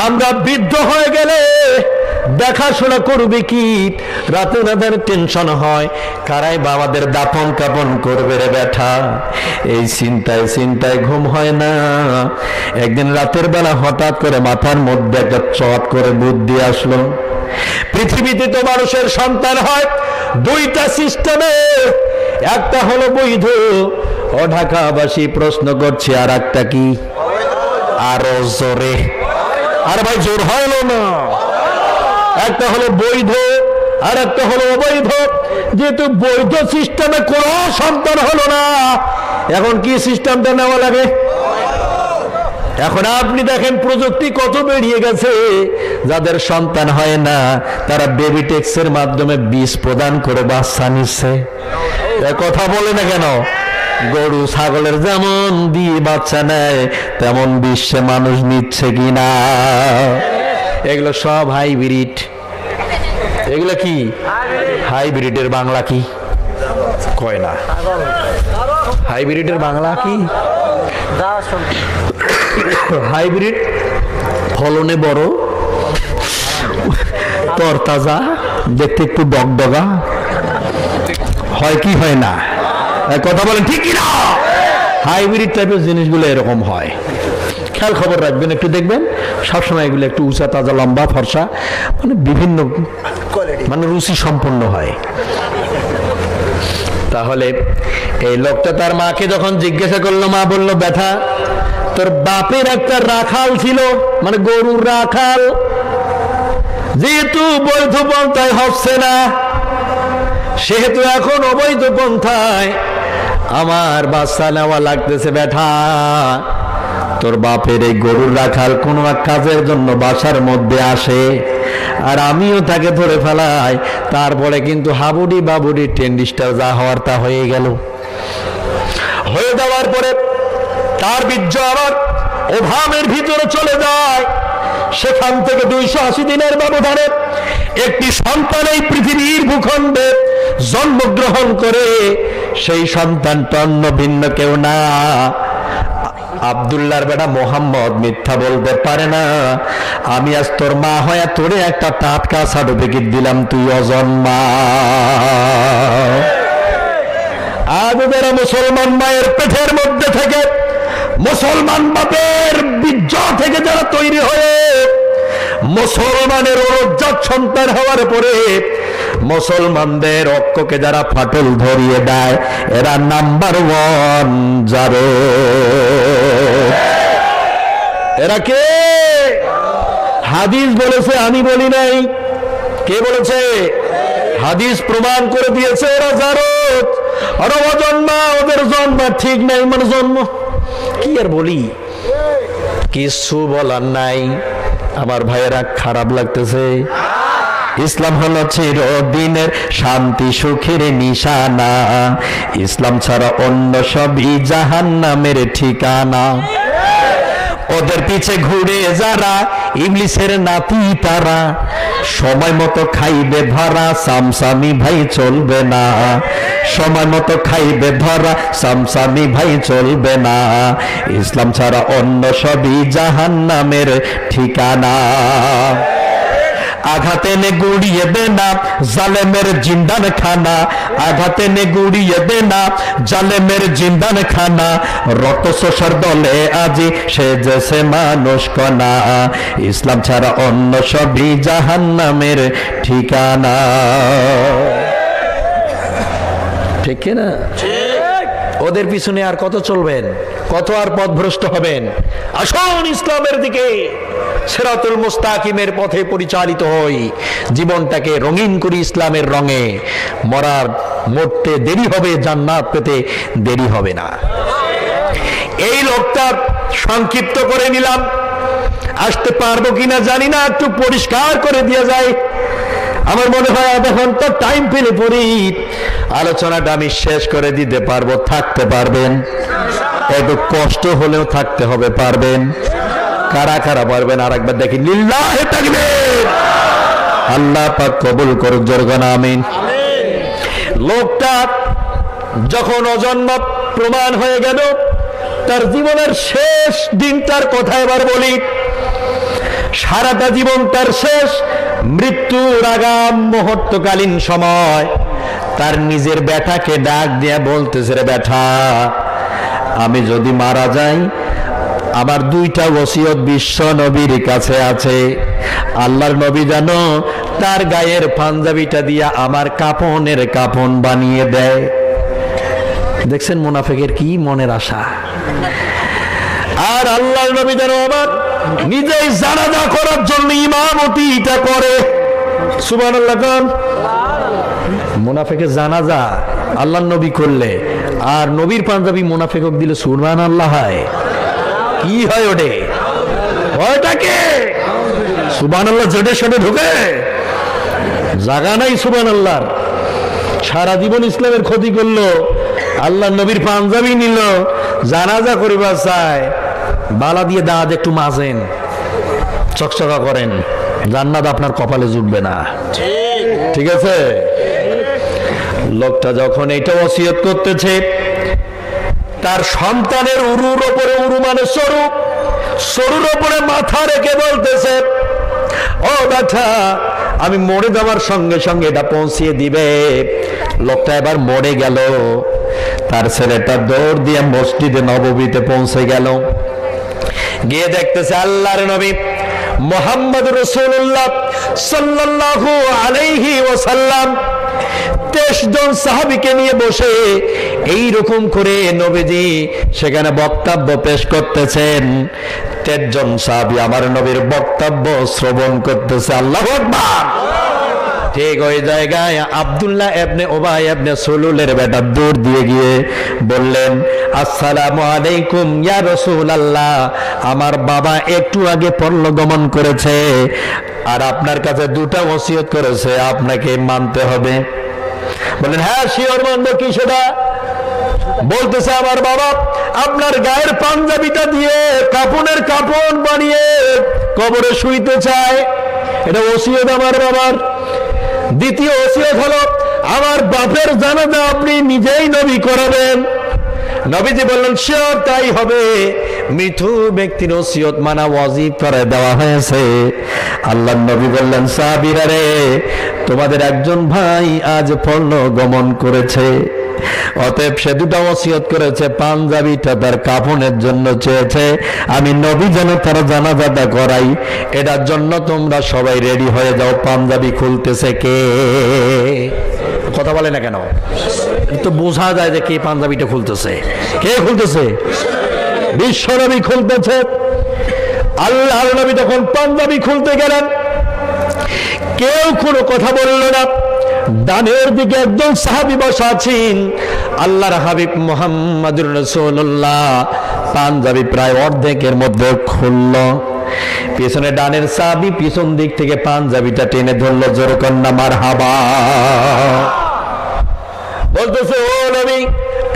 আমরা বৃদ্ধ হয়ে গেলে দেখাশোনা করবে কি? রাতে রাতের টেনশন হয়, কারাই বা আমাদের দাফন কাপন করবে রে বেটা। এই চিন্তায় ঘুম হয় না। একদিন রাতের বেলা হঠাৎ করে মাথার মধ্যে একটা চট করে বুদ্ধি আসলো। পৃথিবীতে তো মানুষের সন্তান হয় 2টা সিস্টেমে, একটা হলো বৈধ। ও ঢাকাবাসী প্রশ্ন করছে, আর একটা কি? আরো জোরে, আর ভাই জোর হলো না। একটা হলো বৈধ আর একটা হলো অবৈধ। যেহেতু বৈধ সিস্টেমে কোনো সন্তান হলো না, এখন কি সিস্টেমটা নেওয়া লাগে? এখন আপনি দেখেন প্রযুক্তি কত বেরিয়ে গেছে, যাদের সন্তান হয় না তারা বেবি টেক্সের মাধ্যমে বীজ প্রদান করে বাচ্চা নিচ্ছে। কথা বলে না কেন? গরু ছাগলের যেমন দিয়ে বাচ্চা নেয় তেমন বিশ্বে মানুষ নিচ্ছে কিনা? এগুলো সব হাইব্রিড। এগুলো কি হাইব্রিডের বাংলা কি কয় না? হাইব্রিডের বাংলা কি? হাইব্রিড ফলনে বড়, তরতাজা, দেখতে একটু ডগডগা হয় কি হয় না? কথা বলেন ঠিক কিনা? হাইব্রিড টাইপের জিনিসগুলো এরকম হয়। খেয়াল খবর রাখবেন, একটু দেখবেন সবসময় এগুলো একটু উঁচা তাজা লম্বা ফর্সা, মানে বিভিন্ন মানে রুচি সম্পন্ন হয়। তাহলে এই লোকটা তার মাকে যখন জিজ্ঞাসা করলো, মা বললো ব্যথা। তোর বাপের একটা রাখাল ছিল, মানে গরুর রাখাল, যেহেতু বৈধ পন্থায় হচ্ছে না, সেহেতু এখন অবৈধ পন্থায় আমার বাচ্চা নেওয়া লাগতেছে ব্যথা। তোর বাপের এই গরুর রাখাল কোনো এক কাজের জন্য বাসার মধ্যে আসে, আর আমিও তাকে ধরে ফেলাই, তারপরে কিন্তু হাবুডি বাবুডি টেন্ডিস্টার যা হওয়ার তা হয়ে গেল। হয়ে যাওয়ার পরে তার বীর্য আবার ওভামের ভিতরে চলে যায়। সেখান থেকে 280 দিনের ব্যবধানে একটি সন্তান এই পৃথিবীর ভূখণ্ডে জন্মগ্রহণ করে। সেই সন্তানটা অন্য ভিন্ন কেউ না, আব্দুল্লাহর বেটা মোহাম্মদ মিথ্যা বলতে পারে না। আমি আজ তোর মা হয়ে তোরে একটা টাটকা সার্টিফিকেট দিলাম, তুই অজন্মা। আজ যারা মুসলমান মায়ের পেটের মধ্যে থেকে, মুসলমান বাপের বীর্য থেকে যারা তৈরি হয়ে মুসলমানের রজ্জাত সন্তান হওয়ার পরে মুসলমানদের অক্ষকে যারা ফাটল ধরিয়ে দেয়, এরা নাম্বার 1 যাবে। এরা কে? হাদিস বলেছে, আমি বলি নাই। কে বলেছে? হাদিস প্রমাণ করে দিয়েছে। এরা জারত, ওরা অজন্মা, ওদের জন্ম ঠিক নাই, মানে জন্ম কি আর বলি, কিছু বলার নাই। আমার ভাইয়েরা খারাপ লাগতেছে। ইসলাম হলো চিরদিনের শান্তি সুখের নিশানা, ইসলাম ছাড়া অন্য সবই জাহান্নামের ঠিকানা। ওদের পিছে ঘুরে যারা ইবলিসের নাতি, তারা সময় মতো খাইবে ধরা, সামসামি ভাই চলবে না। সময় মতো খাইবে ধরা, সামসামি ভাই চলবে না। ইসলাম ছাড়া অন্য সবই জাহান্নামের ঠিকানা। আঘাতে নে গুড়িয়ে দে না জালেমের জিন্দান খানা, আঘাতে নে গুড়িয়ে দে না জালেমের জিন্দান খানা। রক্ত শোষার দলে আজি সেজেছে মানুষ কণা, ইসলাম ছাড়া অন্য সবই জাহান্নামের ঠিকানা। ঠিক না? ওদের পিছনে আর কত চলবেন, কত আর পথভ্রষ্ট হবেন? আসুন ইসলামের দিকে, সিরাতুল মুস্তাকিমের পথে পরিচালিত হই, জীবনটাকে রঙিন করি ইসলামের রঙে। মরতে দেরি হবে, জান্নাত পেতে দেরি হবে না। এই লোকটা সংক্ষিপ্ত করে নিলাম, আসতে পারবো কিনা জানি না, একটু পরিষ্কার করে দিয়ে যায়। আমার মনে হয় আধা ঘন্টা টাইম পেলে পরি আলোচনাটা আমি শেষ করে দিতে পারবো। থাকতে পারবেন? একটু কষ্ট হলেও থাকতে হবে, পারবেন? কারা কারা পারবেন? আর একবার দেখি, লিল্লাহে তাকবীর। আল্লাহ পাক কবুল করুক, জোরগান আমিন। লোকটা যখন অজন্ম প্রমাণ হয়ে গেল, তার জীবনের শেষ দিনটার কথা এবার বলি। সারাটা জীবন তার শেষ, মৃত্যুর আগাম মুহূর্তকালীন সময় তার নিজের ব্যাটাকে ডাক দিয়ে বলতেছে, রে ব্যাটা, আমি যদি মারা যাই, আমার 2টা ওসিয়ত বিশ্ব নবীর কাছে আছে। আল্লাহর নবী জানো তার গায়ের পাঞ্জাবিটা দিয়া আমার কাফনের কাফন বানিয়ে দেয়। দেখছেন মুনাফিকের কি মনের আশা। আর আল্লাহর নবী জানো আমার নিজেই জানাজা করার জন্য ইমামতিটা করে। সুবহানাল্লাহ কোন? মুনাফিকের জানাজা আল্লাহর নবী করলে, আর নবীর পাঞ্জাবি মুনাফিকক দিলে সুবহানাল্লাহ হয়। কি হয় ওটে? ওটাকে সুবহানাল্লাহ জেটে সেটে ঢুকে জাগা নাই সুবহানাল্লাহর। সারা জীবন ইসলামের ক্ষতি করলো, আল্লাহ নবীর পাঞ্জাবি নিল, জানাজা করিবার চায়, বালা দিয়ে দাঁত একটু মাজেন, চকচকা করেন, জান্নাত আপনার কপালে জুটবে না। ঠিক আছে? লোকটা যখন এটা ওসিয়ত করতেছে, তার সন্তানের উরুর ওপরে, উরু মানে সরু, সরুর ওপরে মাথা রেখে বলতেছে, ও বাছা, আমি মরে যাওয়ার সঙ্গে সঙ্গে এটা পৌঁছিয়ে দিবে। লোকটা এবার মরে গেল, তার ছেলেটা দৌড় দিয়ে মসজিদে নববীতে পৌঁছে গেল। গিয়ে দেখতেছে আল্লাহর নবী মুহাম্মদ রাসূলুল্লাহ সাল্লাল্লাহু আলাইহি ওয়াসাল্লাম 23 জন সাহাবীকে নিয়ে বসে এই রকম করে নবীজি সেখানে বক্তব্য পেশ করতেছেন। 23 জন সাহাবী আমার নবীর বক্তব্য শ্রবণ করতেছে। আল্লাহু আকবার। ঠিক ওই জায়গায় আব্দুল্লাহ ইবনে উবাই ইবনে সুলুলের বেটা দৌড় দিয়ে গিয়ে বললেন, আসসালামু আলাইকুম ইয়া রাসূলুল্লাহ, আমার বাবা একটু আগে পরলোকগমন করেছে, আর আপনার কাছে দুটা ওসিয়ত করেছে, আপনাকে মানতে হবে। বলেন, হ্যাঁ শিওর মানবো। কি সেটা? বলতেছে, আমার বাবা আপনার গায়ের পাঞ্জাবিটা দিয়ে কাপনের কাপড় বানিয়ে কবরে শুইতে চায়, এটা ওসিয়ত আমার বাবার। দ্বিতীয় ওসিয়ত হলো, আমার বাপের জানাজা আপনি নিজেই নবী করাবেন। নবীজি বললেন, শিওর তাই হবে। মৃত ব্যক্তির ওসিয়ত মানা ওয়াজিব করে দেওয়া হয়েছে। আল্লাহর নবী বললেন, সাহাবীরা রে, তোমাদের একজন ভাই আজ পরলোকগমন করেছে, অতএব সে দুটো ওসিয়ত করেছে, পাঞ্জাবিটা তার কাফনের জন্য চেয়েছে, আমি নবী যেন তার জানাজাটা করাই, এটার জন্য তোমরা সবাই রেডি হয়ে যাও। পাঞ্জাবি খুলতেছে কে? কথা বলে না কেন? তো বোঝা যায় যে কে পাঞ্জাবিটা খুলতেছে। কে খুলতেছে? বিশ্বনবী খুলতেছে। আল্লাহর নবী তখন পাঞ্জাবি খুলতে গেলেন, কেউ কোনো কথা বলল না। ডানের দিকে একজন সাহাবী বসা আছেন, আল্লাহর হাবিব মুহাম্মদুর রাসূলুল্লাহ পাঞ্জাবি প্রায় অর্ধেকের মধ্যে খুলল। পিছনে ডানের সাহাবী পিছন দিক থেকে পাঞ্জাবিটা টেনে ধরলো, জোরে কন্যা মারহাবা। বলতেছে, ও নবী,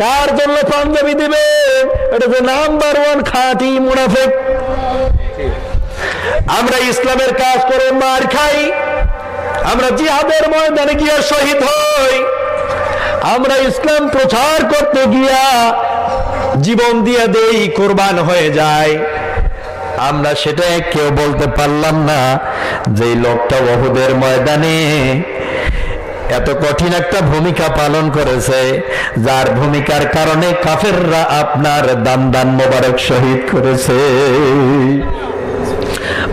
কার জন্য পাঞ্জাবি দিবে? এটা যে নাম্বার 1 খাঁটি মুনাফিক। আমরা ইসলামের কাজ করে মার খাই, আমরা জিহাদের ময়দানে গিয়ে শহীদ হই, আমরা ইসলাম প্রচার করতে গিয়া জীবন দিয়ে দেই, কুরবান হয়ে যায়। আমরা সেটা কেউ বলতে পারলাম না যে লোকটা উহুদের ময়দানে এত কঠিন একটা ভূমিকা পালন করেছে, যার ভূমিকার কারণে কাফেররা আপনার দান মোবারক শহীদ করেছে।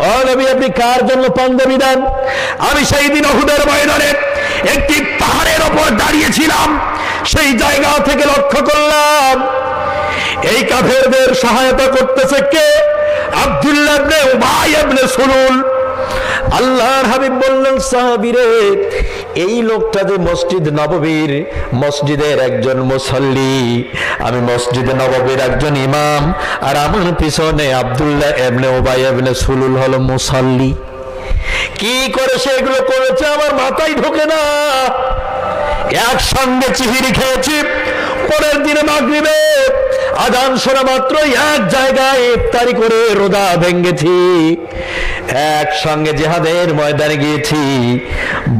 ও নবী, আপনি কার জন্য পাঞ্জাবি দেন? আমি সেই দিন উহুদের ময়দানে একটি পাহাড়ের ওপর দাঁড়িয়েছিলাম, সেই জায়গা থেকে লক্ষ্য করলাম এই কাফেরদের সহায়তা করতেছে কে? আব্দুল্লাহ ইবনে উবাই ইবনে সুলুল। আল্লাহর হাবিব বললেন, সাহাবীরে, এই লোকটা যে মসজিদ নববীর মসজিদের একজন মুসল্লি, আমি মসজিদে নববীর একজন ইমাম, আর আমার পিছনে আব্দুল্লাহ ইবনে উবাই ইবনে সুলুল হলো মুসল্লি। কি করে সেগুলো করেছে আমার মাথায় ঢোকে না। একসঙ্গে চিহিরি খেয়েছি, পরের দিনে মাগরিবে আযান শোনা মাত্র এক জায়গায় ইফতারি করে রোজা ভেঙেছি, একসঙ্গে জিহাদের ময়দানে গিয়েছি,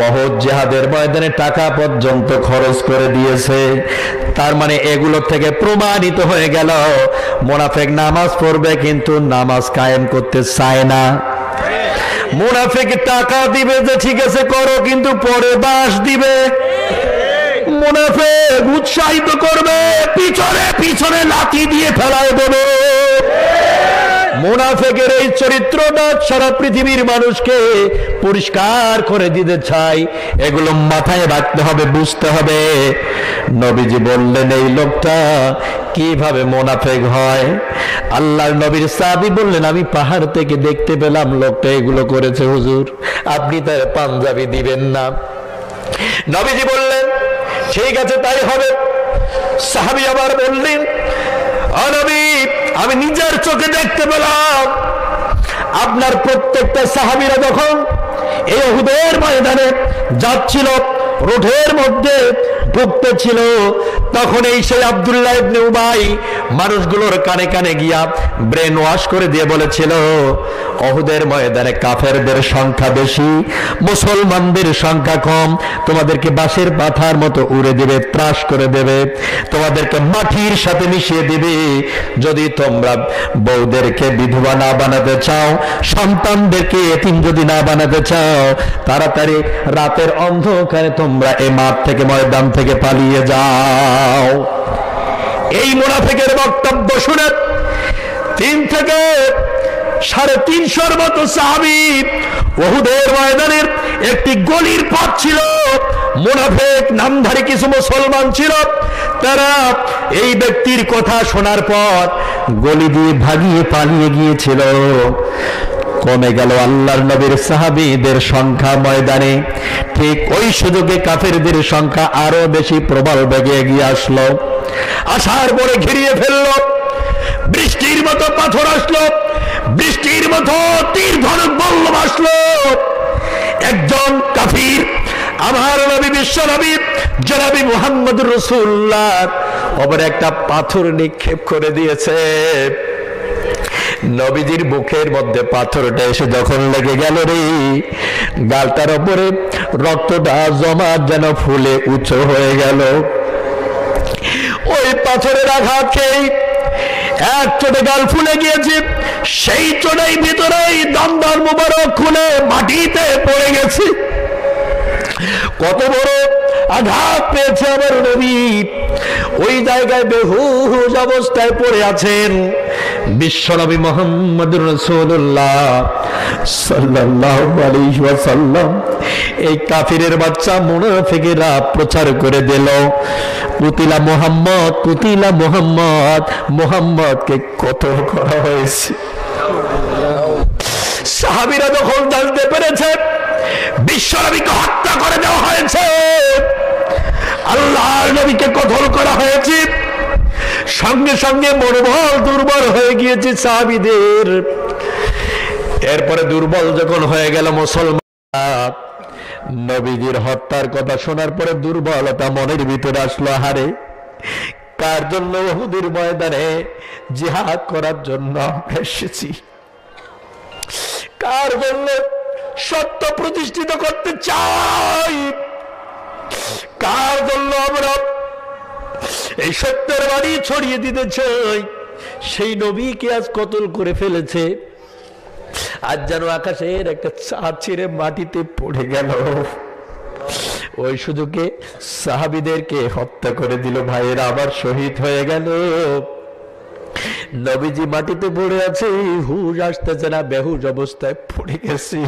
বহুত জিহাদের ময়দানে টাকা পর্যন্ত খরচ করে দিয়েছে। তার মানে এগুলো থেকে প্রমাণিত হয়ে গেল মুনাফিক নামাজ পড়বে কিন্তু নামাজ কায়েম করতে চায় না। মুনাফিক টাকা দিবে যে ঠিক আছে করো, কিন্তু পরে বাস দিবে। মুনাফিক উৎসাহিত করবে, পিছনে পিছনে লাঠি দিয়ে ফেলায় দেবে। মুনাফিকের এই চরিত্রটা সারা পৃথিবীর মানুষকে পরিষ্কার করে দিতে চাই। এগুলো মাথায় রাখতে হবে, বুঝতে হবে। নবীজি বললেন, এই লোকটা কিভাবে মুনাফিক হয়? আল্লাহর নবীর সাহাবী বললেন, আমি পাহাড় থেকে দেখতে পেলাম লোকটা এগুলো করেছে হুজুর, আপনি তার পাঞ্জাবি দিবেন না? নবীজি বললেন, ঠিক আছে তাই হবে। সাহাবী আবার বললেন, ও নবী, আমি নিজের চোখে দেখতে পেলাম আপনার প্রত্যেকটা সাহাবীরা যখন এই উহুদের ময়দানে যাচ্ছিল, রোডের মধ্যে ঢুকতেছিল, তখন এই সেই আব্দুল্লাহ ইবনে উবাই মানুষগুলোর কানে কানে গিয়া ব্রেন ওয়াশ করে দিয়ে বলেছিল, উহুদের ময়দানে কাফেরদের সংখ্যা বেশি, মুসলমানদের সংখ্যা কম, তোমাদেরকে বাঁশের পাথার মতো উড়ে দেবে, ত্রাস করে দেবে, তোমাদেরকে মাটির সাথে মিশিয়ে দিবে। যদি তোমরা বউদেরকে বিধবা না বানাতে চাও, সন্তানদেরকে এতিম যদি না বানাতে চাও, তাড়াতাড়ি রাতের অন্ধকারে তোমরা এই মাঠ থেকে, ময়দান থেকে পালিয়ে যাও। এই মুনাফিকের বক্তব্য শুনে 3 থেকে 350 মতো সাহাবী, উহুদের ময়দানের একটি গলির পথ ছিল, মুনাফিক নামধারী কিছু মুসলমান ছিল, তারা এই ব্যক্তির কথা শোনার পর গলি দিয়ে ভাগিয়ে পালিয়ে গিয়েছিল। কমে গেল আল্লাহর নবীর সাহাবীদের সংখ্যা ময়দানে। ঠিক ওই সুযোগে কাফেরদের সংখ্যা আরো বেশি প্রবল বেগে এগিয়ে আসলো। আসার পরে ঘিরিয়ে ফেললো, বৃষ্টির মতো পাথর আসলো, বৃষ্টির মতো তীর ধনুক বল্লম আসলো। একজন কাফির আমার নবী, বিশ্ব নবী জনাবি মুহাম্মদুর রাসূলুল্লাহ ওপরে একটা পাথর নিক্ষেপ করে দিয়েছে। নবীজির বুকের মধ্যে পাথরটা এসে যখন লেগে গেল রে, গালটার উপরে রক্তটা জমা যেন ফুলে উঁচু হয়ে গেল। ওই পাথরের আঘাত খেয়ে এক চোটে গাল ফুলে গিয়েছে, সেই চোটের ভিতরেই দমদার মুবারক খুলে মাটিতে পড়ে গেছে। কত বড় আঘাত পেয়েছে আমার নবী, ওই জায়গায় বেহুশ অবস্থায় পড়ে আছেন। বিশ্বনবী মুহাম্মদুর রাসূলুল্লাহ সাল্লাল্লাহু আলাইহি ওয়াসাল্লাম এই কাফিরের বাচ্চা মুনাফিকেরা প্রচার করে দিল, কুতিলা মুহাম্মদ, কুতিলা মুহাম্মদ, মুহাম্মদকে কতল করা হয়েছে। সাহাবীরা যখন জানতে পেরেছে বিশ্বনবীকে হত্যা করে দেওয়া হয়েছে, আল্লাহর নবীকে কতল করা হয়েছে, সঙ্গে সঙ্গে মনোবল দুর্বল হয়ে গিয়েছে সাহাবীদের। এরপরে দুর্বল যখন হয়ে গেল মুসলমান, নবীজির হত্যার কথা শোনার পরে দুর্বলতা মনের ভিতরে আসলো। হারে, কার জন্য উহুদের ময়দানে জিহাদ করার জন্য আমরা এসেছি, কার জন্য সত্য প্রতিষ্ঠিত করতে চাই, কার জন্য আমরা এই সত্যের বাণী ছড়িয়ে দিতে চাই, সেই নবীকে আজ কতল করে ফেলেছে। আজ যেন আকাশের একটা চাঁদ ছিঁড়ে মাটিতে পড়ে গেল। ওই সুযোগে সাহাবীদেরকে হত্যা করে দিল। ভাইয়েরা আবার শহীদ হয়ে গেল। নবীজি মাটিতে পড়ে আছে, হুশ আসতেছে না, বেহুশ অবস্থায় পড়ে গেছে।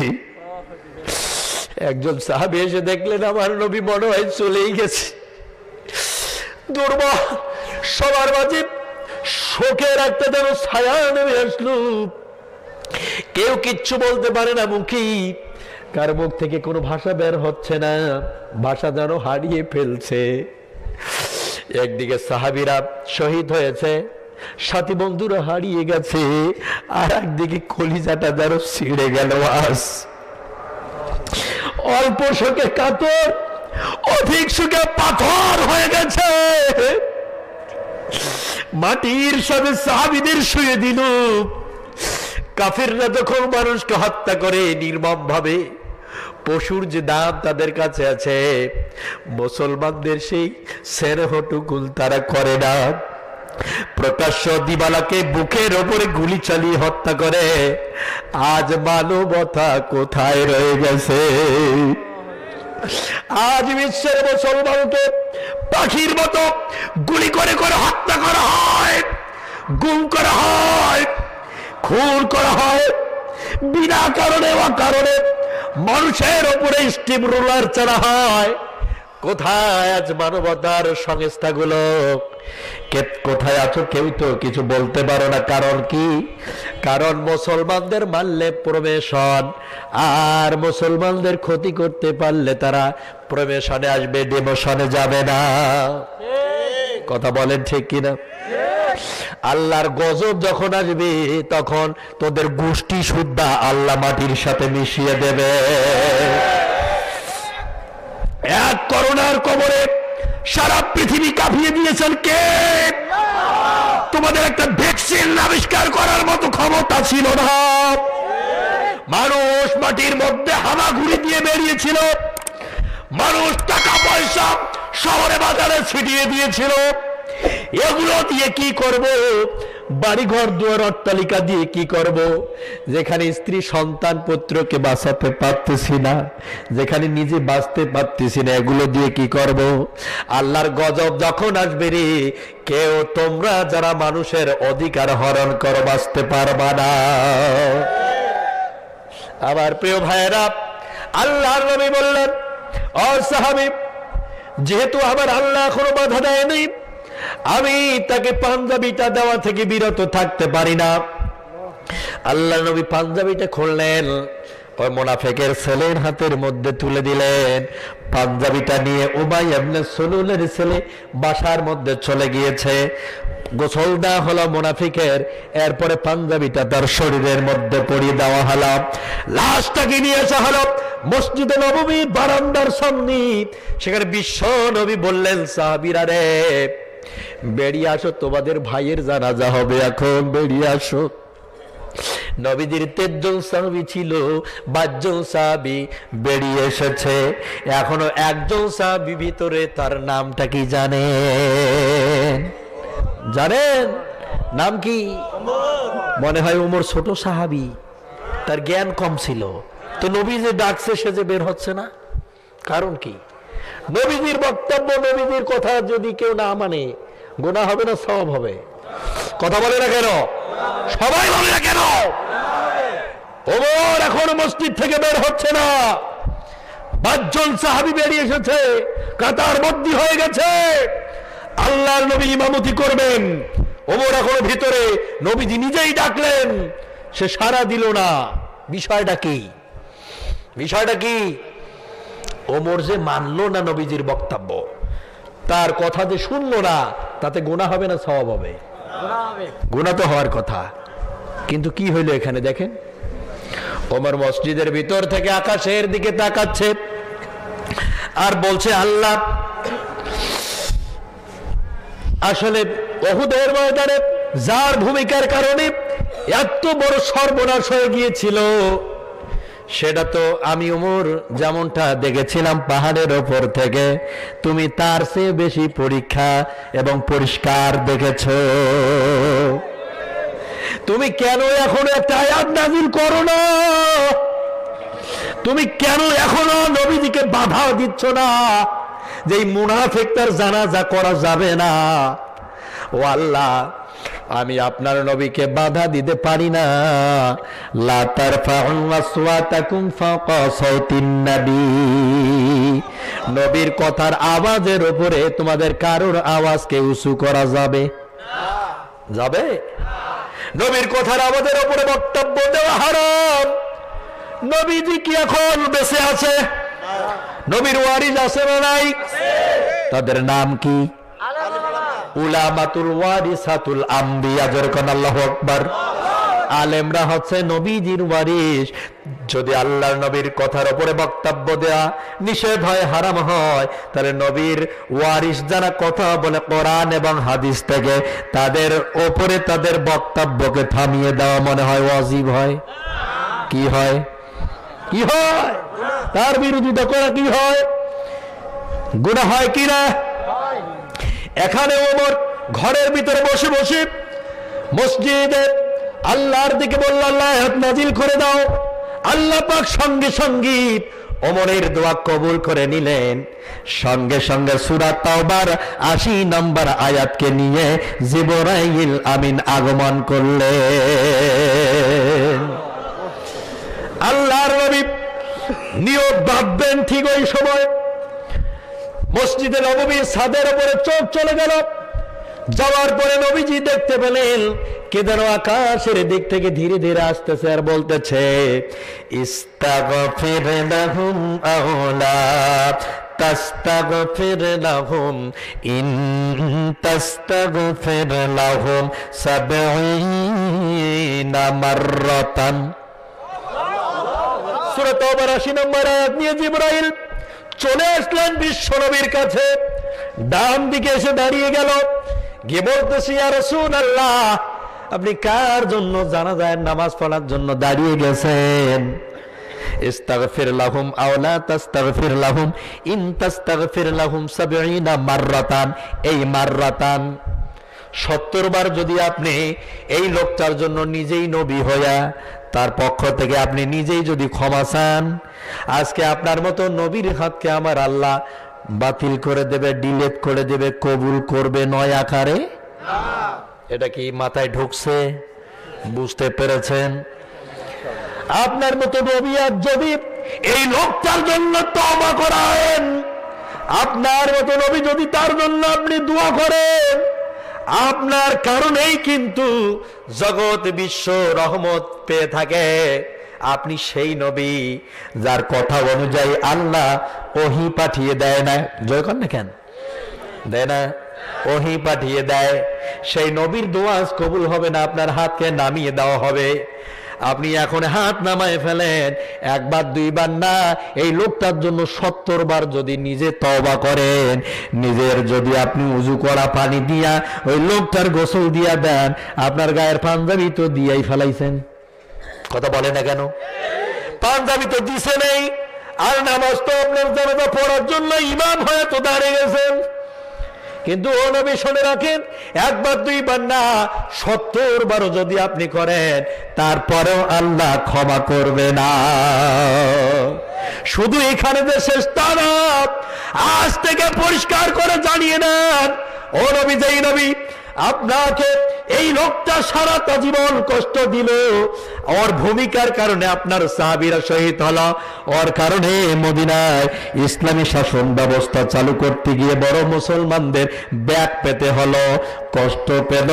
একজন সাহাবী এসে দেখলেন আমার নবী মনে হয় চলেই গেছে। দুর্বল সবার মাঝে শোকের একটা যেন ছায়া নেমে আসলো। কেউ কিচ্ছু বলতে পারে না, মুখী কার মুখ থেকে কোনো ভাষা বের হচ্ছে না, ভাষা যেন হারিয়ে ফেলছে। একদিকে সাহাবীরা শহীদ হয়েছে, সাথী বন্ধুরা হারিয়ে গেছে, আর একদিকে কলিজাটা যেন ছিঁড়ে গেল। আজ অল্প শোকে কাতর, অধিক সুখে পাথর হয়ে গেছে। মাটির সাথে সাহাবীদের শুয়ে দিল। কাফিররা যখন মানুষকে হত্যা করে নির্মম ভাবে, পশুর যে দাম তাদের কাছে আছে, মুসলমানদের সেই স্নেহটুকুল তারা করে না। প্রকাশ্য দিবালাকে বুকের ওপরে গুলি চালিয়ে হত্যা করে। আজ মানবতা কোথায় রয়ে গেছে? আজ বিশ্বের মুসলমানকে পাখির মতো গুলি করে করে হত্যা করা হয়, গুম করা হয়, খুন করা হয়, বিনা কারণে অকারণে মানুষের উপরে স্টিম রোলার চালা হয়। কোথায় আজ মানবতার সংস্থাগুলো? কোথায় আছো? কেউ তো কিছু বলতে পারো না। কারণ কি? কারণ মুসলমানদের মারলে প্রবেশন, আর মুসলমানদের ক্ষতি করতে পারলে তারা প্রবেশনে আসবে, ডিমোশনে যাবে না। কথা বলেন ঠিক কিনা? আল্লাহর গজব যখন আসবে তখন তোদের গোষ্ঠী শুদ্ধা আল্লাহ মাটির সাথে মিশিয়ে দেবে। এক করোনার কবরে সারা পৃথিবী কাঁপিয়ে দিয়েছেন কে? তোমাদের একটা ভ্যাকসিন আবিষ্কার করার মতো ক্ষমতা ছিল না। মানুষ মাটির মধ্যে হামাগুড়ি দিয়ে বেরিয়েছিল, মানুষ টাকা পয়সা শহরে বাজারে ছিটিয়ে দিয়েছিল। এগুলো দিয়ে কি করব? বাড়িঘর দুয়ার অট্টালিকা দিয়ে কি করব? যেখানে স্ত্রী সন্তান পুত্রকে বাঁচাতে পারতেছি না, যেখানে নিজে বাঁচতে পারতেছি না, এগুলো দিয়ে কি করব? আল্লাহর গজব যখন আসবে রে, কেউ তোমরা যারা মানুষের অধিকার হরণ করো বাঁচতে পারবা না। আমার প্রিয় ভাইয়েরা, আল্লাহর নবী বললেন, ও সাহাবী, যেহেতু আমার আল্লাহ এখনো বাধা দেয়নি, আমি তাকে পাঞ্জাবিটা দেওয়া থেকে বিরত থাকতে পারি না। আল্লাহ নবী পাঞ্জাবিটা খুললেন, ওই মুনাফিকের ছেলের হাতের মধ্যে তুলে দিলেন। পাঞ্জাবিটা নিয়ে উবাই ইবনে সুলুলের ছেলে বাসার মধ্যে চলে গিয়েছে। গোসল দেওয়া হলো মুনাফিকের, এরপরে পাঞ্জাবিটা তার শরীরের মধ্যে পরিয়ে দেওয়া হলো। লাশটাকে নিয়ে আসা হলো মসজিদে নববী বারান্দার সামনে। সেখানে বিশ্ব নবী বললেন, সাহাবীরা রে, বেরিয়ে আসো, তোমাদের ভাইয়ের জানাজা হবে, এখন বেরিয়ে আসো। নবীজির 13 জন সাহাবী ছিল, 5 জন সাহাবী বেরিয়ে এসেছে। এখনো একজন সাহাবী ভিতরে, তার নামটা কি জানেন? জানেন নাম কি? মনে হয় ওমর ছোট সাহাবী, তার জ্ঞান কম ছিল। তো নবী যে ডাকছে সে যে বের হচ্ছে না, কারণ কি? নবীজির বক্তব্য, নবীজির কথা যদি কেউ না মানে, গুনাহ হবে না সওয়াব হবে? কথা বলে না কেন? সবাই বলে না কেন? ওমর এখন মসজিদ থেকে বের হচ্ছে না। 5 জন সাহাবী বেরিয়ে এসেছে, কাতার বদ্ধি হয়ে গেছে। আল্লাহর নবী ইমামতি করবেন, ওমর এখনো ভিতরে। নবীজি নিজেই ডাকলেন, সে সাড়া দিল না। বিষয়টা কি? বিষয়টা কি? ওমর যে মানলো না নবীজির বক্তব্য, তার কথা যে শুনলো না, তাতে গুনাহ হবে না সওয়াব হবে? গুনাহ তো হওয়ার কথা। কিন্তু কি হইলো এখানে দেখেন, ওমর মসজিদের ভিতর থেকে আকাশের দিকে তাকাচ্ছে আর বলছে, আল্লাহ, আসলে উহুদের ময়দানে যার ভূমিকার কারণে এত বড় সর্বনাশ হয়ে গিয়েছিল, সেটা তো আমি ওমর যেমনটা দেখেছিলাম পাহাড়ের ওপর থেকে, তুমি তার চেয়ে বেশি পরীক্ষা এবং পরিষ্কার দেখেছ। তুমি কেন এখনো একটা আয়াত নাযিল করো না? তুমি কেন এখনো নবীজিকে বাধা দিচ্ছ না যে এই মুনাফিকটার জানাজা করা যাবে না? ও আল্লাহ, আমি আপনার নবীকে বাধা দিতে পারি না। লা তারফাউ আসওয়াতাকুম ফাওকা সাওতিন নবী, নবীর কথার আওয়াজের উপরে তোমাদের কারোর আওয়াজকে উঁচু করা যাবে? যাবে? নবীর কথার আওয়াজের উপরে বক্তব্য দেওয়া হারাম। নবীজি কি এখন বেঁচে আছে? নবীর ওয়ারিস আছে না নাই? তাদের নাম কি? উলামাতুল ওয়ারিসাতুল আম্বিয়া। যেরকম আল্লাহু আকবার। আলেমরা হচ্ছে নবীজির ওয়ারিস। যদি আল্লাহর নবীর কথার উপরে বক্তব্য দেয়া নিষেধ হয়, হারাম হয়, তাহলে নবীর ওয়ারিস যারা কথা বলে কোরআন এবং হাদিস থেকে, তাদের উপরে তাদের বক্তব্যকে থামিয়ে দেওয়া মনে হয় ওয়াজিব হয়? কি হয়? কি হয়? তার বিরোধিতা করা কি হয়? গুনাহ হয় কি না? এখানে ওমর ঘরের ভিতরে বসে বসে মসজিদে আল্লাহর দিকে বলল, আল্লাহ আয়াত নাজিল করে দাও। আল্লাহ পাক সঙ্গে সঙ্গে ওমরের দোয়া কবুল করে নিলেন। সঙ্গে সঙ্গে সূরা তাওবার 80 নম্বর আয়াতকে নিয়ে জিবরাইল আমিন আগমন করলেন। আল্লাহর নবী নিয়ত ভাববেন, ঠিক ওই সময় মসজিদে নববীর ছাদের উপরে চোখ চলে গেল। যাওয়ার পরে নবীজি দেখতে পেলেন কে যেন আকাশের দিক থেকে ধীরে ধীরে আসতেছে আর বলতেছে, ইস্তাগফির লাহুম আও লা তাস্তাগফির লাহুম ইন তাস্তাগফির লাহুম 70 মাররাতান। সূরা তাওবার ৮০ নম্বর আয়াত নিয়ে জিবরাইল চলে আসলেন বিশ্ব নবীর কাছে, ডান দিকে এসে দাঁড়িয়ে গেল, গিয়ে বলতেছে, ইয়া রাসূলুল্লাহ, আপনি কার জন্য জানাজার নামাজ পড়ার জন্য দাঁড়িয়ে গেছেন? ইস্তাগফির লাহুম আও লা তাস্তাগফির লাহুম ইন তাস্তাগফির লাহুম 70 মাররাতান। এই মাররাতান 70 বার যদি আপনি এই লোকটার জন্য নিজেই নবী হইয়া তার পক্ষ থেকে আপনি নিজেই যদি ক্ষমা চান, আজকে আপনার মতো নবীর হাতকে আমার আল্লাহ বাতিল করে দেবে, ডিলিট করে দেবে, কবুল করবে নয় আকারে। এটা কি মাথায় ঢুকছে? বুঝতে পেরেছেন? আপনার মতো নবী আর যদি এই লোকটার জন্য তওবা করেন, আপনার মতো নবী যদি তার জন্য আপনি দোয়া করেন, আপনার কারণেই কিন্তু জগৎ বিশ্ব রহমত পেয়ে থাকে। আপনি সেই নবী যার কথা অনুযায়ী আল্লাহ ওহী পাঠিয়ে দেয় না, জয় কর না কেন দেয় না, ওহী পাঠিয়ে দেয়। সেই নবীর দোয়া কবুল হবে না, আপনার হাতকে নামিয়ে দেওয়া হবে। আপনি এখন হাত নামায় ফেলেন, একবার দুইবার না, এই লোকটার জন্য 70 বার যদি নিজে তওবা করেন, নিজের যদি আপনি উজু করা পানি দিয়া ওই লোকটার গোসল দিয়া দেন, আপনার গায়ের পাঞ্জাবি তো দিয়াই ফেলাইছেন। কথা বলে না কেন? পাঞ্জাবি তো দিছে নেই, আর নামাজ তো আপনার জানাজা পড়ার জন্য ইমাম হয়ে তো দাঁড়িয়ে গেছেন। কিন্তু ও নবী শুনে রাখেন, একবার দুইবার না, 70 বারও যদি আপনি করেন, তারপরেও আল্লাহ ক্ষমা করবে না। শুধু এখানে যে শেষ তা না, আজ থেকে পরিষ্কার করে জানিয়ে নেন, ও নবী, যেই নবী আপনাকে এই লোকটা সারাটা জীবন কষ্ট দিল, ওর ভূমিকার কারণে আপনার সাহাবীরা শহীদ হলো, ওর কারণে মদিনায় ইসলামী শাসন ব্যবস্থা চালু করতে গিয়ে বড় মুসলমানদের ব্যাগ পেতে হলো, কষ্ট পেল,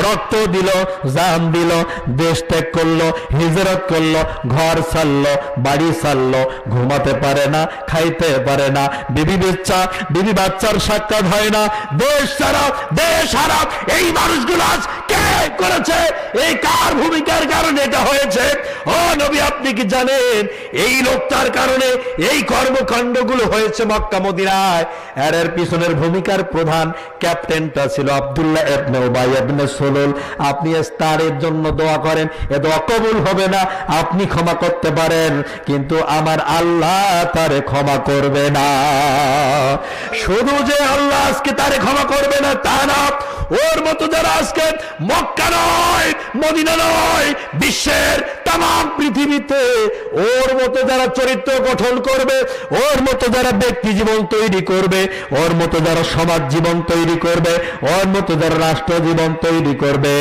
রক্ত দিল, জান দিল, দেশ ত্যাগ করলো, হিজরত করলো, ঘর ছাড়লো, বাড়ি ছাড়লো, ঘুমাতে পারে না, খাইতে পারে না, বিবি বাচ্চার সাক্ষাৎ হয় না, দেশ ছাড়া, দেশ হারা। এই মানুষগুলো আজ কে করেছে? এই কার ভূমিকার কারণে এটা হয়েছে? ও নবী, আপনি কি জানেন এই লোকটার কারণে এই কর্মকাণ্ডগুলো হয়েছে মক্কা মদিনায়? এর পিছনের ভূমিকার প্রধান ক্যাপ্টেনটা ছিল আব্দুল্লাহ ইবনে উবাই ইবনে সুলুল। আপনি তার জন্য দোয়া করেন, এ দোয়া কবুল হবে না। আপনি ক্ষমা করতে পারেন, কিন্তু আমার আল্লাহ তারে ক্ষমা করবে না। শুধু যে আল্লাহ আজকে তারে ক্ষমা করবে না তা না, ওর মতো যারা আজকে মক্কা নয়, মদিনা নয়, বিশ্বের তাম পৃথিবীতে ওর মতো যারা চরিত্র গঠন করবে, ওর মতো যারা ব্যক্তি জীবন তৈরি করবে, ওর মতো যারা সমাজ জীবন তৈরি করবে, ওর মতো যারা রাষ্ট্র জীবন তৈরি করবে,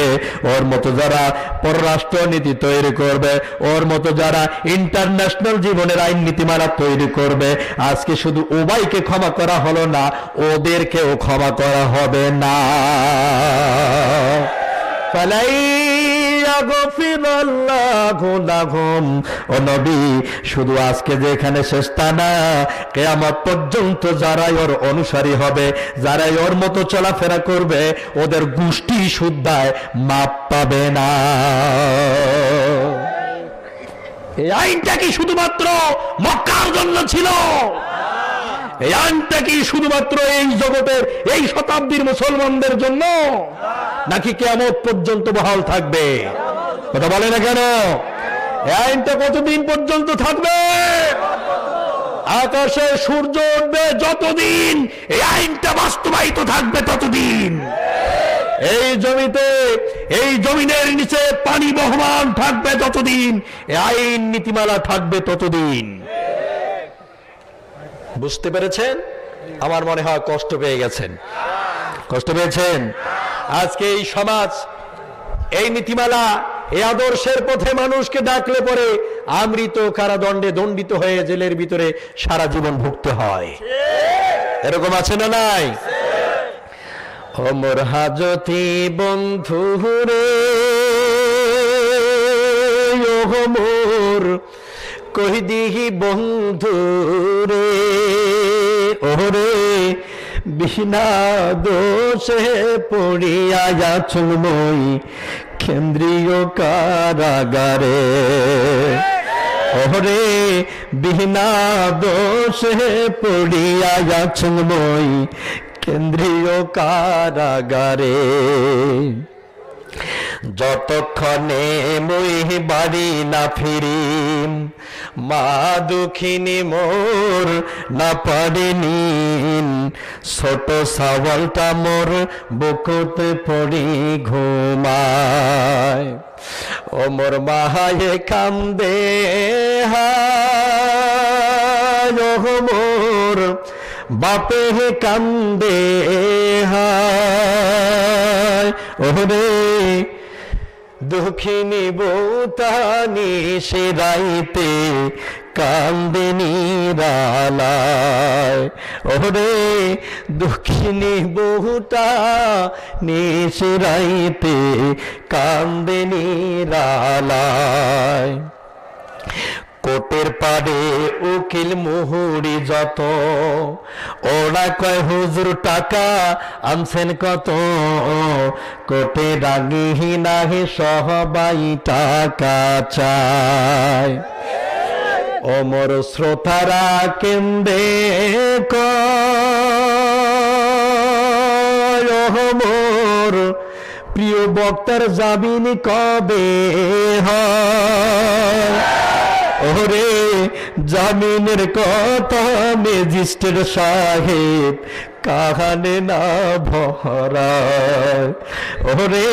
ওর মতো যারা পররাষ্ট্র নীতি তৈরি করবে, ওর মতো যারা ইন্টারন্যাশনাল জীবনের আইন নীতিমালা তৈরি করবে, আজকে শুধু উবাইকে ক্ষমা করা হলো না, ওদেরকেও ক্ষমা করা হবে না। ও নবী, শুধু আজকে যে এখানে শেষ তা না, কিয়ামত পর্যন্ত যারাই ওর অনুসারী হবে, যারাই ওর মতো চলাফেরা করবে, ওদের গোষ্ঠী শুদ্ধায় মাপ পাবে না। এই আইনটা কি শুধুমাত্র মক্কার জন্য ছিল? এই আইনটা কি শুধুমাত্র এই জগতের এই শতাব্দীর মুসলমানদের জন্য, নাকি কিয়ামত পর্যন্ত বহাল থাকবে? কথা বলে না কেন? এই আইনটা কতদিন পর্যন্ত থাকবে? আকাশে সূর্য উঠবে যতদিন, এই আইনটা বাস্তবায়িত থাকবে ততদিন। এই জমিতে, এই জমিনের নিচে পানি বহমান থাকবে যতদিন, এই আইন নীতিমালা থাকবে ততদিন। বুঝতে পেরেছেন? আমার মনে হয় কষ্ট পেয়ে গেছেন। কষ্ট পেয়েছেন? আজকে এই সমাজ, এই নীতিমালা, এই আদর্শের পথে মানুষকে ডাকলে পরে আমৃত কারাদণ্ডে দণ্ডিত হয়ে জেলের ভিতরে সারা জীবন ভুগতে হয়। এরকম আছে না নাই? ওমর হাজতি বন্ধু রে, ওমর কই দিহি বন্ধু রে, ও ওরে বিনা দোষে পড়িয়া আছুন মই কেন্দ্রীয় কারাগারে। ওরে বিনা দোষে পড়িয়া আছুন মই কেন্দ্রীয় কারাগারে। যতক্ষণে মই বাড়ি না ফিরি মা দুঃখিনী মোর না পারেনি, ছোট সাওয়ালটা মোর বুকুতে পড়ি ঘুমায়। ও মোর মাহায়ে কান্দে হায়, ও মোর বাপে কান্দে হায়। ওরে দুঃখিনী বউতানি সে রাইতে কান্দে নিরালায়। ওরে দুঃখিনী বহুটা নিশে রাইতে কান্দে নিরালায়। কোটের পাড়ে উকিল মুহুরি যত, ওরা কয় হুজুর টাকা আনছেন কত, কোটে রাগি নাহি সবাই টাকা চায়। ওমর শ্রোতারা কেন্দে কয়, ওমর প্রিয় বক্তার জামিন কবে হয়। ওরে জামিনের কথা ম্যাজিস্ট্রেট সাহেব কাহানে না ভরায়। ওরে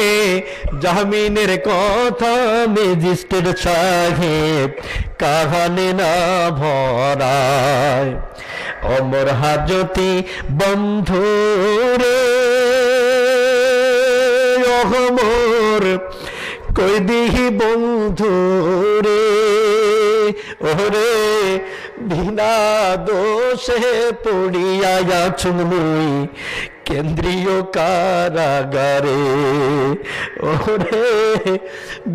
জামিনের কথা ম্যাজিস্ট্রেট সাহেব কাহানে না ভরায়। অমর হাজতি বন্ধুরে অমর কই দিহি বন্ধুরে। ওরে বিনা দোষে পড়িয়া আছুন মই কেন্দ্রীয় কারাগারে। ওরে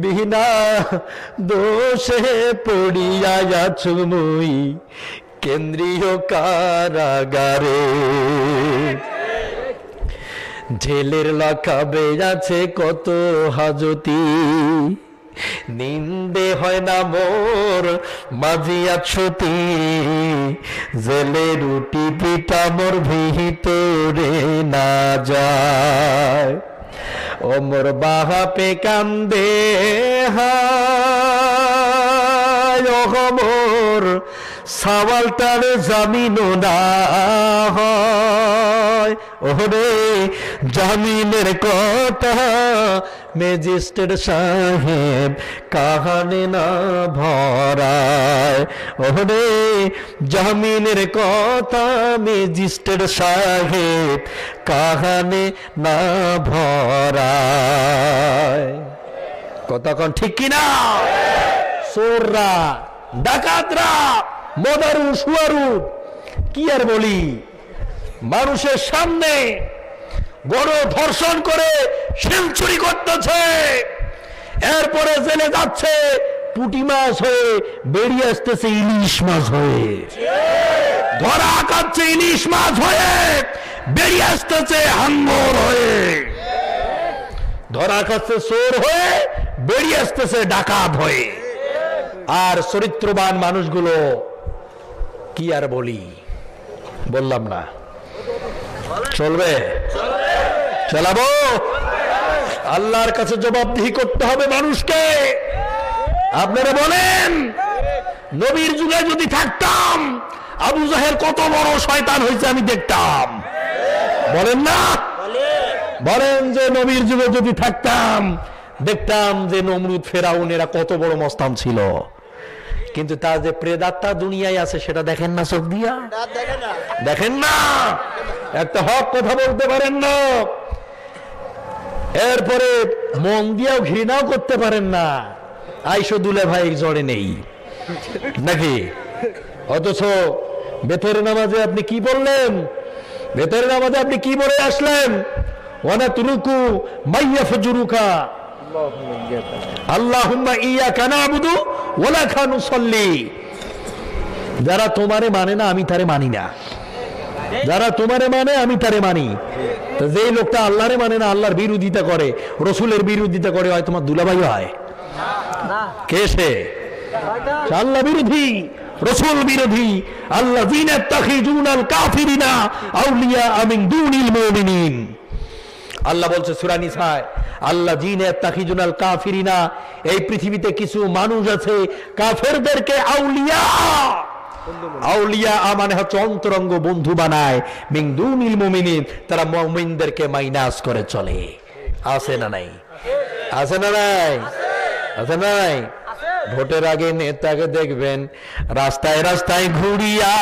বিনা দোষে পড়িয়া আছুন মই কেন্দ্রীয় কারাগারে। জেলের লাকাবে আছে কত হাজতি, নিন্দে হয় না মোর মাঝিয়া ছুতি, জেলে রুটি পিঠা মোর ভিতরে না যায়। ও মোর বাহাপে কান্দে হায়, ও মোর সাওয়ালটার জামিনও না হয়। ওরে জামিনের কথা ম্যাজিস্ট্রেট সাহেব কাহানে না ভরায়। ওরে জামিনের কথা ম্যাজিস্ট্রেট সাহেব কাহানে না ভরায়। কথা কোন ঠিক কিনা? চোররা ডাকাতরা মদারু সুয়ারু কি আর বলি, মানুষের সামনে বড় ধর্ষণ করে সেঞ্চুরি করতেছে, এরপরে জেলে যাচ্ছে পুঁটি মাছ হয়ে, বেরিয়ে আসতেছে ইলিশ মাছ হয়ে। ধরা খাচ্ছে ইলিশ মাছ হয়ে, বেরিয়ে আসতেছে হাঙ্গর হয়ে। ধরা খাচ্ছে চোর হয়ে, বেরিয়ে আসতেছে ডাকাত হয়ে। আর চরিত্রবান মানুষগুলো কি আর বলি, বললাম না চলবে, চালাবো। আল্লাহর কাছে জবাবদিহি করতে হবে মানুষকে। আপনারা বলেন, নবীর যুগে যদি থাকতাম আবু জাহেল কত বড় শয়তান হয়েছে আমি দেখতাম। বলেন না? বলেন যে নবীর যুগে যদি থাকতাম দেখতাম যে নমরুদ ফেরাউন এরা কত বড় মস্তান ছিল। কিন্তু তার যে প্রেদাত্মা দুনিয়ায় আছে সেটা দেখেন না, চোখ দিয়া দেখেন না, একটা হক কথা বলতে পারেন না, এরপরে মন দিয়েও ঘৃণাও করতে পারেন না। আইসো দুলে ভাই জড়ে নেই নাকি? অথচ বেতরের নামাজে আপনি কি বললেন? বেতরের নামাজে আপনি কি বলে আসলেন? ওয়ানা তুরুকু মাইয়া ফজুরুকা আল্লাহুম্মা ইয়্যাকা না'বুদু ওয়া লাকা নুসাল্লি। যারা তোমারে মানে না আমি তারে মানি না। যারা তোমারে মানে আমি তারে মানি। তো যেই লোকটা আল্লাহরে মানে না, আল্লাহর বিরোধিতা করে, রসুলের বিরোধিতা করে, হয় তোমার দুলাভাই হয়? কে সে? আল্লাহ বিরোধী, রসুল বিরোধী। আল্লাযীনা ইত্তাখিযুনাল কাফিরিনা আউলিয়া মিন দুনিল মুমিনিন। আল্লাহ বলছে সূরা নিসায়, আল্লাযীনা ইত্তাখিযুনাল কাফিরিনা, এই পৃথিবীতে কিছু মানুষ আছে কাফেরদেরকে আউলিয়া, আউলিয়া মানে হচ্ছে অন্তরঙ্গ বন্ধু বানায়, মিন দুনিল মুমিনিন, তারা মুমিনদেরকে মাইনাস করে চলে। আছে না নাই? আছে না নাই? আছে না নাই? ভোটের আগে নেতাকে দেখবেন রাস্তায় রাস্তায় ঘুরিয়া,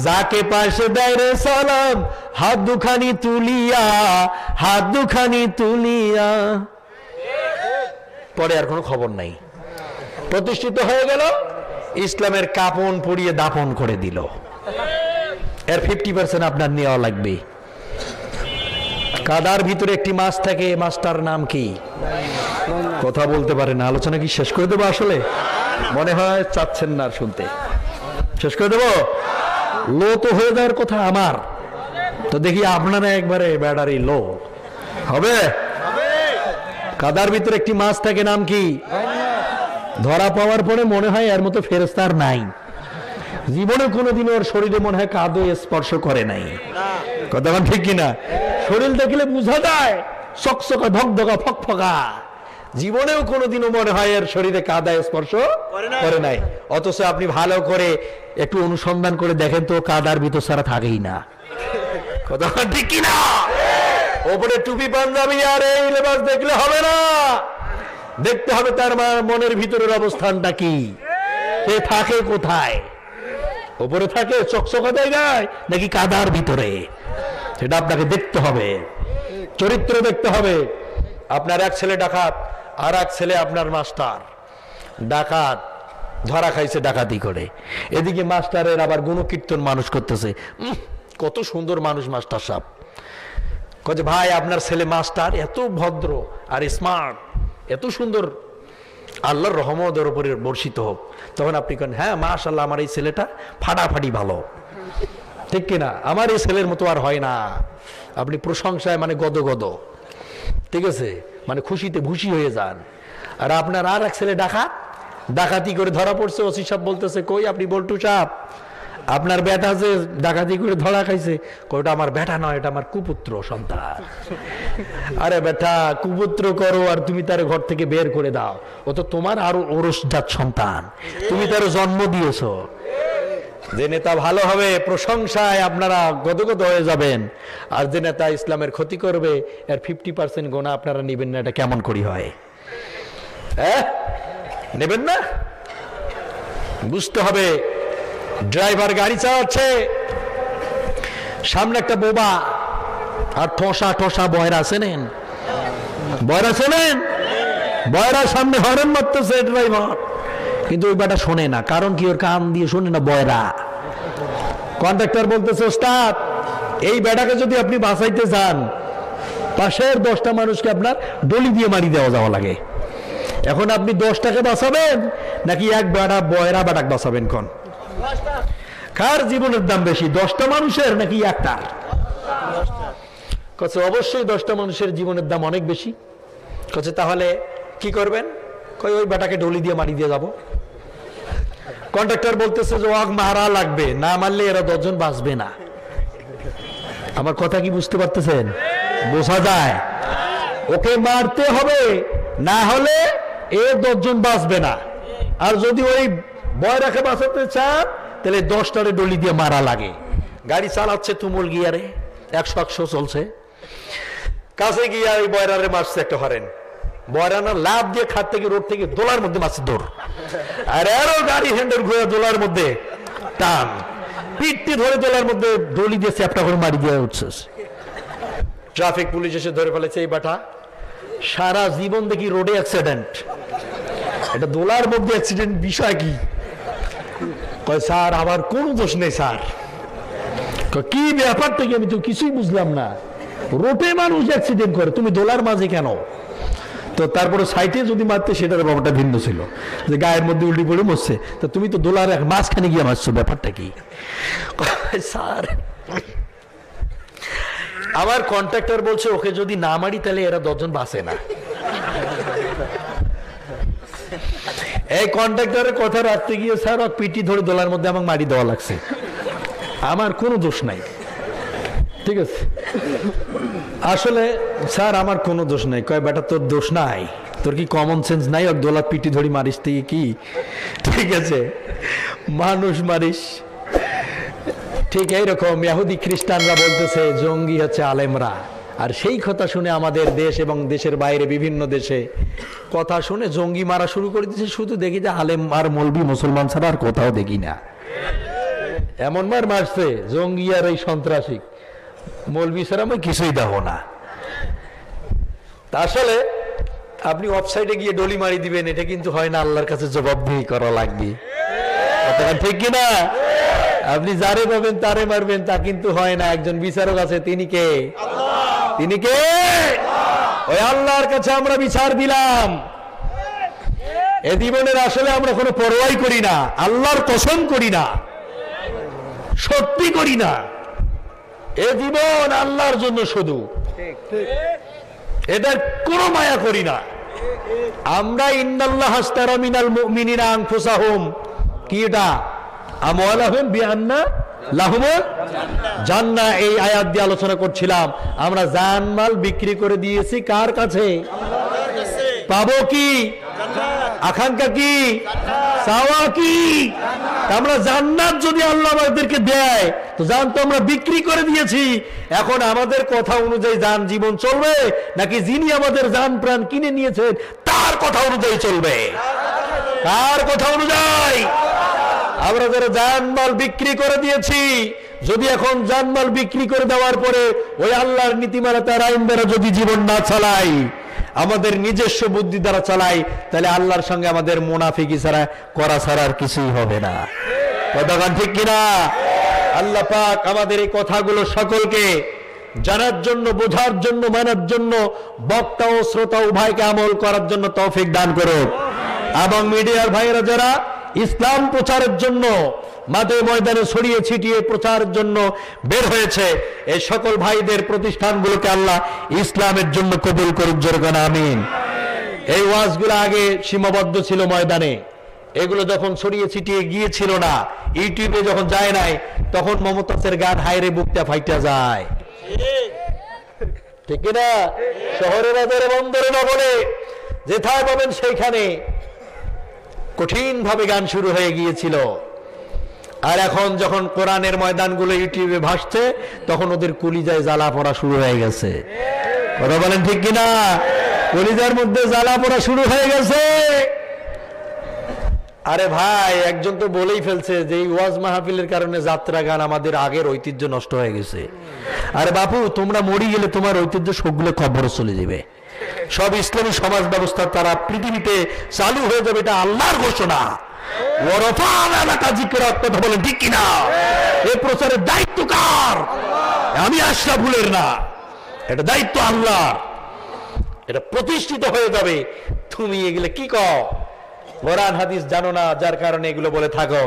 যাকে পাশে দেয় রে সালাম, হাত দুখানি তুলিয়া, হাত দুখানি তুলিয়া। পরে আর কোনো খবর নাই। প্রতিষ্ঠিত হয়ে গেল, ইসলামের কাপন পরিয়ে দাপন করে দিল। এর 50% আপনার নেওয়া লাগবে। কাদার ভিতরে একটি মাছ থাকে, মাছটার নাম কি? কথা বলতে পারে না। আলোচনা কি শেষ করে দেবো? আসলে মনে হয় চাচ্ছেন না শুনতে। শেষ করে দেবো? লো তো হয়ে যাওয়ার কথা আমার, তো দেখি আপনারা একবারে ব্যাটারি লো হবে। কাদার ভিতরে একটি মাছ থাকে, নাম কি? ধরা পাওয়ার পরে মনে হয় এর মতো ফেরেশতা আর নাই। জীবনে কোনোদিন ওর শরীরে মনে হয় কাদো স্পর্শ করে নাই। কথা ঠিক কিনা? শরীর দেখলে বোঝা যায় চকচকা ধকধকা ফকফকা। জীবনেও কোনোদিনও মনে হয় এর শরীরে কাদা স্পর্শ করে নাই। অথচ আপনি ভালো করে একটু অনুসন্ধান করে দেখেন তো, কাদার ভিতর ছাড়া থাকেই না। কথা ঠিক কিনা? ওপরে টুপি পাঞ্জাবি আর এই লেবাস দেখলে হবে না, দেখতে হবে তার মনের ভিতরের অবস্থানটা কি, সে থাকে কোথায়। ওপরে থাকে চকচকা জায়গায় নাকি কাদার ভিতরে, সেটা আপনাকে দেখতে হবে। চরিত্র দেখতে হবে। আপনার এক ছেলে ডাকাত, আর এক ছেলে আপনার মাস্টার। ডাকাত ধরা খাইছে ডাকাতি করে, এদিকে মাস্টারের আবার গুণকীর্তন মানুষ করতেছে। কত সুন্দর মানুষ মাস্টার সাহেব। কয়ে ভাই আপনার ছেলে মাস্টার এত ভদ্র আর স্মার্ট, এত সুন্দর, আল্লাহর রহমতের উপরে বর্ষিত হোক। তখন আপনি কেন, হ্যাঁ মাশাআল্লাহ আমার এই ছেলেটা ফাটাফাটি ভালো, ঠিক কিনা? আমার এই ছেলের মতো আর হয় না। আপনি প্রশংসায় মানে গদগদ, ঠিক আছে, মানে খুশিতে ভুসি হয়ে যান। আর আপনার আর এক ছেলে ডাকাত, ডাকাতি করে ধরা পড়ছে। ওসি সাহেব বলতেছে, কই আপনি বল্টু সাহেব, আপনার বেটা যে ডাকাতি করে ধরা খাইছে। ওটা আমার বেটা নয়, এটা আমার কুপুত্র সন্তান। আরে বেটা, কুপুত্র করো আর তুমি তার ঘর থেকে বের করে দাও, ও তো তোমার আরো ওরসজাত সন্তান, তুমি তার জন্ম দিয়েছো। যে নেতা ভালো হবে প্রশংসায় আপনারা গদগদ হয়ে যাবেন, আর যে নেতা ইসলামের ক্ষতি করবে এর 50% গোনা আপনারা নেবেন না। এটা কেমন করি হয়? হ্যাঁ নেবেন না? বুঝতে হবে। ড্রাইভার গাড়ি চালাচ্ছে, সামনে একটা বোবা আর ঠোসা ঠোসা বয়রা চেনেন? বয়রা চেনেন? বয়রা সামনে হরেন মারতেছে ড্রাইভার, কিন্তু ওই বেটা শোনে না। কারণ কি? ওর কান দিয়ে শোনে না বয়রা। কন্ডাক্টর বলতেছে, ওস্তাদ এই বেটাকে যদি আপনি বাঁচাইতে চান, পাশের 10টা মানুষকে আপনার ডলি দিয়ে মারি দেওয়া যাওয়া লাগে। এখন আপনি 10টাকে বাঁচাবেন নাকি এক বেটা বয়রা বেটাকে বাঁচাবেন? কোন কার জীবনের দাম বেশি, 10টা মানুষের নাকি একটার? কাছে অবশ্যই 10টা মানুষের জীবনের দাম অনেক বেশি। কাছে তাহলে কি করবেন? কই ওই বেটাকে ডলি দিয়ে মারি দিয়ে যাব। কন্ডাক্টর বলতেছে যে ওয়াগ মারা লাগবে, না মারলে এরা 10 জন বাঁচবে না। আমার কথা কি বুঝতে পারতেছেন? বোঝা যায়? ওকে মারতে হবে, না হলে এ 10 জন বাঁচবে না। আর যদি ওই বয়রাকে বাঁচাতে চান তাহলে 10টারে ডলি দিয়ে মারা লাগে। গাড়ি চালাচ্ছে তুমুল গিয়ারে, 100 চলছে। কাছে গিয়া ওই বয়রারে মারছে একটা হরেন। বয়রানা লাভ দিয়ে খাট থেকে রোড থেকে দোলার মধ্যে মারছে দৌড়, আর এরও গাড়ি হ্যান্ডেল ঘুরে দোলার মধ্যে টান, পিঠটি ধরে দোলার মধ্যে ডলি দিয়ে চ্যাপটা করে মারি দিয়ে উঠছে। ট্রাফিক পুলিশ এসে ধরে ফেলেছে এই বাটা। সারা জীবন দেখি রোডে অ্যাক্সিডেন্ট, এটা দোলার মধ্যে অ্যাক্সিডেন্ট, বিষয় কি? কয় স্যার আমার কোনো দোষ নেই স্যার। কি ব্যাপারটা কি? আমি তো কিছুই বুঝলাম না। রোডে মানুষ অ্যাক্সিডেন্ট করে, তুমি দোলার মাঝে কেন? তো তারপরে সাইটে যদি মারতে সেটার ব্যাপারটা ভিন্ন ছিল, যে গায়ের মধ্যে উল্টি পড়ে মরছে। তো তুমি তো দোলার মাঝখানে গিয়ে মারছো, ব্যাপারটা কি? স্যার আমার কন্ট্রাক্টর বলছে ওকে যদি না মারি তাহলে এরা 10 জন বাঁচে না। এই কন্ট্রাক্টরের কথা রাখতে গিয়ে স্যার পিটি ধরে দোলার মধ্যে আমাকে মারি দেওয়া লাগছে। আমার কোনো দোষ নাই, ঠিক আছে? আসলে স্যার আমার কোনো দোষ নাই। কয় বেটা তোর দোষ নাই, তোর কি কমন সেন্স নাই? ওর দোলা পিটি ধরি মারিস থেকে কি, ঠিক আছে? মানুষ মারিস। ঠিক এইরকম ইহুদি খ্রিস্টানরা বলতেছে জঙ্গি হচ্ছে আলেমরা, আর সেই কথা শুনে আমাদের দেশ এবং দেশের বাইরে বিভিন্ন দেশে কথা শুনে জঙ্গি মারা শুরু করে দিয়েছে। শুধু দেখি যে আলেম আর মৌলবি মুসলমান ছাড়া আর কোথাও দেখি না। এমন মার মারছে জঙ্গি আর এই সন্ত্রাসী, মৌলবি ছাড়া আমি কিছুই দেখো না। আসলে আপনি ওয়েবসাইটে গিয়ে ডলি মারি দিবেন, এটা কিন্তু হয় না, আল্লাহর কাছে জবাবদিহি করা লাগবে, ঠিক কিনা? আপনি যারে পাবেন তারে মারবেন, তা কিন্তু হয় না। একজন বিচারক আছে, তিনি কে? তিনি কে? ওই আল্লাহর কাছে আমরা বিচার দিলাম। এ জীবনের আসলে আমরা কোনো পরোয়াই করি না, আল্লাহর কসম করি না, সত্যি করি না। এ জীবন আল্লাহর জন্য শুধু, এটার কোনো মায়া করি না আমরা। ইন্নাল্লাহ আশতারা মিনাল মুমিনিনা আনফুসাহুম, কি এটা? আমওয়ালাহুম বিআন্না লাহুমুল জান্নাহ। এই আয়াত দিয়ে আলোচনা করছিলাম। আমরা জানমাল বিক্রি করে দিয়েছি কার কাছে? পাবো কি? আকাঙ্ক্ষা কি? চাওয়া কি? আমরা জান্নাত যদি আল্লাহ আমাদেরকে দেয় তো জান তো আমরা বিক্রি করে দিয়েছি। এখন আমাদের কথা অনুযায়ী জান জীবন চলবে, নাকি যিনি আমাদের জান প্রাণ কিনে নিয়েছেন তার কথা অনুযায়ী চলবে? কার কথা অনুযায়ী? আমরা যারা জানমাল বিক্রি করে দিয়েছি, যদি এখন জানমাল বিক্রি করে দেওয়ার পরে ওই আল্লাহর নীতিমালা তার আইন দ্বারা যদি জীবন না চালাই, আমাদের নিজস্ব বুদ্ধি দ্বারা চালাই, তাহলে আল্লাহর সঙ্গে আমাদের মুনাফিকি ছাড়া করা ছাড়া আর কিছুই হবে না। কথাটা ঠিক কিনা? আল্লাহ পাক আমাদের এই কথাগুলো সকলকে জানার জন্য, বোঝার জন্য, মানার জন্য, বক্তা ও শ্রোতা উভয়কে আমল করার জন্য তৌফিক দান করুক। এবং মিডিয়ার ভাইয়েরা যারা ইসলাম প্রচারের জন্য মাঠে ময়দানে ছড়িয়ে ছিটিয়ে প্রচারের জন্য বের হয়েছে, এই সকল ভাইদের প্রতিষ্ঠানগুলোকে আল্লাহ ইসলামের জন্য কবুল করুক, জোরে বলেন আমিন। এই ওয়াজগুলো আগে সীমাবদ্ধ ছিল ময়দানে, এগুলো যখন ছড়িয়ে ছিটিয়ে গিয়েছিল না, ইউটিউবে যখন যায় নাই, তখন মমতাজের গান হায়রে বুকটা ফাইটা যায়, ঠিক কিনা? শহরে বাজারে বন্দরে না বলে যেথায় পাবেন সেইখানে কঠিন ভাবে গান শুরু হয়ে গিয়েছিল। আর এখন যখন কোরআনের ময়দানগুলো ইউটিউবে ভাসছে, তখন ওদের কলিজায় জ্বালা পড়া শুরু হয়ে গেছে। কথা বলেন ঠিক কিনা? কলিজার মধ্যে জ্বালা পড়া শুরু হয়ে গেছে। আরে ভাই, একজন তো বলেই ফেলছে যে এই ওয়াজ মাহফিলের কারণে যাত্রা গান আমাদের আগের ঐতিহ্য নষ্ট হয়ে গেছে। আরে বাপু, তোমরা মরি গেলে তোমার ঐতিহ্য সবগুলো খবরে চলে যাবে, সব ইসলামী সমাজ ব্যবস্থা তারা পৃথিবীতে চালু হয়ে যাবে, এটা আল্লাহর ঘোষণা। কথা বলেন ঠিক কিনা? এই প্রচারের দায়িত্ব কার? আমি আশরাফুলের না, এটা দায়িত্ব আল্লাহ। এটা প্রতিষ্ঠিত হয়ে যাবে। তুমি এগুলো কি কও? কোরআন হাদিস জানো না, যার কারণে এগুলো বলে থাকো।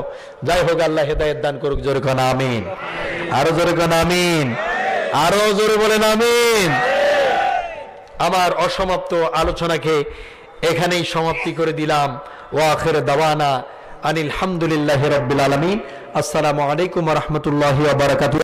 যাই হোক, আল্লাহ হেদায়েত দান করুক, জোরে কোন আমিন। আরো জোরে কোন আমিন, আরো জোরে বলেন আমিন। আমার অসমাপ্ত আলোচনাকে এখানেই সমাপ্তি করে দিলাম। ওয়া আখির দাওয়ানা আনিল হামদুলিল্লাহি রাব্বিল আলামিন। আসসালামু আলাইকুম ওয়া রাহমাতুল্লাহি ওয়া বারাকাতুহু।